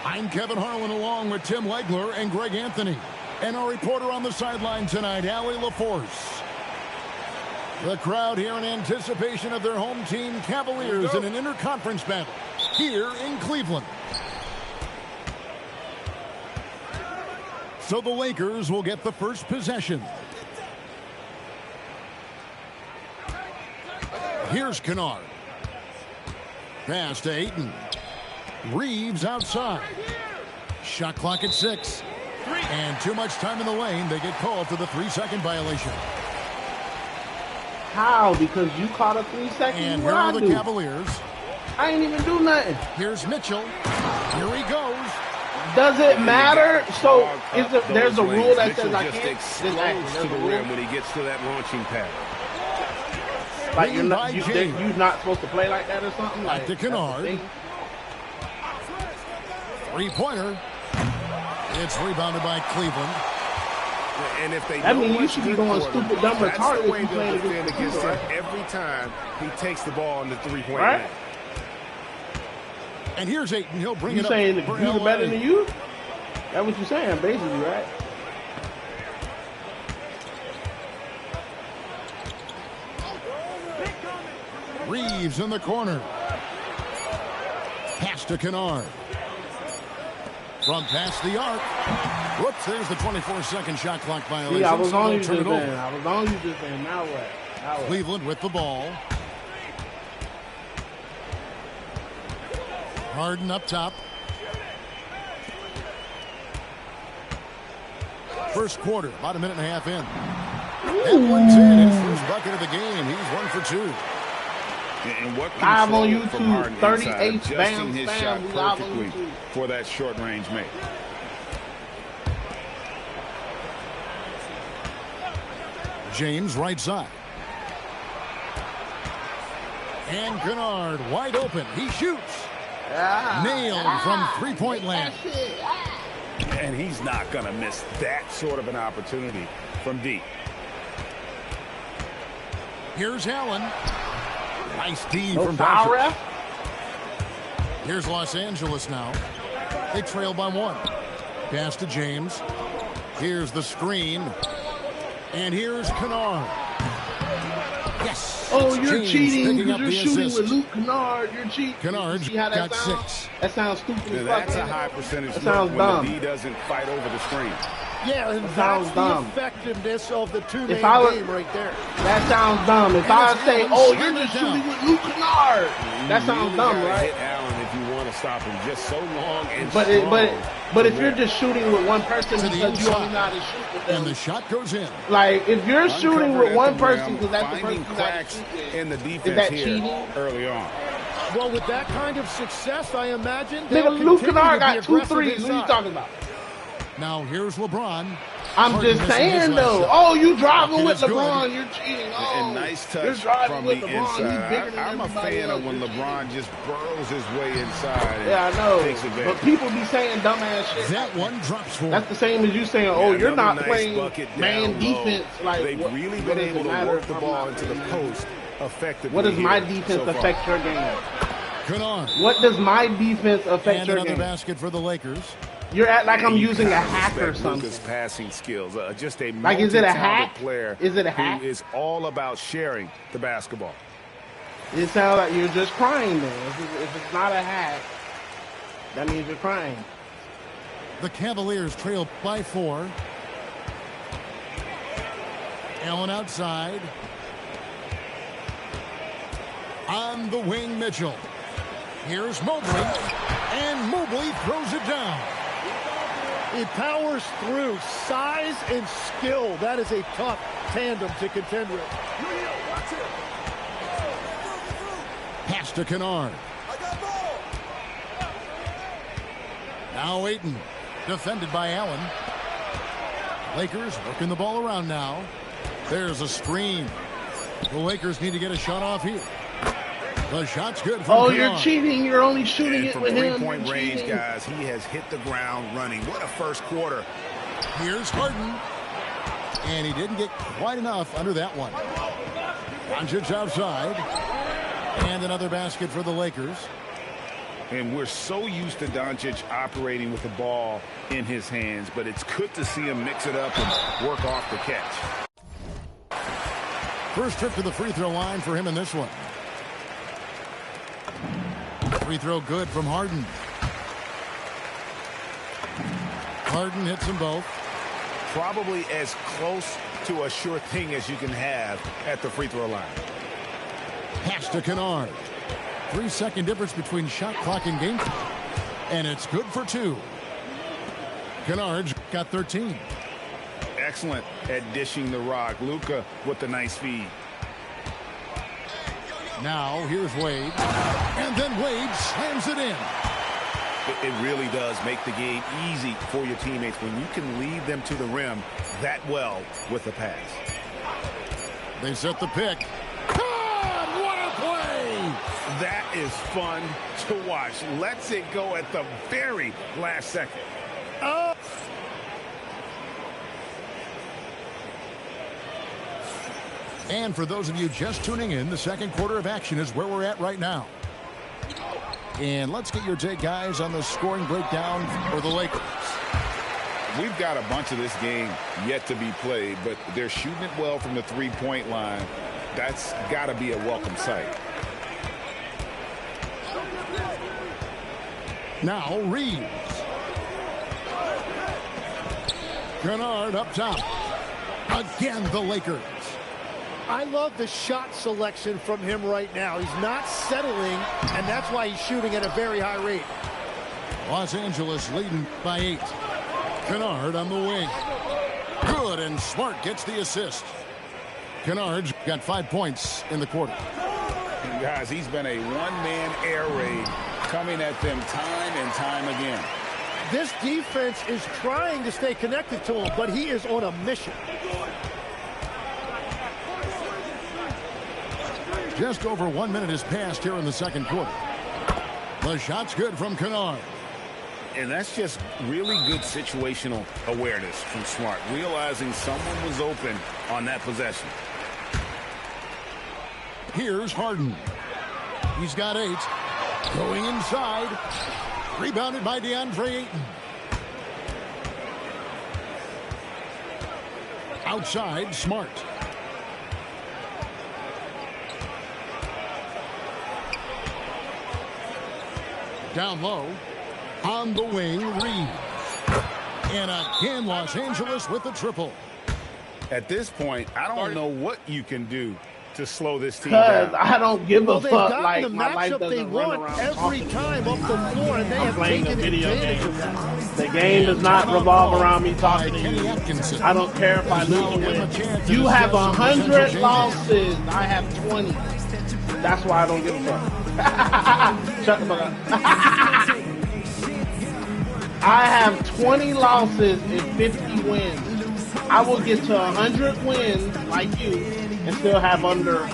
I'm Kevin Harlan along with Tim Legler and Greg Anthony. And our reporter on the sideline tonight, Allie LaForce. The crowd here in anticipation of their home team, Cavaliers, in an interconference battle here in Cleveland. So the Lakers will get the first possession. Here's Kennard. Pass to Ayton. Reeves outside. Shot clock at 6. And too much time in the lane. They get called for the 3-second violation. How? Because you caught a 3-second? And here are the Cavaliers. I ain't even do nothing. Here's Mitchell. Here he goes. Does it matter? So there's a rule that says I can't. Explodes to the rim when he gets to that launching pad. Like you're not supposed to play like that or something? Like to Kennard. Three-pointer. It's rebounded by Cleveland. And if they I mean, you should be going stupid, dumb, retarded if you playing against him every time he takes the ball in the three-point line. And here's Ayton. He'll bring it up. You saying he's better than you? That's what you're saying, basically, right? Reeves in the corner. Pass to Kennard. From past the arc. Whoops, there's the 24-second shot clock violation. See, I was on you turn just it over. then. I was on you just then. Now what? Now what? Cleveland with the ball. Harden up top. First quarter, about a minute and a half in. Edwards in his first bucket of the game. He's 1 for 2. And what Live on control from YouTube, Harden 38 inside, adjusting bam, his bam, shot live on perfectly YouTube. for that short-range make. James right side. And Kennard wide open. He shoots. Nailed from three-point land. And he's not going to miss that sort of an opportunity from deep. Here's Allen. Nice D No from foul, Doncic. ref? Here's Los Angeles now. They trail by 1. Pass to James. Here's the screen. And here's Kennard. Yes. Oh, you're James cheating picking because up you're the shooting assist. with Luke Kennard. You're cheating. Kennard's See how that got sounds? 6. That sounds stupid Now, as fuck. that's a ain't it? high percentage That look sounds when dumb. the D doesn't fight over the screen. Yeah, and That sounds that's dumb. the effectiveness of the two-man If I was- game right there. That sounds dumb. If And I it's say, Allen oh, slamming you're just it down. shooting with Luke Kennard, that sounds really dumb, gotta right? hit Allen if you want to stop him. Just so long and But strong. if you're just shooting with one person To the because you only inside. know how to shoot with And them, the shot goes in. like if you're shooting Uncovered with at one the person rim, because that's the finding person you got to cracks shoot with, in the is defense that here cheating? early on. Well, with that kind of success, I imagine they'll Nigga, Luke continue Kennard to got be 2 aggressive threes. What are you inside. talking about? Now here's LeBron. I'm Harden just missing his saying last though. shot. Oh, you driving Bucket with is good. LeBron? You're cheating. Oh, And nice you're touch driving from with the LeBron. He's bigger inside. than I'm a everybody fan else. of when You're LeBron just burrows his way inside and Yeah, I know. takes advantage. But people be saying dumbass shit. That one drops for That's him. the same as you saying, oh, Yeah, you're another not nice playing bucket man down low. defense. Like They've what, really what been does able it to matter work if the I'm ball not into the playing? post effectively. What does my here defense so far. affect your game? Kennard. What does my defense affect And your another game? basket for the Lakers. You're at like I'm You using a gotta hack or respect something. Luka's passing skills. Just a Like, is it a multi-talented hack? player Is it a hack? who is all about sharing the basketball. It sounds like you're just crying then. If it's not a hack, that means you're crying. The Cavaliers trail by 4. Allen outside. On the wing, Mitchell. Here's Mobley. And Mobley throws it down. He powers through. Size and skill. That is a tough tandem to contend with. Pass to Kennard. Now Ayton. Defended by Allen. Lakers working the ball around now. There's a screen. The Lakers need to get a shot off here. The shot's good from Oh, Kennard. you're cheating. You're only shooting And it from with him. three-point You're range, cheating. guys, he has hit the ground running. What a first quarter. Here's Harden. And he didn't get quite enough under that one. Doncic outside. And another basket for the Lakers. And we're so used to Doncic operating with the ball in his hands, but it's good to see him mix it up and work off the catch. First trip to the free throw line for him in this one. Free throw good from Harden. Harden hits them both. Probably as close to a sure thing as you can have at the free throw line. Pass to Kennard. 3-second difference between shot clock and game. And it's good for 2. Kennard's got 13. Excellent at dishing the rock. Luka with the nice feed. Now here's Wade. And then Wade slams it in. It really does make the game easy for your teammates when you can lead them to the rim that well with the pass. They set the pick. God, what a play! That is fun to watch. Lets it go at the very last second. Oh. And for those of you just tuning in, the second quarter of action is where we're at right now. And let's get your take, guys, on the scoring breakdown for the Lakers. We've got a bunch of this game yet to be played, but they're shooting it well from the three-point line. That's got to be a welcome sight. Now Reeves. Kennard up top. Again, the Lakers. I love the shot selection from him right now. He's not settling, and that's why he's shooting at a very high rate. Los Angeles leading by 8. Kennard on the wing. Good, and Smart gets the assist. Kennard's got 5 points in the quarter. And guys, he's been a one-man air raid coming at them time and time again. This defense is trying to stay connected to him, but he is on a mission. Just over 1 minute has passed here in the second quarter. The shot's good from Kennard. And that's just really good situational awareness from Smart, realizing someone was open on that possession. Here's Harden. He's got 8. Going inside. Rebounded by DeAndre Ayton. Outside, Smart. Down low. On the wing, Reeves. And again, Los Angeles with the triple. At this point, I don't know what you can do to slow this team Because down. I don't give a They've fuck. gotten Like, the my life matchup they doesn't run want around every talking. time up the floor, and they I'm have playing a taken video advantage game. of that. The game does not revolve around me talking to you. I don't care if I lose or win. You have 100 losses. I have 20. That's why I don't give a fuck. Shut the fuck up. I have 20 losses and 50 wins. I will get to 100 wins like you and still have under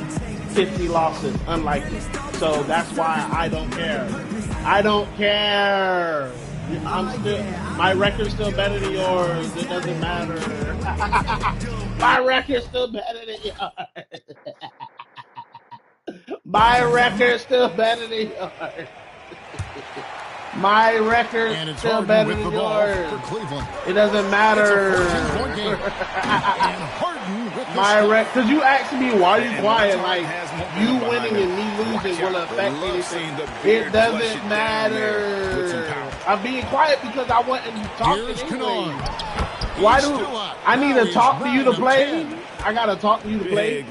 50 losses, unlike you. So that's why I don't care. I don't care. My record's still better than yours. It doesn't matter. My record's still better than yours. My record's still better than yours. My record's still better than yours. It doesn't matter. My record, because you asked me why you quiet, like you winning and me losing will affect anything. It doesn't matter. I'm being quiet because I want to talk to anyway. Why do I need to talk to you to play? I gotta talk to you to play.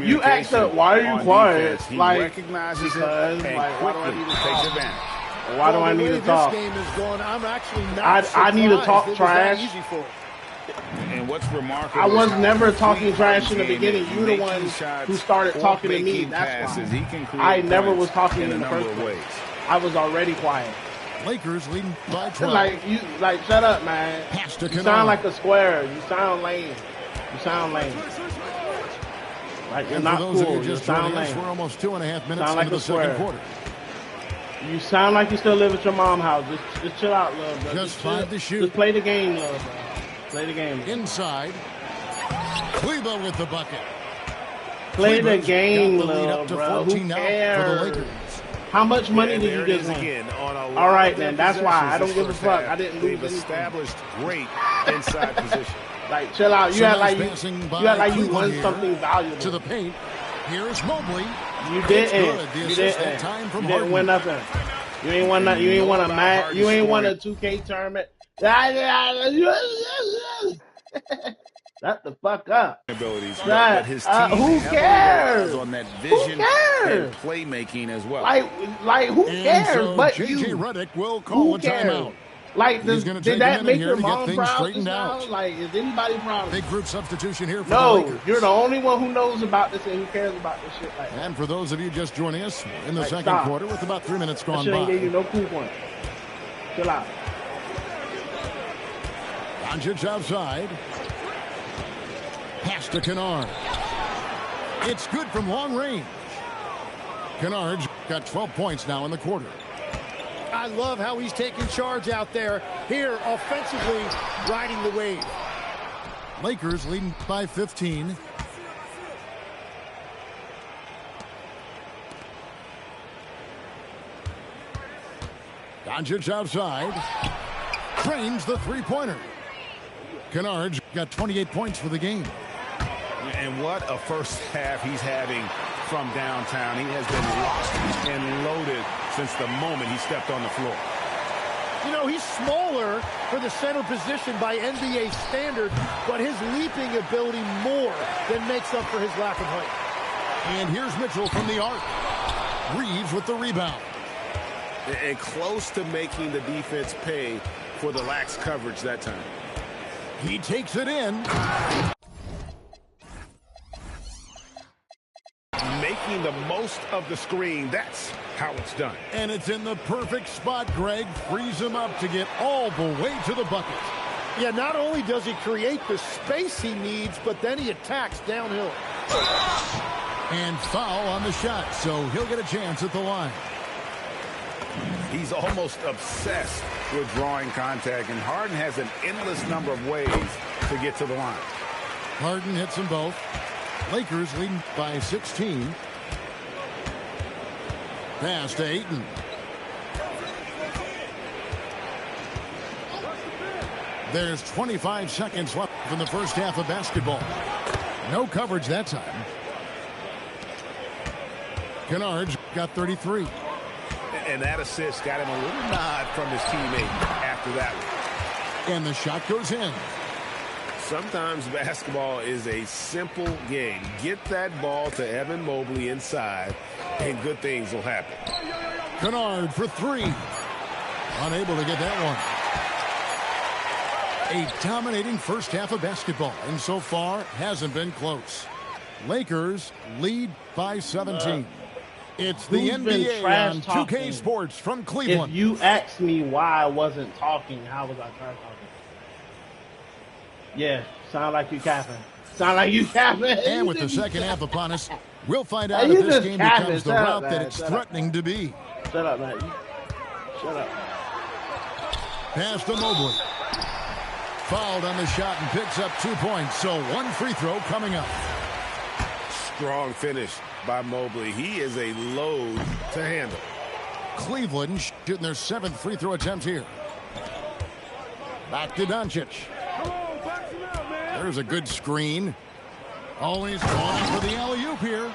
You asked her, why are you quiet? Like, because, like, why do I need to talk? Why do I need to talk? This game is going, I'm actually not I need to talk trash. And what's remarkable, I was never talking trash in the beginning. You're the one who started talking to me. That's why. I never was talking in the first place. I was already quiet. Lakers leading by 12. Like, shut up, man. You sound like a square. You sound lame. You sound lame. Like, you're not cool. You sound lame. We're almost 2.5 minutes into the second quarter. You sound like you still live at your mom's house. Just chill out, little bro. Just 5 to shoot. Just play the game, little bro. Play the game. Inside. Kleba with the bucket. Play the game, little bro. Who cares? How much money did you just win? All right, then. That's why. I don't give a fuck. I didn't lose anything. Established great inside position. Like, chill out. You act like you won something valuable. To the paint. Here's Mobley. You didn't. You didn't win nothing. You ain't won nothing. You ain't won a match. You ain't won a 2K tournament. Shut the fuck up. Abilities, but his team who cares? On that vision and playmaking as well. Like who cares? So but JJ you. Redick will call a timeout. Like, did that make your mom proud? Straightened out. Like, is anybody proud? Big group substitution here for the Lakers. You're the only one who knows about this and who cares about this shit like that. And for those of you just joining us in the second quarter with about 3 minutes gone by. That shit ain't gave you no cool points. Chill out. Doncic outside. Pass to Kennard. It's good from long range. Kennard's got 12 points now in the quarter. I love how he's taking charge out there. Here, offensively, riding the wave. Lakers leading by 15. Doncic outside. Trains the three-pointer. Kennard's got 28 points for the game. And what a first half he's having from downtown. He has been locked and loaded since the moment he stepped on the floor. You know, he's smaller for the center position by NBA standard, but his leaping ability more than makes up for his lack of height. And here's Mitchell from the arc. Reeves with the rebound. And close to making the defense pay for the lax coverage that time. He takes it in. Making the most of the screen. That's how it's done. And it's in the perfect spot, Greg. Frees him up to get all the way to the bucket. Yeah, not only does he create the space he needs, but then he attacks downhill. And foul on the shot, so he'll get a chance at the line. He's almost obsessed with drawing contact, and Harden has an endless number of ways to get to the line. Harden hits them both. Lakers leading by 16. Pass to Ayton. There's 25 seconds left in the first half of basketball. No coverage that time. Kennard's got 33. And that assist got him a little nod from his teammate after that one. And the shot goes in. Sometimes basketball is a simple game. Get that ball to Evan Mobley inside, and good things will happen. Kennard for three. Unable to get that one. A dominating first half of basketball, and so far hasn't been close. Lakers lead by 17. It's the NBA on 2K Sports from Cleveland. If you asked me why I wasn't talking, how was I trash talking? Yeah, sound like you capping. Sound like you capping. And with the second half upon us, we'll find out if this game becomes the route that it's threatening to be. Shut up, man. Shut up. Pass to Mobley. Fouled on the shot and picks up 2 points. So one free throw coming up. Strong finish by Mobley. He is a load to handle. Cleveland shooting their 7th free throw attempt here. Back to Doncic. There's a good screen. Always going for the alley-oop here.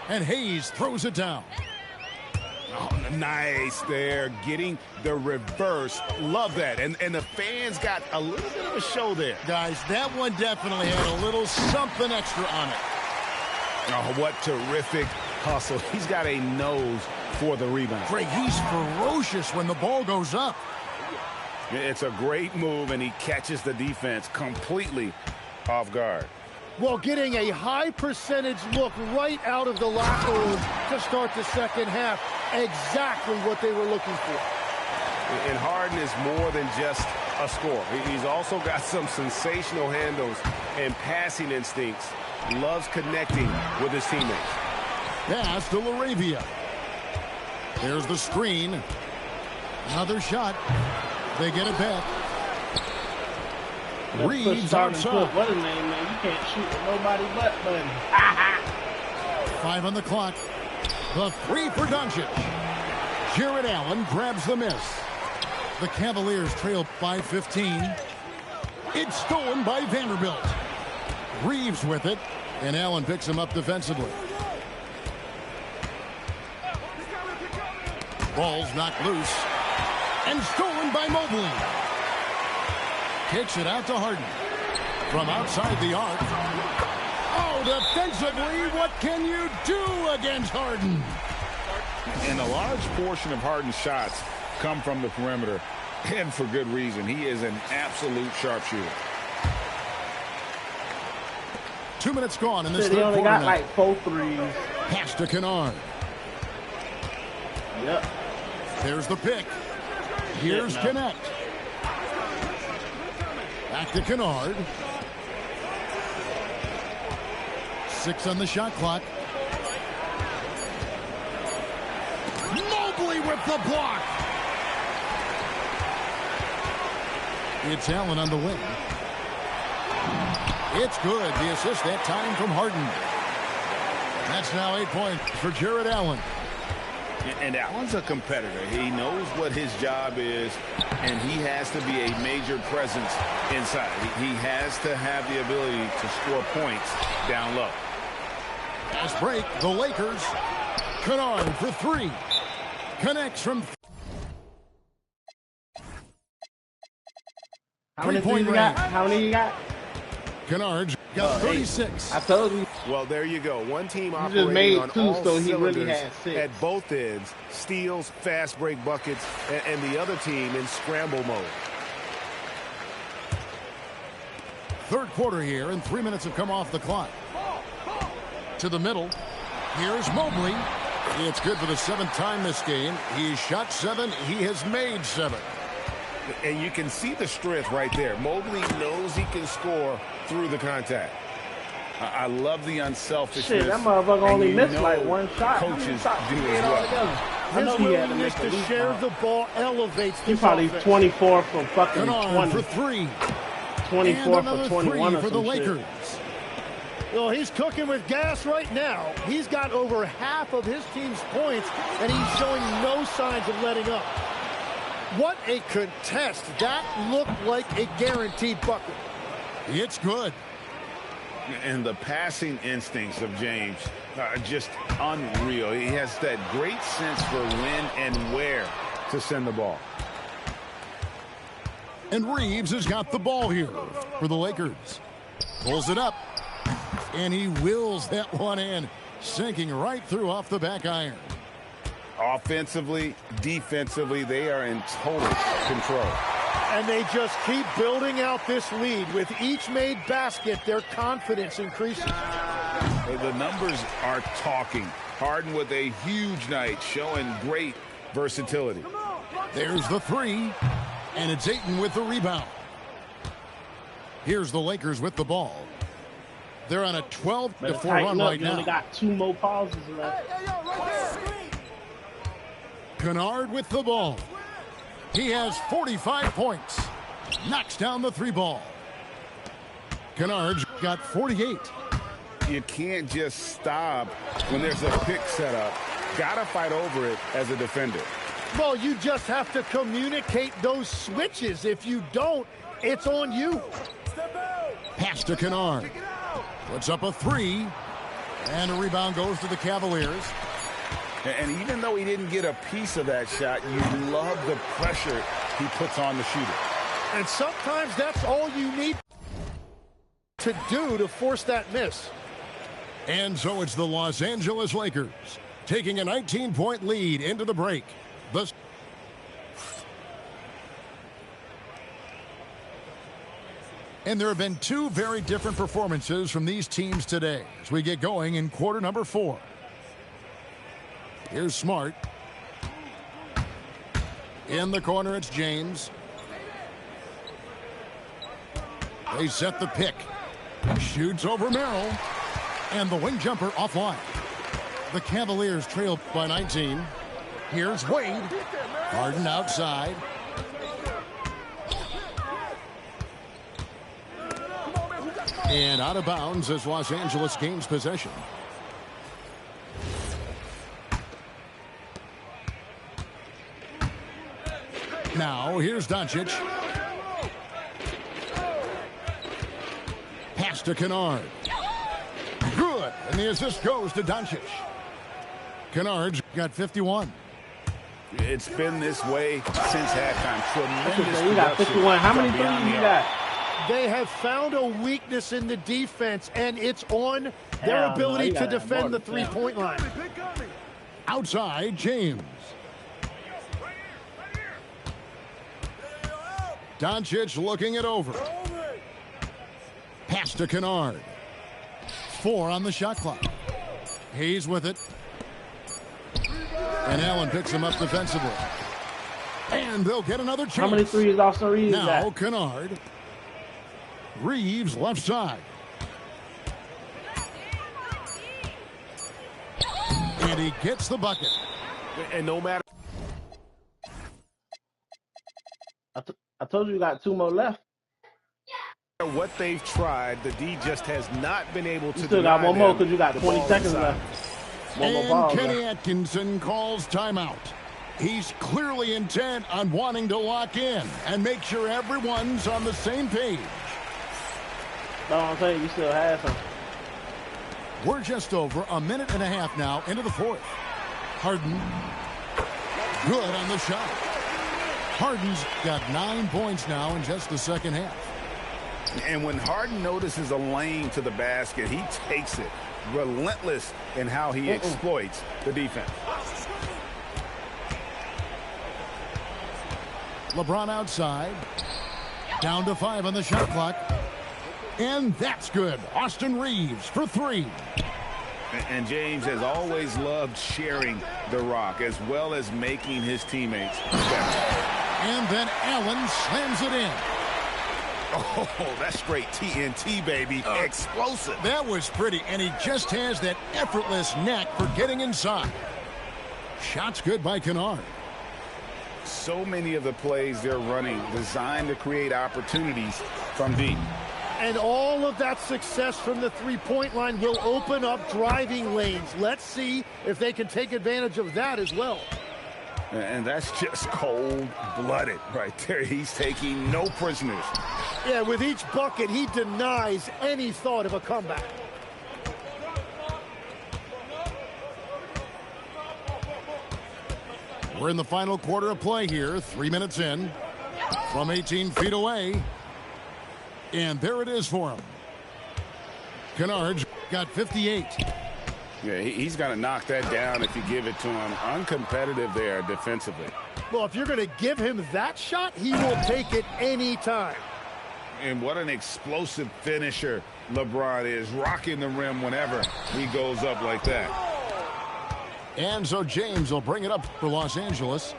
And Hayes throws it down. Oh, nice there. Getting the reverse. Love that. And the fans got a little bit of a show there. Guys, that one definitely had a little something extra on it. Oh, what terrific hustle. He's got a nose for the rebound. Greg, he's ferocious when the ball goes up. It's a great move, and he catches the defense completely off guard. Well, getting a high percentage look right out of the locker room to start the second half. Exactly what they were looking for. And Harden is more than just a scorer. He's also got some sensational handles and passing instincts. Loves connecting with his teammates. Pass to LaRavia. There's the screen. Another shot. They get it back. Reeves outside. What a name, man. You can't shoot with nobody but Buddy. 5 on the clock. The three for Doncic. Jared Allen grabs the miss. The Cavaliers trail by 15. It's stolen by Vanderbilt. Reeves with it, and Allen picks him up defensively. Ball's knocked loose, and stolen by Mobley. Kicks it out to Harden. From outside the arc. Oh, defensively, what can you do against Harden? And a large portion of Harden's shots come from the perimeter, and for good reason. He is an absolute sharpshooter. 2 minutes gone in this He third only quarter. got like 4 threes. Pass to Kennard. Yep. There's the pick. Here's no. Connect. Back to Kennard. 6 on the shot clock. Mobley with the block. It's Allen on the wing. It's good. The assist that time from Harden. That's now 8 points for Jared Allen. And Allen's a competitor. He knows what his job is, and he has to be a major presence inside. He has to have the ability to score points down low. Fast break, the Lakers. Kennard for 3. Connects from How many threes you got? How many you got? Kennard's got 36. I told you. Well, there you go. One team He just operating made on 2, all so he really cylinders had 6. at both ends. Steals, fast break buckets, and the other team in scramble mode. Third quarter here, and 3 minutes have come off the clock. To the middle. Here's Mobley. It's good for the 7th time this game. He's shot 7. He has made 7. And you can see the strength right there. Mobley knows he can score through the contact. I love the unselfishness. Shit, that motherfucker only missed like 1 shot. Coaches do as well. His willingness to share the ball elevates this He's probably offense. 24 from fucking Kennard 20. for 3. 24 for 21 for the Lakers. Well, he's cooking with gas right now. He's got over half of his team's points, and he's showing no signs of letting up. What a contest. That looked like a guaranteed bucket. It's good. And the passing instincts of James are just unreal. He has that great sense for when and where to send the ball. And Reeves has got the ball here for the Lakers. Pulls it up. And he wills that one in, sinking right through off the back iron. Offensively, defensively, they are in total control. And they just keep building out this lead. With each made basket, their confidence increases. The numbers are talking. Harden with a huge night, showing great versatility. There's the 3, and it's Ayton with the rebound. Here's the Lakers with the ball. They're on a 12-4 run right now. You only got 2 more pauses left. Kennard with the ball. He has 45 points. Knocks down the 3 ball. Kennard's got 48. You can't just stop when there's a pick set up. Gotta fight over it as a defender. Well, you just have to communicate those switches. If you don't, it's on you. Pass to Kennard. Puts up a 3. And a rebound goes to the Cavaliers. And even though he didn't get a piece of that shot, you love the pressure he puts on the shooter. And sometimes that's all you need to do to force that miss. And so it's the Los Angeles Lakers taking a 19-point lead into the break. And there have been 2 very different performances from these teams today as we get going in quarter number 4. Here's Smart. In the corner, it's James. They set the pick. Shoots over Merrill. And the wing jumper offline. The Cavaliers trail by 19. Here's Wade. Harden outside. And out of bounds as Los Angeles gains possession. Now, here's Doncic. Pass to Kennard. Good. And the assist goes to Doncic. Kennard's got 51. It's been this way since halftime. Tremendous. You got 51. How many threes you got? They have found a weakness in the defense, and it's on their ability to defend the 3-point line. Outside, James. Doncic looking it over. Pass to Kennard. 4 on the shot clock. Hayes with it. And Allen picks him up defensively. And they'll get another chance. How many threes off Reeves? Now Kennard. Reeves left side. And he gets the bucket. And no matter. I told you got 2 more left. What they've tried, the D just has not been able to. You still got 1 more because you got 20 seconds left. And Kenny Atkinson calls timeout. He's clearly intent on wanting to lock in and make sure everyone's on the same page. No, I'm saying you still have some. We're just over a minute and a half now into the 4th. Harden. Good on the shot. Harden's got 9 points now in just the second half. And when Harden notices a lane to the basket, he takes it. Relentless in how he exploits the defense. LeBron outside. Down to 5 on the shot clock. And that's good. Austin Reeves for 3. And James has always loved sharing the rock as well as making his teammates better. And then Allen slams it in. Oh, that's straight TNT, baby. Explosive. That was pretty, and he just has that effortless knack for getting inside. Shots good by Kennard. So many of the plays they're running designed to create opportunities from deep. And all of that success from the three-point line will open up driving lanes. Let's see if they can take advantage of that as well. And that's just cold-blooded right there. He's taking no prisoners. Yeah, with each bucket, he denies any thought of a comeback. We're in the final quarter of play here. 3 minutes in. From 18 feet away. And there it is for him. Kennard's got 58. Yeah, he's going to knock that down if you give it to him. Uncompetitive there defensively. Well, if you're going to give him that shot, he will take it any time. And what an explosive finisher LeBron is, rocking the rim whenever he goes up like that. And so James will bring it up for Los Angeles.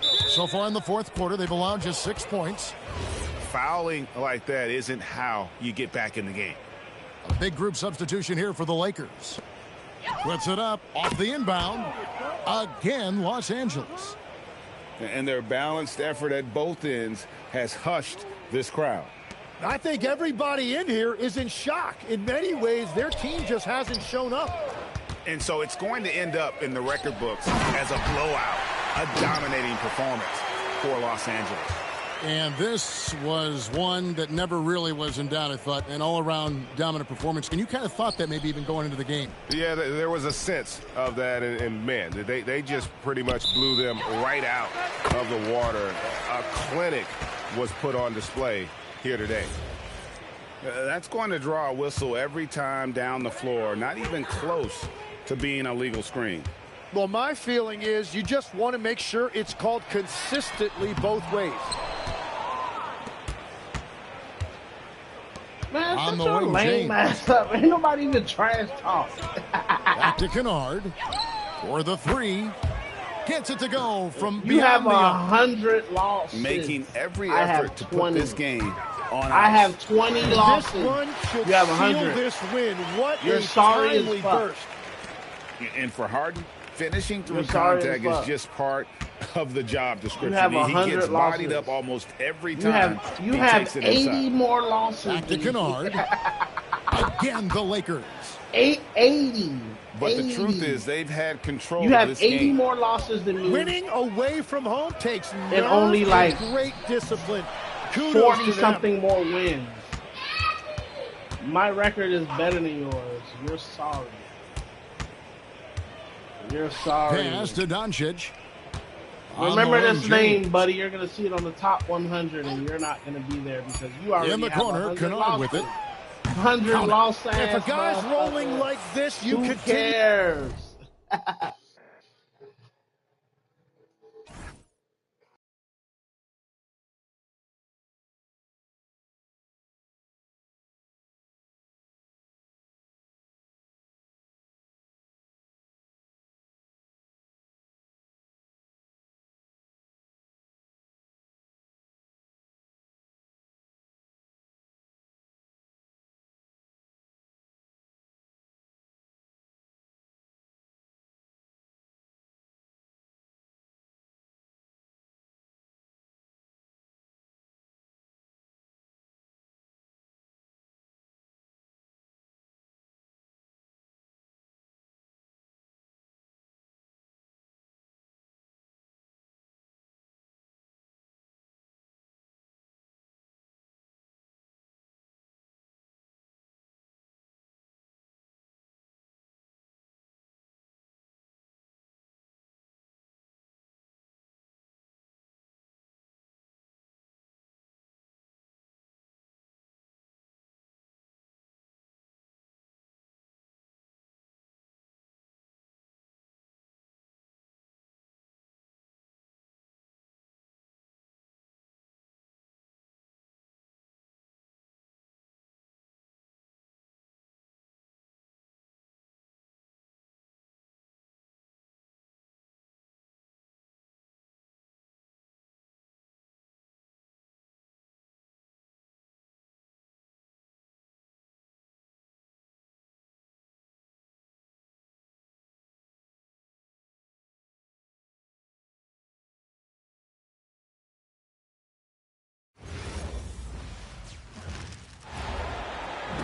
So far in the fourth quarter, they've allowed just 6 points. Fouling like that isn't how you get back in the game. A big group substitution here for the Lakers. Puts it up off the inbound. Again, Los Angeles. And their balanced effort at both ends has hushed this crowd. I think everybody in here is in shock. In many ways, their team just hasn't shown up. And so it's going to end up in the record books as a blowout, a dominating performance for Los Angeles. And this was one that never really was in doubt, I thought, an all-around dominant performance. And you kind of thought that maybe even going into the game. Yeah, there was a sense of that, and man, they just pretty much blew them right out of the water. A clinic was put on display here today. That's going to draw a whistle every time down the floor, not even close to being a legal screen. Well, my feeling is you just want to make sure it's called consistently both ways. Man, On such the a wing, lame ass up. Ain't nobody even trash talk. Back to Kennard for the 3. Gets it to go from You have beyond 100 losses. Making every effort to put this game on ice. I have 20 losses. This one should You have seal 100. this win. What You're a sorry as timely fuck. burst. And for Harden, finishing through You're sorry as contact is fuck. just part of the job description. You have He 100 gets bodied losses. up almost every You time have he takes it 80 inside. more losses. back to than Kennard. Again, the Lakers. 80. But 80. the truth is, they've had control You of have this 80 game. more losses than me. Winning away from home takes nerve only like great discipline. Kudos 40 to them. something more wins. My record is better than yours. You're sorry. You're sorry. Pass to Doncic. Remember On the this wing, name, James. buddy. You're going to see it on the top 100, and you're not going to be there because you already In the have corner, 100 Kennard losses. with it. 100 lost ass. If a guy's motherfucker. rolling like this, you Who continue. cares?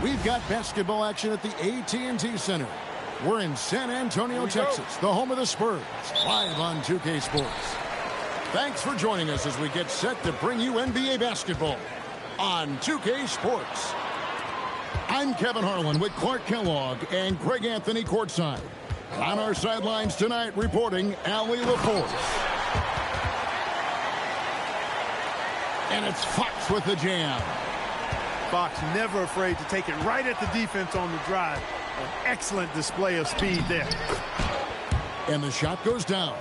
We've got basketball action at the AT&T Center. We're in San Antonio, Texas, the home of the Spurs, live on 2K Sports. Thanks for joining us as we get set to bring you NBA basketball on 2K Sports. I'm Kevin Harlan with Clark Kellogg and Greg Anthony courtside. On our sidelines tonight, reporting Allie LaForce. And it's Fox with the jam. Fox never afraid to take it right at the defense on the drive. An excellent display of speed there. And the shot goes down.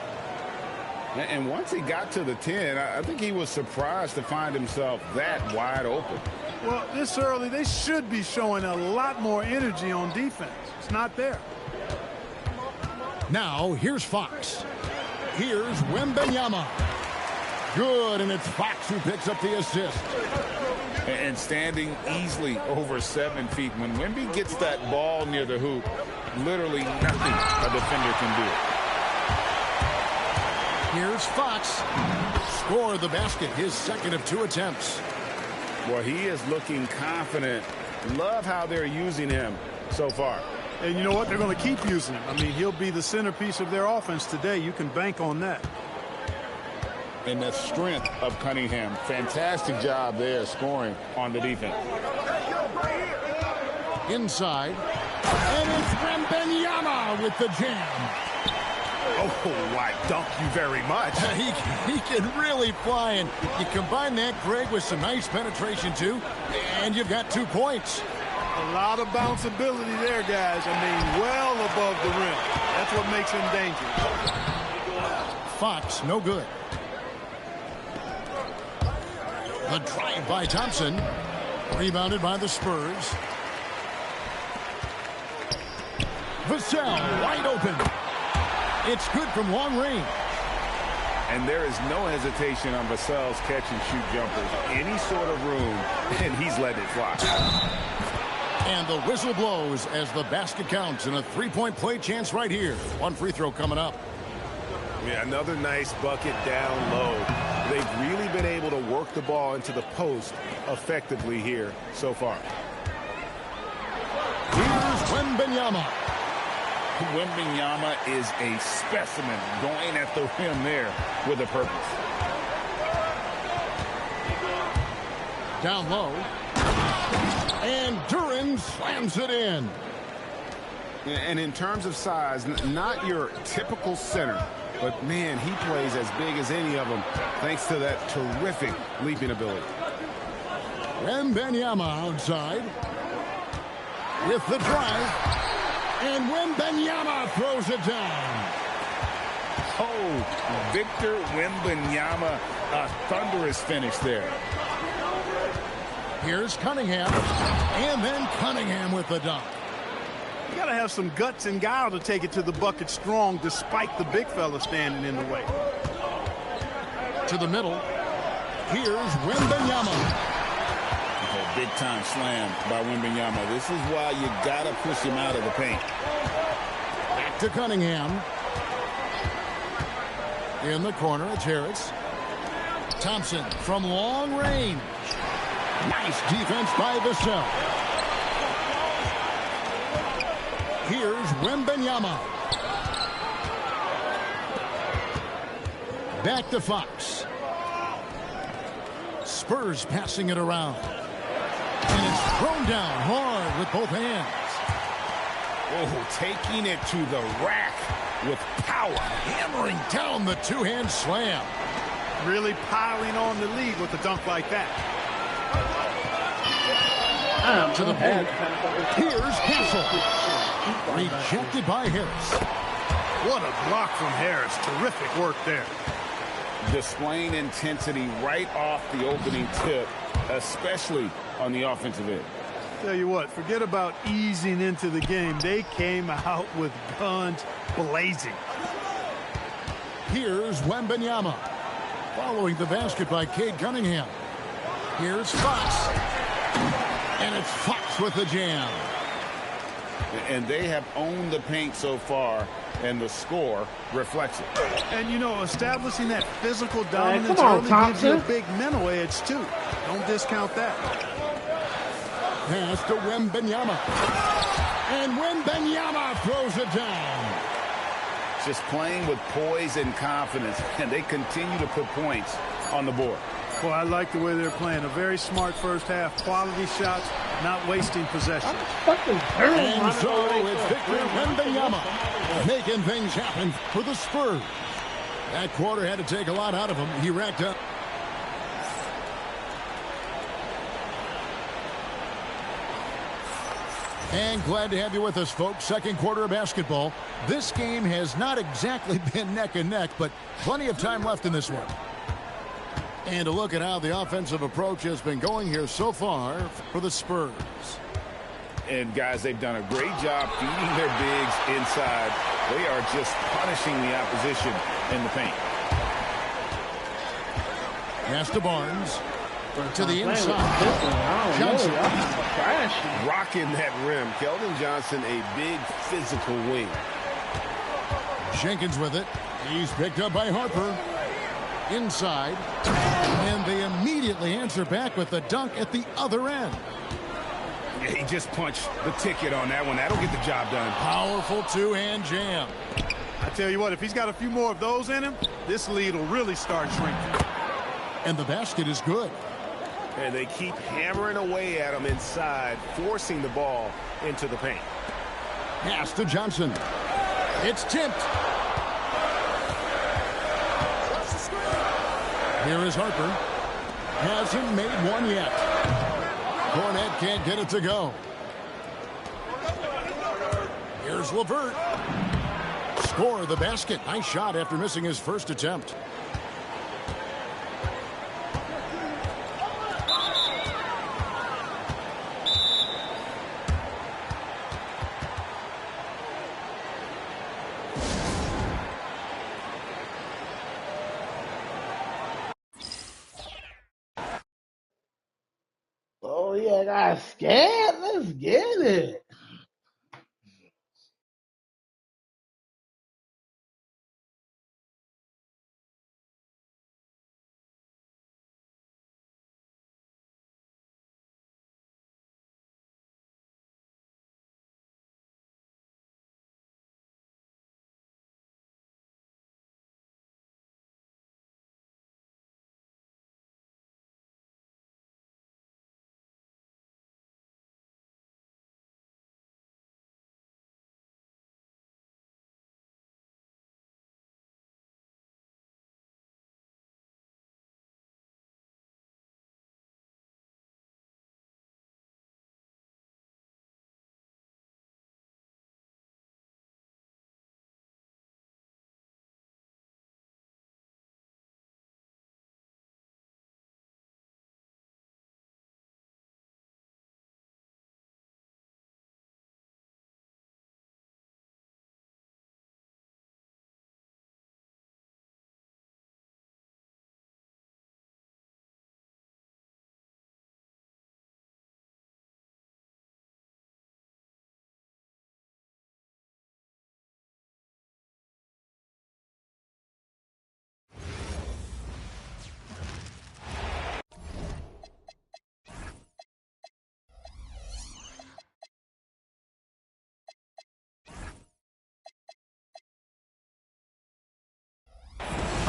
And once he got to the 10, I think he was surprised to find himself that wide open. Well, this early, they should be showing a lot more energy on defense. It's not there. Now, here's Fox. Here's Wembanyama. Good, and it's Fox who picks up the assist. And standing easily over 7 feet. When Wemby gets that ball near the hoop, literally nothing a defender can do. Here's Fox. Scored the basket, his second of 2 attempts. Well, he is looking confident. Love how they're using him so far. And you know what? They're going to keep using him. I mean, he'll be the centerpiece of their offense today. You can bank on that. And the strength of Cunningham. Fantastic job there scoring on the defense. Inside. And it's Wembanyama with the jam. Oh, I dunk you very much. He can really fly, and you combine that, Greg, with some nice penetration, too, and you've got 2 points. A lot of bounceability there, guys. I mean, well above the rim. That's what makes him dangerous. Fox, no good. The drive by Thompson. Rebounded by the Spurs. Vassell, wide open. It's good from long range. And there is no hesitation on Vassell's catch-and-shoot jumpers. Any sort of room, and he's let it fly. And the whistle blows as the basket counts, and a 3-point play chance right here. 1 free throw coming up. Yeah, another nice bucket down low. They've really been able to work the ball into the post effectively here so far. Here's Wembanyama. Wembanyama is a specimen going at the rim there with a purpose. Down low. And Duran slams it in. And in terms of size, not your typical center, but man, he plays as big as any of them thanks to that terrific leaping ability. Wembanyama outside with the drive. And Wembanyama throws it down. Oh, Victor Wembanyama, a thunderous finish there. Here's Cunningham, and then Cunningham with the dunk. You got to have some guts and guile to take it to the bucket strong despite the big fella standing in the way. To the middle. Here's Wembanyama. Big-time slam by Wembanyama. This is why you got to push him out of the paint. Back to Cunningham. In the corner, it's Harris. Thompson from long range. Nice defense by Vassell. Here's Wembanyama. Back to Fox. Spurs passing it around. And it's thrown down hard with both hands. Oh, taking it to the rack with power. Hammering down the two-hand slam. Really piling on the lead with a dunk like that. To the paint. Here's Castle. Rejected by Harris. What a block from Harris. Terrific work there. Displaying intensity right off the opening tip, especially on the offensive end. Tell you what, forget about easing into the game. They came out with guns blazing. Here's Wembanyama. Following the basket by Cade Cunningham. Here's Fox. And it's Fox with the jam. And they have owned the paint so far, and the score reflects it. And, you know, establishing that physical dominance come on, early Thompson. gives you a big mental edge, too. Don't discount that. Pass to Wembanyama. And Wembanyama throws it down. Just playing with poise and confidence, and they continue to put points on the board. Well, I like the way they're playing. A very smart first half. Quality shots, not wasting possession. And so it's Victor Wembanyama making things happen for the Spurs. That quarter had to take a lot out of him. He racked up. And glad to have you with us, folks. Second quarter of basketball. This game has not exactly been neck and neck, but plenty of time left in this one. And a look at how the offensive approach has been going here so far for the Spurs. And, guys, they've done a great job feeding their bigs inside. They are just punishing the opposition in the paint. Pass to Barnes. To the inside. Johnson. Rocking that rim. Keldon Johnson, a big physical wing. Jenkins with it. He's picked up by Harper. Inside. And they immediately answer back with the dunk at the other end. Yeah, he just punched the ticket on that one. That'll get the job done. Powerful two-hand jam. I tell you what, if he's got a few more of those in him, this lead will really start shrinking. And the basket is good. And they keep hammering away at him inside, forcing the ball into the paint. Pass to Johnson. It's tipped. Here is Harper. Hasn't made one yet. Cornette can't get it to go. Here's LeVert. Score the basket. Nice shot after missing his first attempt. Oh, yeah, I got scared. Let's get it.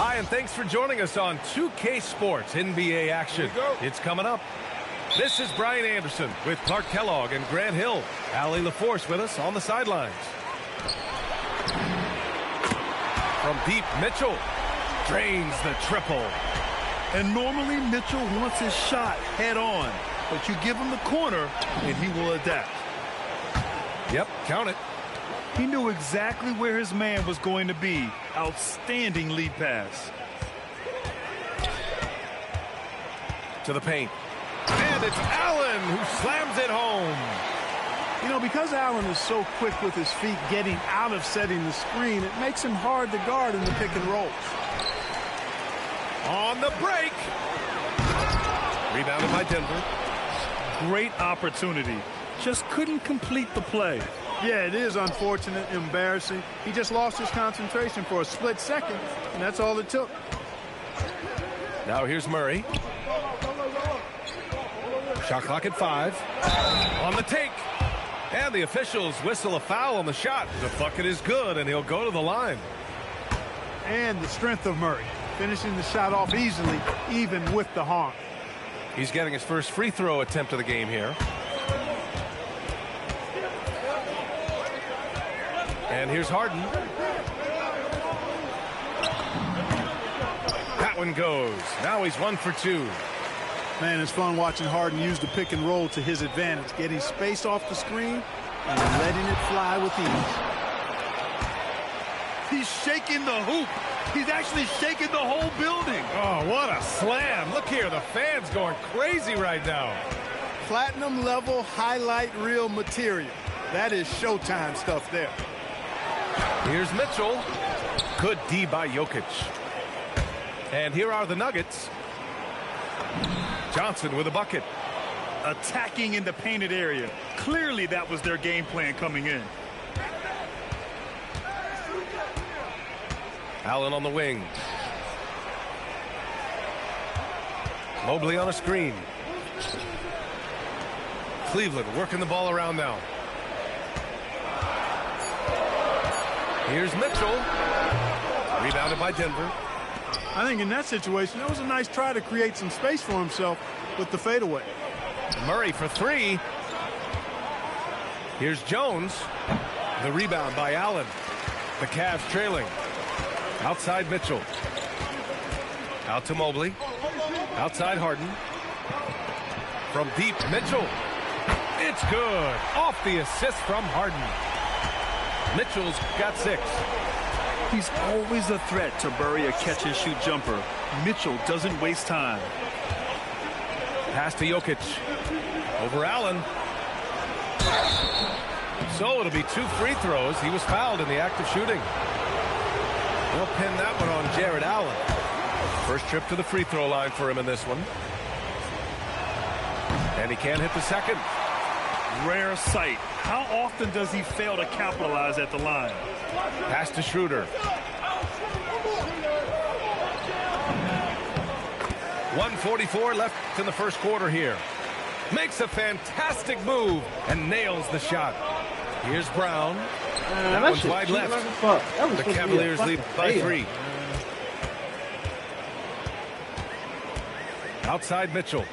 Hi, and thanks for joining us on 2K Sports NBA action. It's coming up. This is Brian Anderson with Clark Kellogg and Grant Hill. Allie LaForce with us on the sidelines. From deep, Mitchell drains the triple. And normally Mitchell wants his shot head on, but you give him the corner and he will adapt. Yep, count it. He knew exactly where his man was going to be. Outstanding lead pass. To the paint. And it's Allen who slams it home. You know, because Allen is so quick with his feet getting out of setting the screen, it makes him hard to guard in the pick and rolls. On the break. Rebounded by Denver. Great opportunity. Just couldn't complete the play. Yeah, it is unfortunate, embarrassing. He just lost his concentration for a split second, and that's all it took. Now here's Murray. Shot clock at 5. On the take. And the officials whistle a foul on the shot. The bucket is good, and he'll go to the line. And the strength of Murray, finishing the shot off easily, even with the harm. He's getting his first free throw attempt of the game here. And here's Harden. That one goes. Now he's 1 for 2. Man, it's fun watching Harden use the pick and roll to his advantage, getting space off the screen and letting it fly with ease. He's shaking the hoop. He's actually shaking the whole building. Oh, what a slam. Look here, the fans going crazy right now. Platinum level highlight reel material. That is Showtime stuff there. Here's Mitchell. Good D by Jokic. And here are the Nuggets. Johnson with a bucket. Attacking in the painted area. Clearly that was their game plan coming in. Allen on the wing. Mobley on a screen. Cleveland working the ball around now. Here's Mitchell. Rebounded by Denver. I think in that situation, that was a nice try to create some space for himself with the fadeaway. Murray for 3. Here's Jones. The rebound by Allen. The Cavs trailing. Outside Mitchell. Out to Mobley. Outside Harden. From deep, Mitchell. It's good. Off the assist from Harden. Mitchell's got 6. He's always a threat to bury a catch-and-shoot jumper. Mitchell doesn't waste time. Pass to Jokic. Over Allen. So it'll be 2 free throws. He was fouled in the act of shooting. We'll pin that one on Jared Allen. First trip to the free throw line for him in this one. And he can't hit the second. Rare sight. How often does he fail to capitalize at the line? Pass to Schroeder. 1:44 left in the first quarter here. Makes a fantastic move and nails the shot. Here's Brown. That one's wide left. The Cavaliers lead by 3. Outside Mitchell.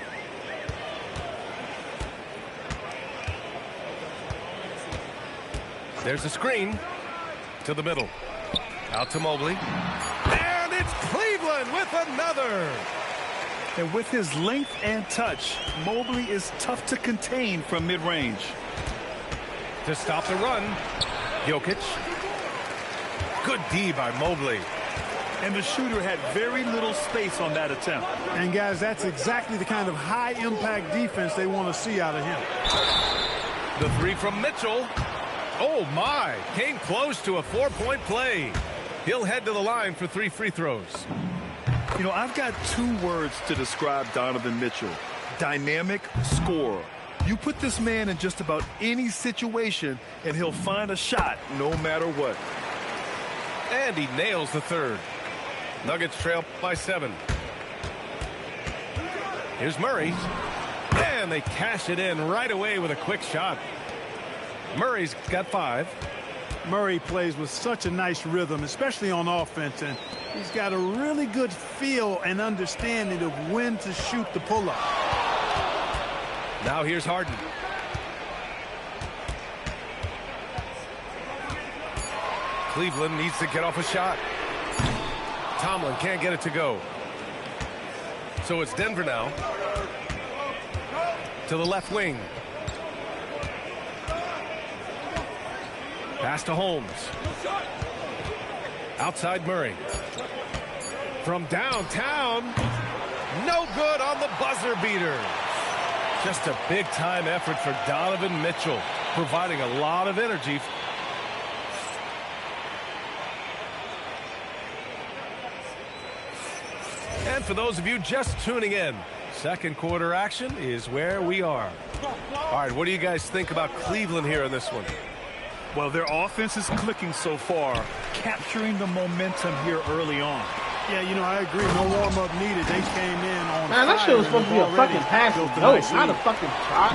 There's a screen to the middle. Out to Mobley. And it's Cleveland with another. And with his length and touch, Mobley is tough to contain from mid-range. To stop the run, Jokic. Good D by Mobley. And the shooter had very little space on that attempt. And guys, that's exactly the kind of high-impact defense they want to see out of him. The 3 from Mitchell. Oh, my. Came close to a 4-point play. He'll head to the line for 3 free throws. You know, I've got 2 words to describe Donovan Mitchell. Dynamic scorer. You put this man in just about any situation, and he'll find a shot no matter what. And he nails the 3rd. Nuggets trail by 7. Here's Murray. And they cash it in right away with a quick shot. Murray's got 5. Murray plays with such a nice rhythm, especially on offense, and he's got a really good feel and understanding of when to shoot the pull-up. Now here's Harden. Cleveland needs to get off a shot. Tomlin can't get it to go. So it's Denver now. To the left wing. Pass to Holmes. Outside Murray. From downtown. No good on the buzzer beater. Just a big-time effort for Donovan Mitchell, providing a lot of energy. And for those of you just tuning in, second quarter action is where we are. All right, what do you guys think about Cleveland here in this one? Well, their offense is clicking so far, capturing the momentum here early on. Yeah, you know, I agree. No warm-up needed. They came in on Man, that shit was supposed to be a fucking pass. No, not a fucking shot.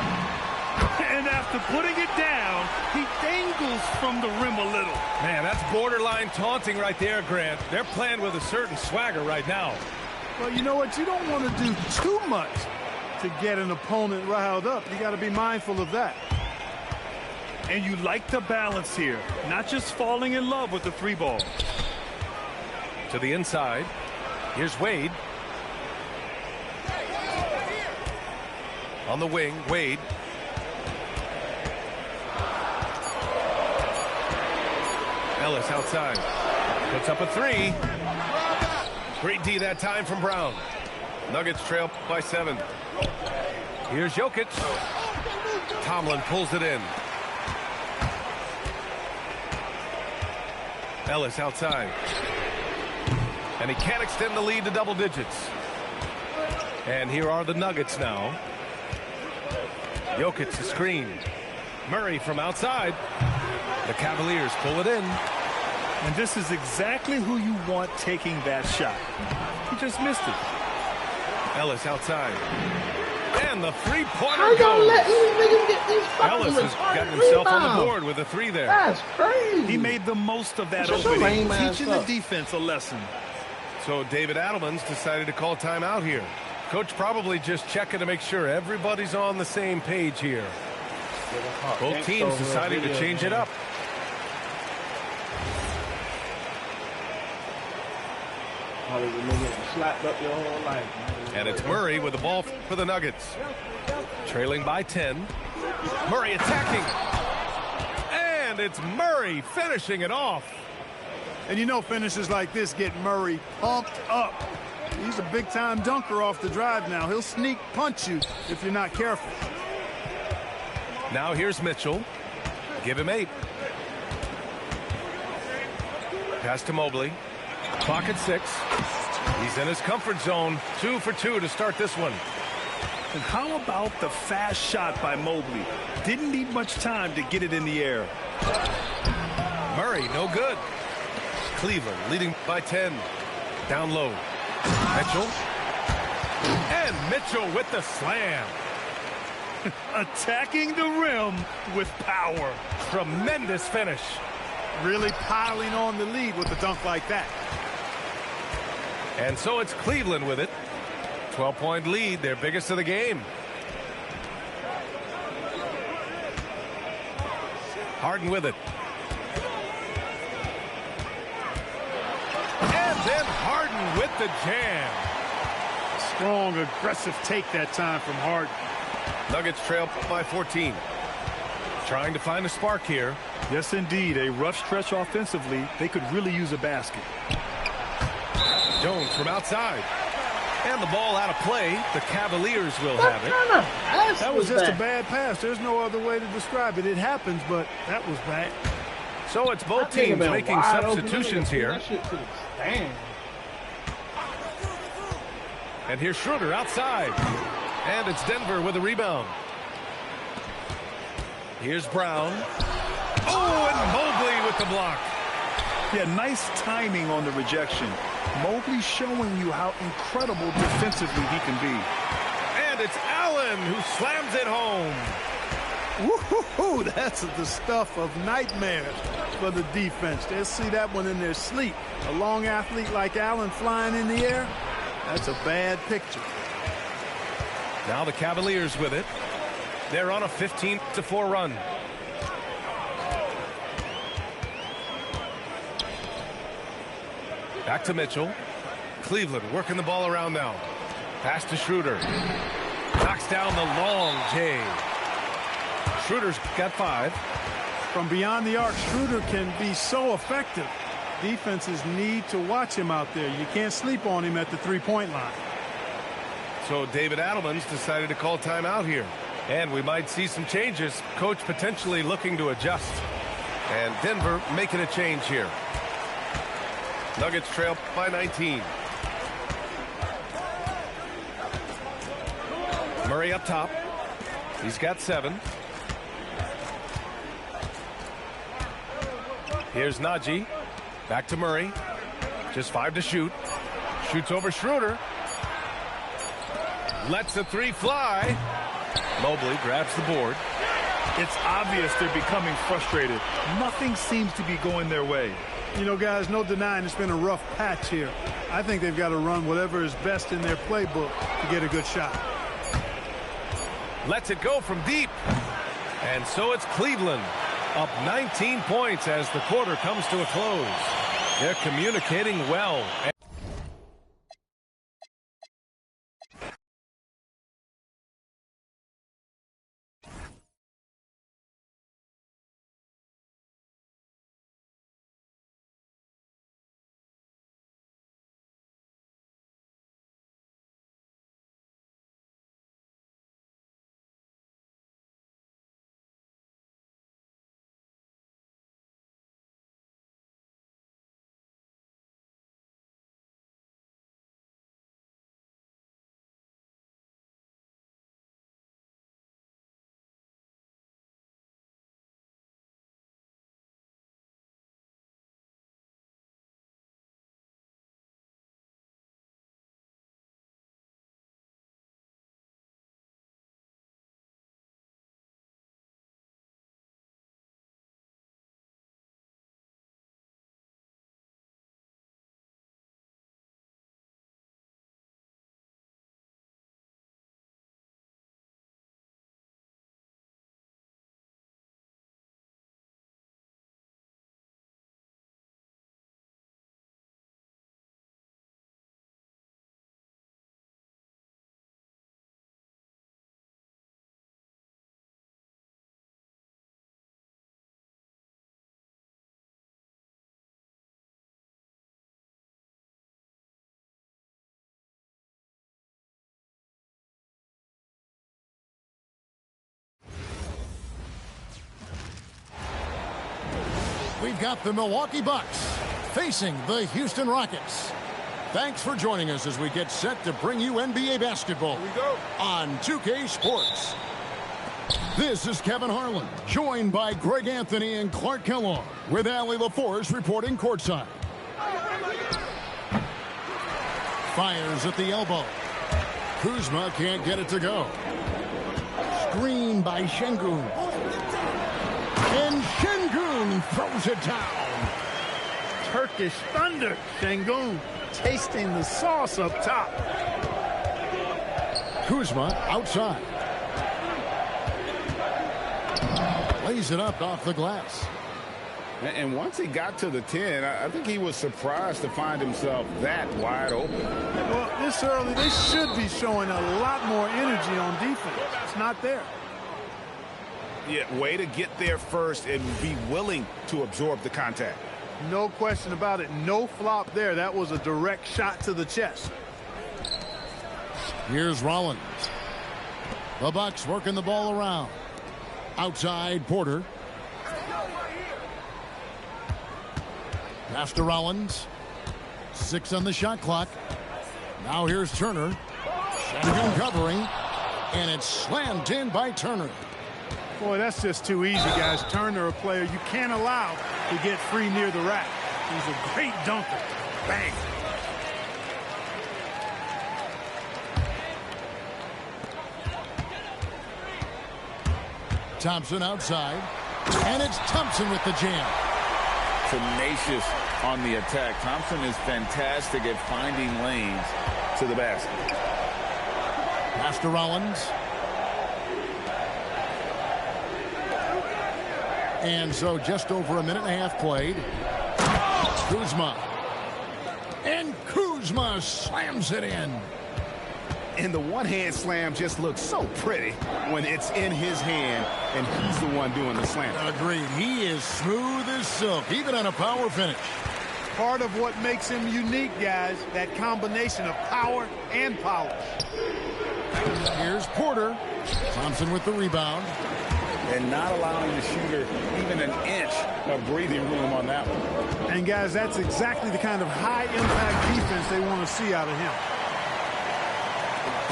And after putting it down, he dangles from the rim a little. Man, that's borderline taunting right there, Grant. They're playing with a certain swagger right now. Well, you know what? You don't want to do too much to get an opponent riled up. You got to be mindful of that. And you like the balance here, not just falling in love with the three ball. To the inside. Here's Wade. On the wing, Wade. Ellis outside. Puts up a three. Great D that time from Brown. Nuggets trail by 7. Here's Jokic. Tomlin pulls it in. Ellis outside. And he can't extend the lead to double digits. And here are the Nuggets now. Jokic the screen. Murray from outside. The Cavaliers pull it in. And this is exactly who you want taking that shot. He just missed it. Ellis outside. And the three-pointer How y'all goes. let these niggas get these fucking Ellis has gotten himself on the board with a 3 there. That's crazy. He made the most of that Just a opening, lame ass teaching the stuff. defense a lesson. So David Adelman's decided to call timeout here. Coach probably just checking to make sure everybody's on the same page here. Both teams deciding to change it up. And it's Murray with the ball for the Nuggets. Trailing by 10. Murray attacking. And it's Murray finishing it off. And you know finishes like this get Murray pumped up. He's a big-time dunker off the drive now. He'll sneak punch you if you're not careful. Now here's Mitchell. Give him 8. Pass to Mobley. Clock at 6. He's in his comfort zone. 2 for 2 to start this one. And how about the fast shot by Mobley? Didn't need much time to get it in the air. Murray, no good. Cleveland leading by 10. Down low. Mitchell. And Mitchell with the slam. Attacking the rim with power. Tremendous finish. Really piling on the lead with a dunk like that. And so it's Cleveland with it. 12-point lead, their biggest of the game. Harden with it. And then Harden with the jam. Strong, aggressive take that time from Harden. Nuggets trail by 14. Trying to find a spark here. Yes, indeed. A rough stretch offensively. They could really use a basket. Jones from outside. And the ball out of play. The Cavaliers will have it. That was just a bad pass. There's no other way to describe it. It happens, but that was bad. So it's both teams making substitutions here. And here's Schroeder outside. And it's Denver with a rebound. Here's Brown. Oh, and Mobley with the block. Yeah, nice timing on the rejection. Mobley showing you how incredible defensively he can be. And it's Allen who slams it home. Woo-hoo-hoo, that's the stuff of nightmares for the defense. They'll see that one in their sleep. A long athlete like Allen flying in the air, that's a bad picture. Now the Cavaliers with it. They're on a 15-4 run. Back to Mitchell. Cleveland working the ball around now. Pass to Schroeder. Knocks down the long J. Schroeder's got 5. From beyond the arc, Schroeder can be so effective. Defenses need to watch him out there. You can't sleep on him at the three-point line. So David Adelman's decided to call timeout here. And we might see some changes. Coach potentially looking to adjust. And Denver making a change here. Nuggets trail by 19. Murray up top. He's got 7. Here's Najee. Back to Murray. Just 5 to shoot. Shoots over Schroeder. Lets the three fly. Mobley grabs the board. It's obvious they're becoming frustrated. Nothing seems to be going their way. You know, guys, no denying it's been a rough patch here. I think they've got to run whatever is best in their playbook to get a good shot. Lets it go from deep. And so it's Cleveland up 19 points as the quarter comes to a close. They're communicating well. We've got the Milwaukee Bucks facing the Houston Rockets. Thanks for joining us as we get set to bring you NBA basketball on 2K Sports. This is Kevin Harlan, joined by Greg Anthony and Clark Kellogg, with Allie LaForce reporting courtside. Fires at the elbow. Kuzma can't get it to go. Screen by Şengün. And Şengün throws it down. Turkish thunder. Şengün tasting the sauce up top. Kuzma outside. Lays it up off the glass. And once he got to the 10, I think he was surprised to find himself that wide open. Well, this early, they should be showing a lot more energy on defense. It's not there. Yeah, way to get there first and be willing to absorb the contact. No question about it. No flop there. That was a direct shot to the chest. Here's Rollins. The Bucks working the ball around. Outside, Porter. Pass to Rollins. 6 on the shot clock. Now here's Turner. Şengün covering. And it's slammed in by Turner. Boy, that's just too easy, guys. Turner, a player you can't allow to get free near the rack. He's a great dunker. Bang. Thompson outside. And it's Thompson with the jam. Tenacious on the attack. Thompson is fantastic at finding lanes to the basket. Pass to Rollins. And so just over a minute and a half played. Kuzma. And Kuzma slams it in. And the one-hand slam just looks so pretty when it's in his hand and he's the one doing the slam. Agreed. He is smooth as silk, even on a power finish. Part of what makes him unique, guys, that combination of power and polish. Here's Porter. Thompson with the rebound. And not allowing the shooter even an inch of breathing room on that one. And, guys, that's exactly the kind of high-impact defense they want to see out of him.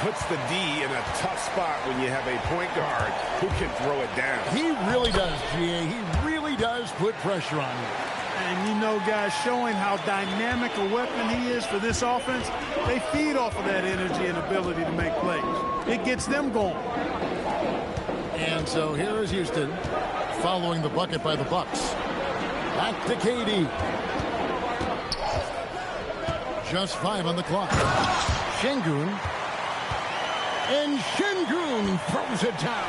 Puts the D in a tough spot when you have a point guard who can throw it down. He really does, GA. He really does put pressure on you. And you know, guys, showing how dynamic a weapon he is for this offense, they feed off of that energy and ability to make plays. It gets them going. And so here is Houston following the bucket by the Bucks. Back to KD. Just 5 on the clock. Şengün. And Şengün throws it down.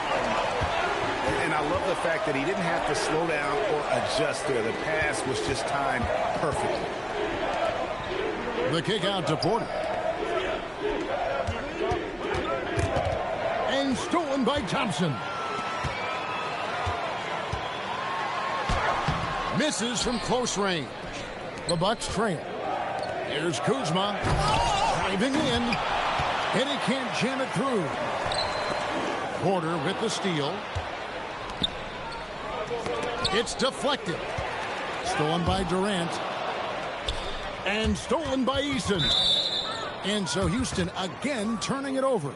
And I love the fact that he didn't have to slow down or adjust there. The pass was just timed perfectly. The kick out to Porter. And stolen by Thompson. Misses from close range. The Bucks trail. Here's Kuzma. Driving in. And he can't jam it through. Porter with the steal. It's deflected. Stolen by Durant. And stolen by Eason. And so Houston again turning it over.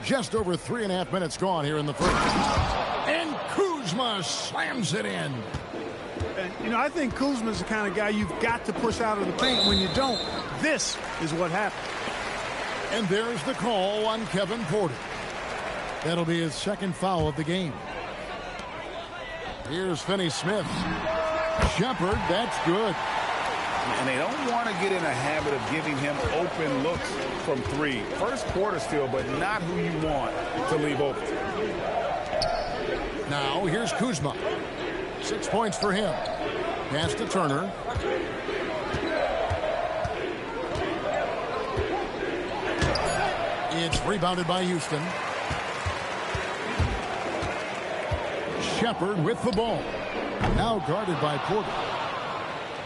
Just over 3.5 minutes gone here in the first. And Kuzma slams it in. And, you know, I think Kuzma's the kind of guy you've got to push out of the paint. When you don't, this is what happens. And there's the call on Kevin Porter. That'll be his second foul of the game. Here's Finney-Smith. Shepard, that's good. And they don't want to get in a habit of giving him open looks from 3. First quarter still, but not who you want to leave open. Now here's Kuzma. 6 points for him. Pass to Turner. It's rebounded by Houston. Shepard with the ball. Now guarded by Porter.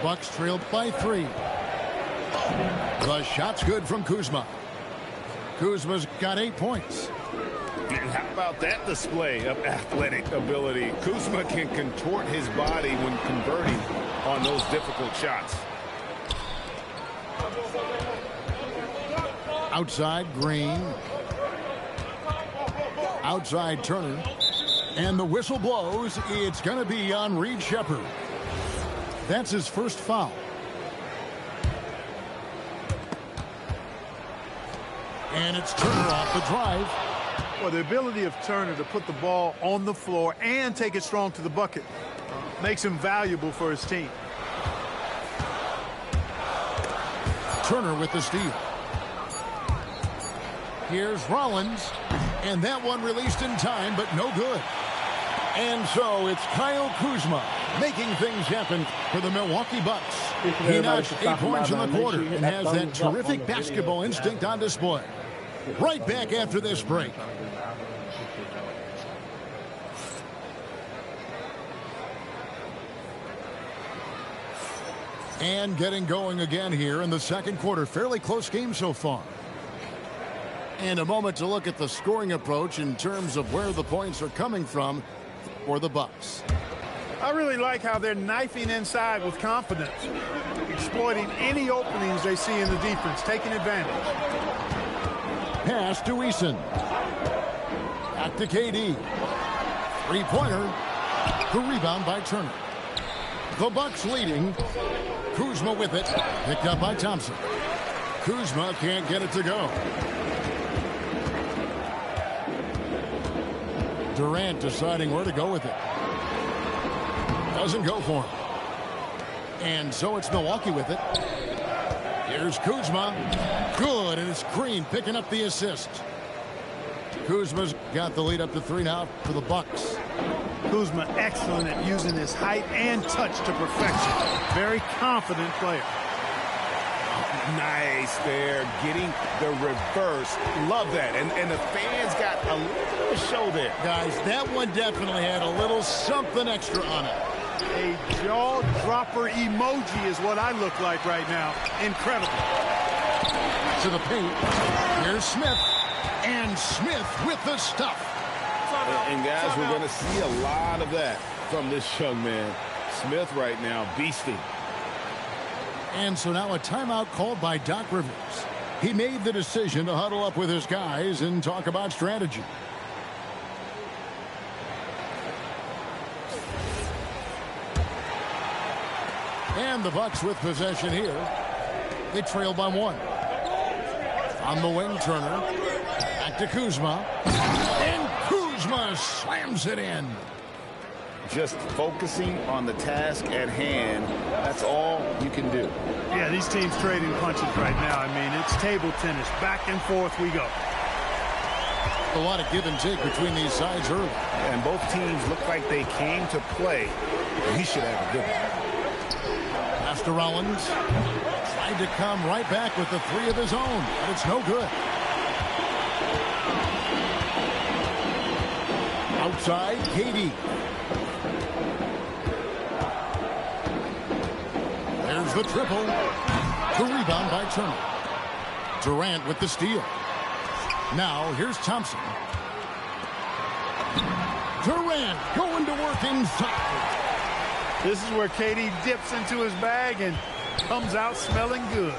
Bucks trailed by 3. The shot's good from Kuzma. Kuzma's got 8 points. And how about that display of athletic ability? Kuzma can contort his body when converting on those difficult shots. Outside Green. Outside Turner. And the whistle blows. It's going to be on Reed Shepard. That's his first foul. And it's Turner off the drive. Well, the ability of Turner to put the ball on the floor and take it strong to the bucket makes him valuable for his team. Turner with the steal. Here's Rollins. And that one released in time, but no good. And so it's Kyle Kuzma making things happen for the Milwaukee Bucks. He notched 8 points in the quarter and has that terrific basketball instinct on display. Right back after this break. And getting going again here in the second quarter. Fairly close game so far. And a moment to look at the scoring approach in terms of where the points are coming from for the Bucks. I really like how they're knifing inside with confidence, exploiting any openings they see in the defense, taking advantage. Pass to Eason. Back to KD. Three-pointer. The rebound by Turner. The Bucks leading. Kuzma with it. Picked up by Thompson. Kuzma can't get it to go. Durant deciding where to go with it. Doesn't go for him. And so it's Milwaukee with it. Here's Kuzma. Good, and it's Green picking up the assist. Kuzma's got the lead up to 3 now for the Bucks. Kuzma excellent at using his height and touch to perfection. Very confident player. Nice there, getting the reverse. Love that. And the fans got a little show there. Guys, that one definitely had a little something extra on it. A jaw-dropper emoji is what I look like right now. Incredible. To the paint. Here's Smith. And Smith with the stuff. And guys, we're going to see a lot of that from this young man. Smith right now, beasting. And so now a timeout called by Doc Rivers. He made the decision to huddle up with his guys and talk about strategy. And the Bucks with possession here. They trail by 1. On the wing, Turner. Back to Kuzma. And Kuzma slams it in. Just focusing on the task at hand, that's all you can do. Yeah, these teams trading punches right now. I mean, it's table tennis. Back and forth we go. A lot of give and take between these sides early. And both teams look like they came to play. He should have a good one. Pass to Rollins. Tried to come right back with the 3 of his own, but it's no good. Outside, KD. There's the triple. The rebound by Turner. Durant with the steal. Now here's Thompson. Durant going to work inside. This is where KD dips into his bag and comes out smelling good.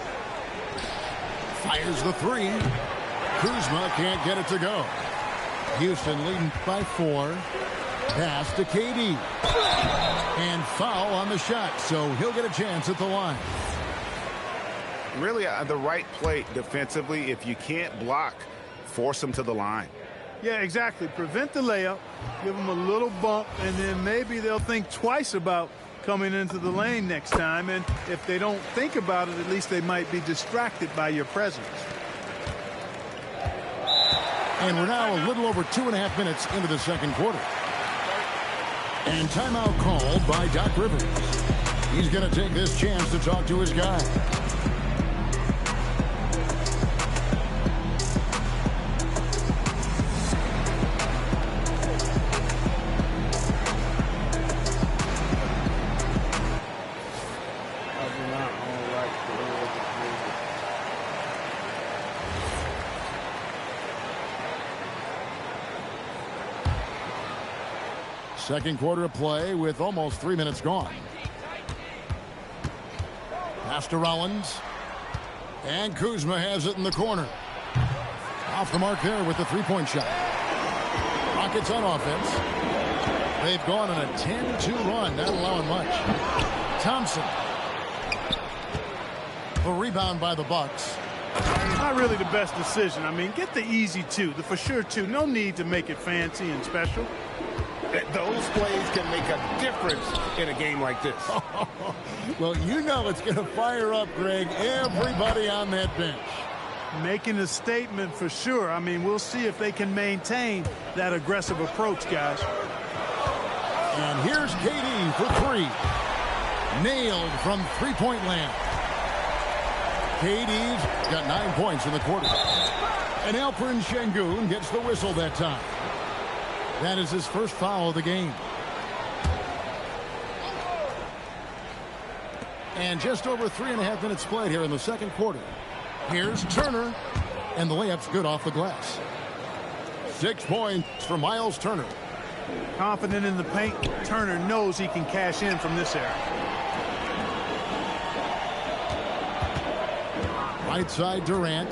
Fires the 3. Kuzma can't get it to go. Houston leading by 4. Pass to KD. And foul on the shot, so he'll get a chance at the line. Really the right play defensively. If you can't block, force them to the line. Yeah, exactly. Prevent the layup, give them a little bump, and then maybe they'll think twice about coming into the lane next time. And if they don't think about it, at least they might be distracted by your presence. And we're now a little over 2.5 minutes into the second quarter. And timeout called by Doc Rivers. He's going to take this chance to talk to his guy. Second quarter of play with almost 3 minutes gone. Pass to Rollins. And Kuzma has it in the corner. Off the mark there with the three-point shot. Rockets on offense. They've gone on a 10-2 run, not allowing much. Thompson. The rebound by the Bucks. Not really the best decision. I mean, get the easy 2, the for sure 2. No need to make it fancy and special. Those plays can make a difference in a game like this. Well, you know it's going to fire up, Greg, everybody on that bench. Making a statement for sure. I mean, we'll see if they can maintain that aggressive approach, guys. And here's KD for 3. Nailed from three-point land. KD's got 9 points in the quarter. And Alperen Şengün gets the whistle that time. That is his first foul of the game. And just over 3.5 minutes played here in the second quarter. Here's Turner. And the layup's good off the glass. 6 points for Miles Turner. Confident in the paint. Turner knows he can cash in from this area. Right side, Durant.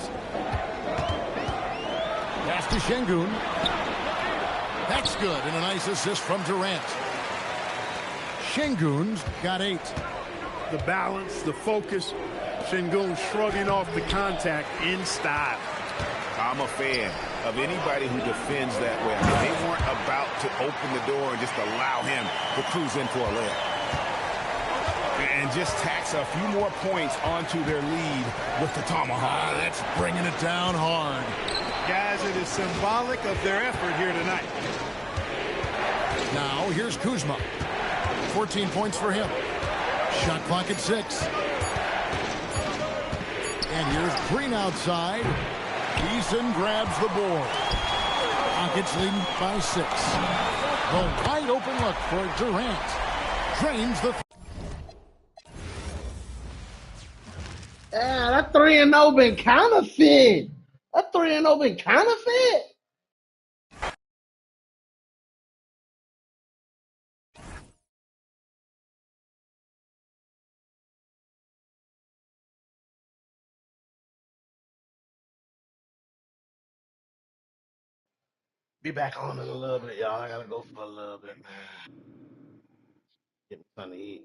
Pass to Şengün. That's good, and a nice assist from Durant. Şengün's got 8. The balance, the focus. Şengün shrugging off the contact in style. I'm a fan of anybody who defends that way. I mean, they weren't about to open the door and just allow him to cruise in for a layup. And just tax a few more points onto their lead with the tomahawk. That's bringing it down hard. Guys, it is symbolic of their effort here tonight. Now, here's Kuzma. 14 points for him. Shot clock at 6. And here's Green outside. Eason grabs the board. Rockets leading by 6. The wide open look for Durant. Drains the... Yeah, that 3-0 been counterfeit. That 3-0 been counterfeit. Be back on in a little bit, y'all. I gotta go for a little bit, man. Get me something to eat.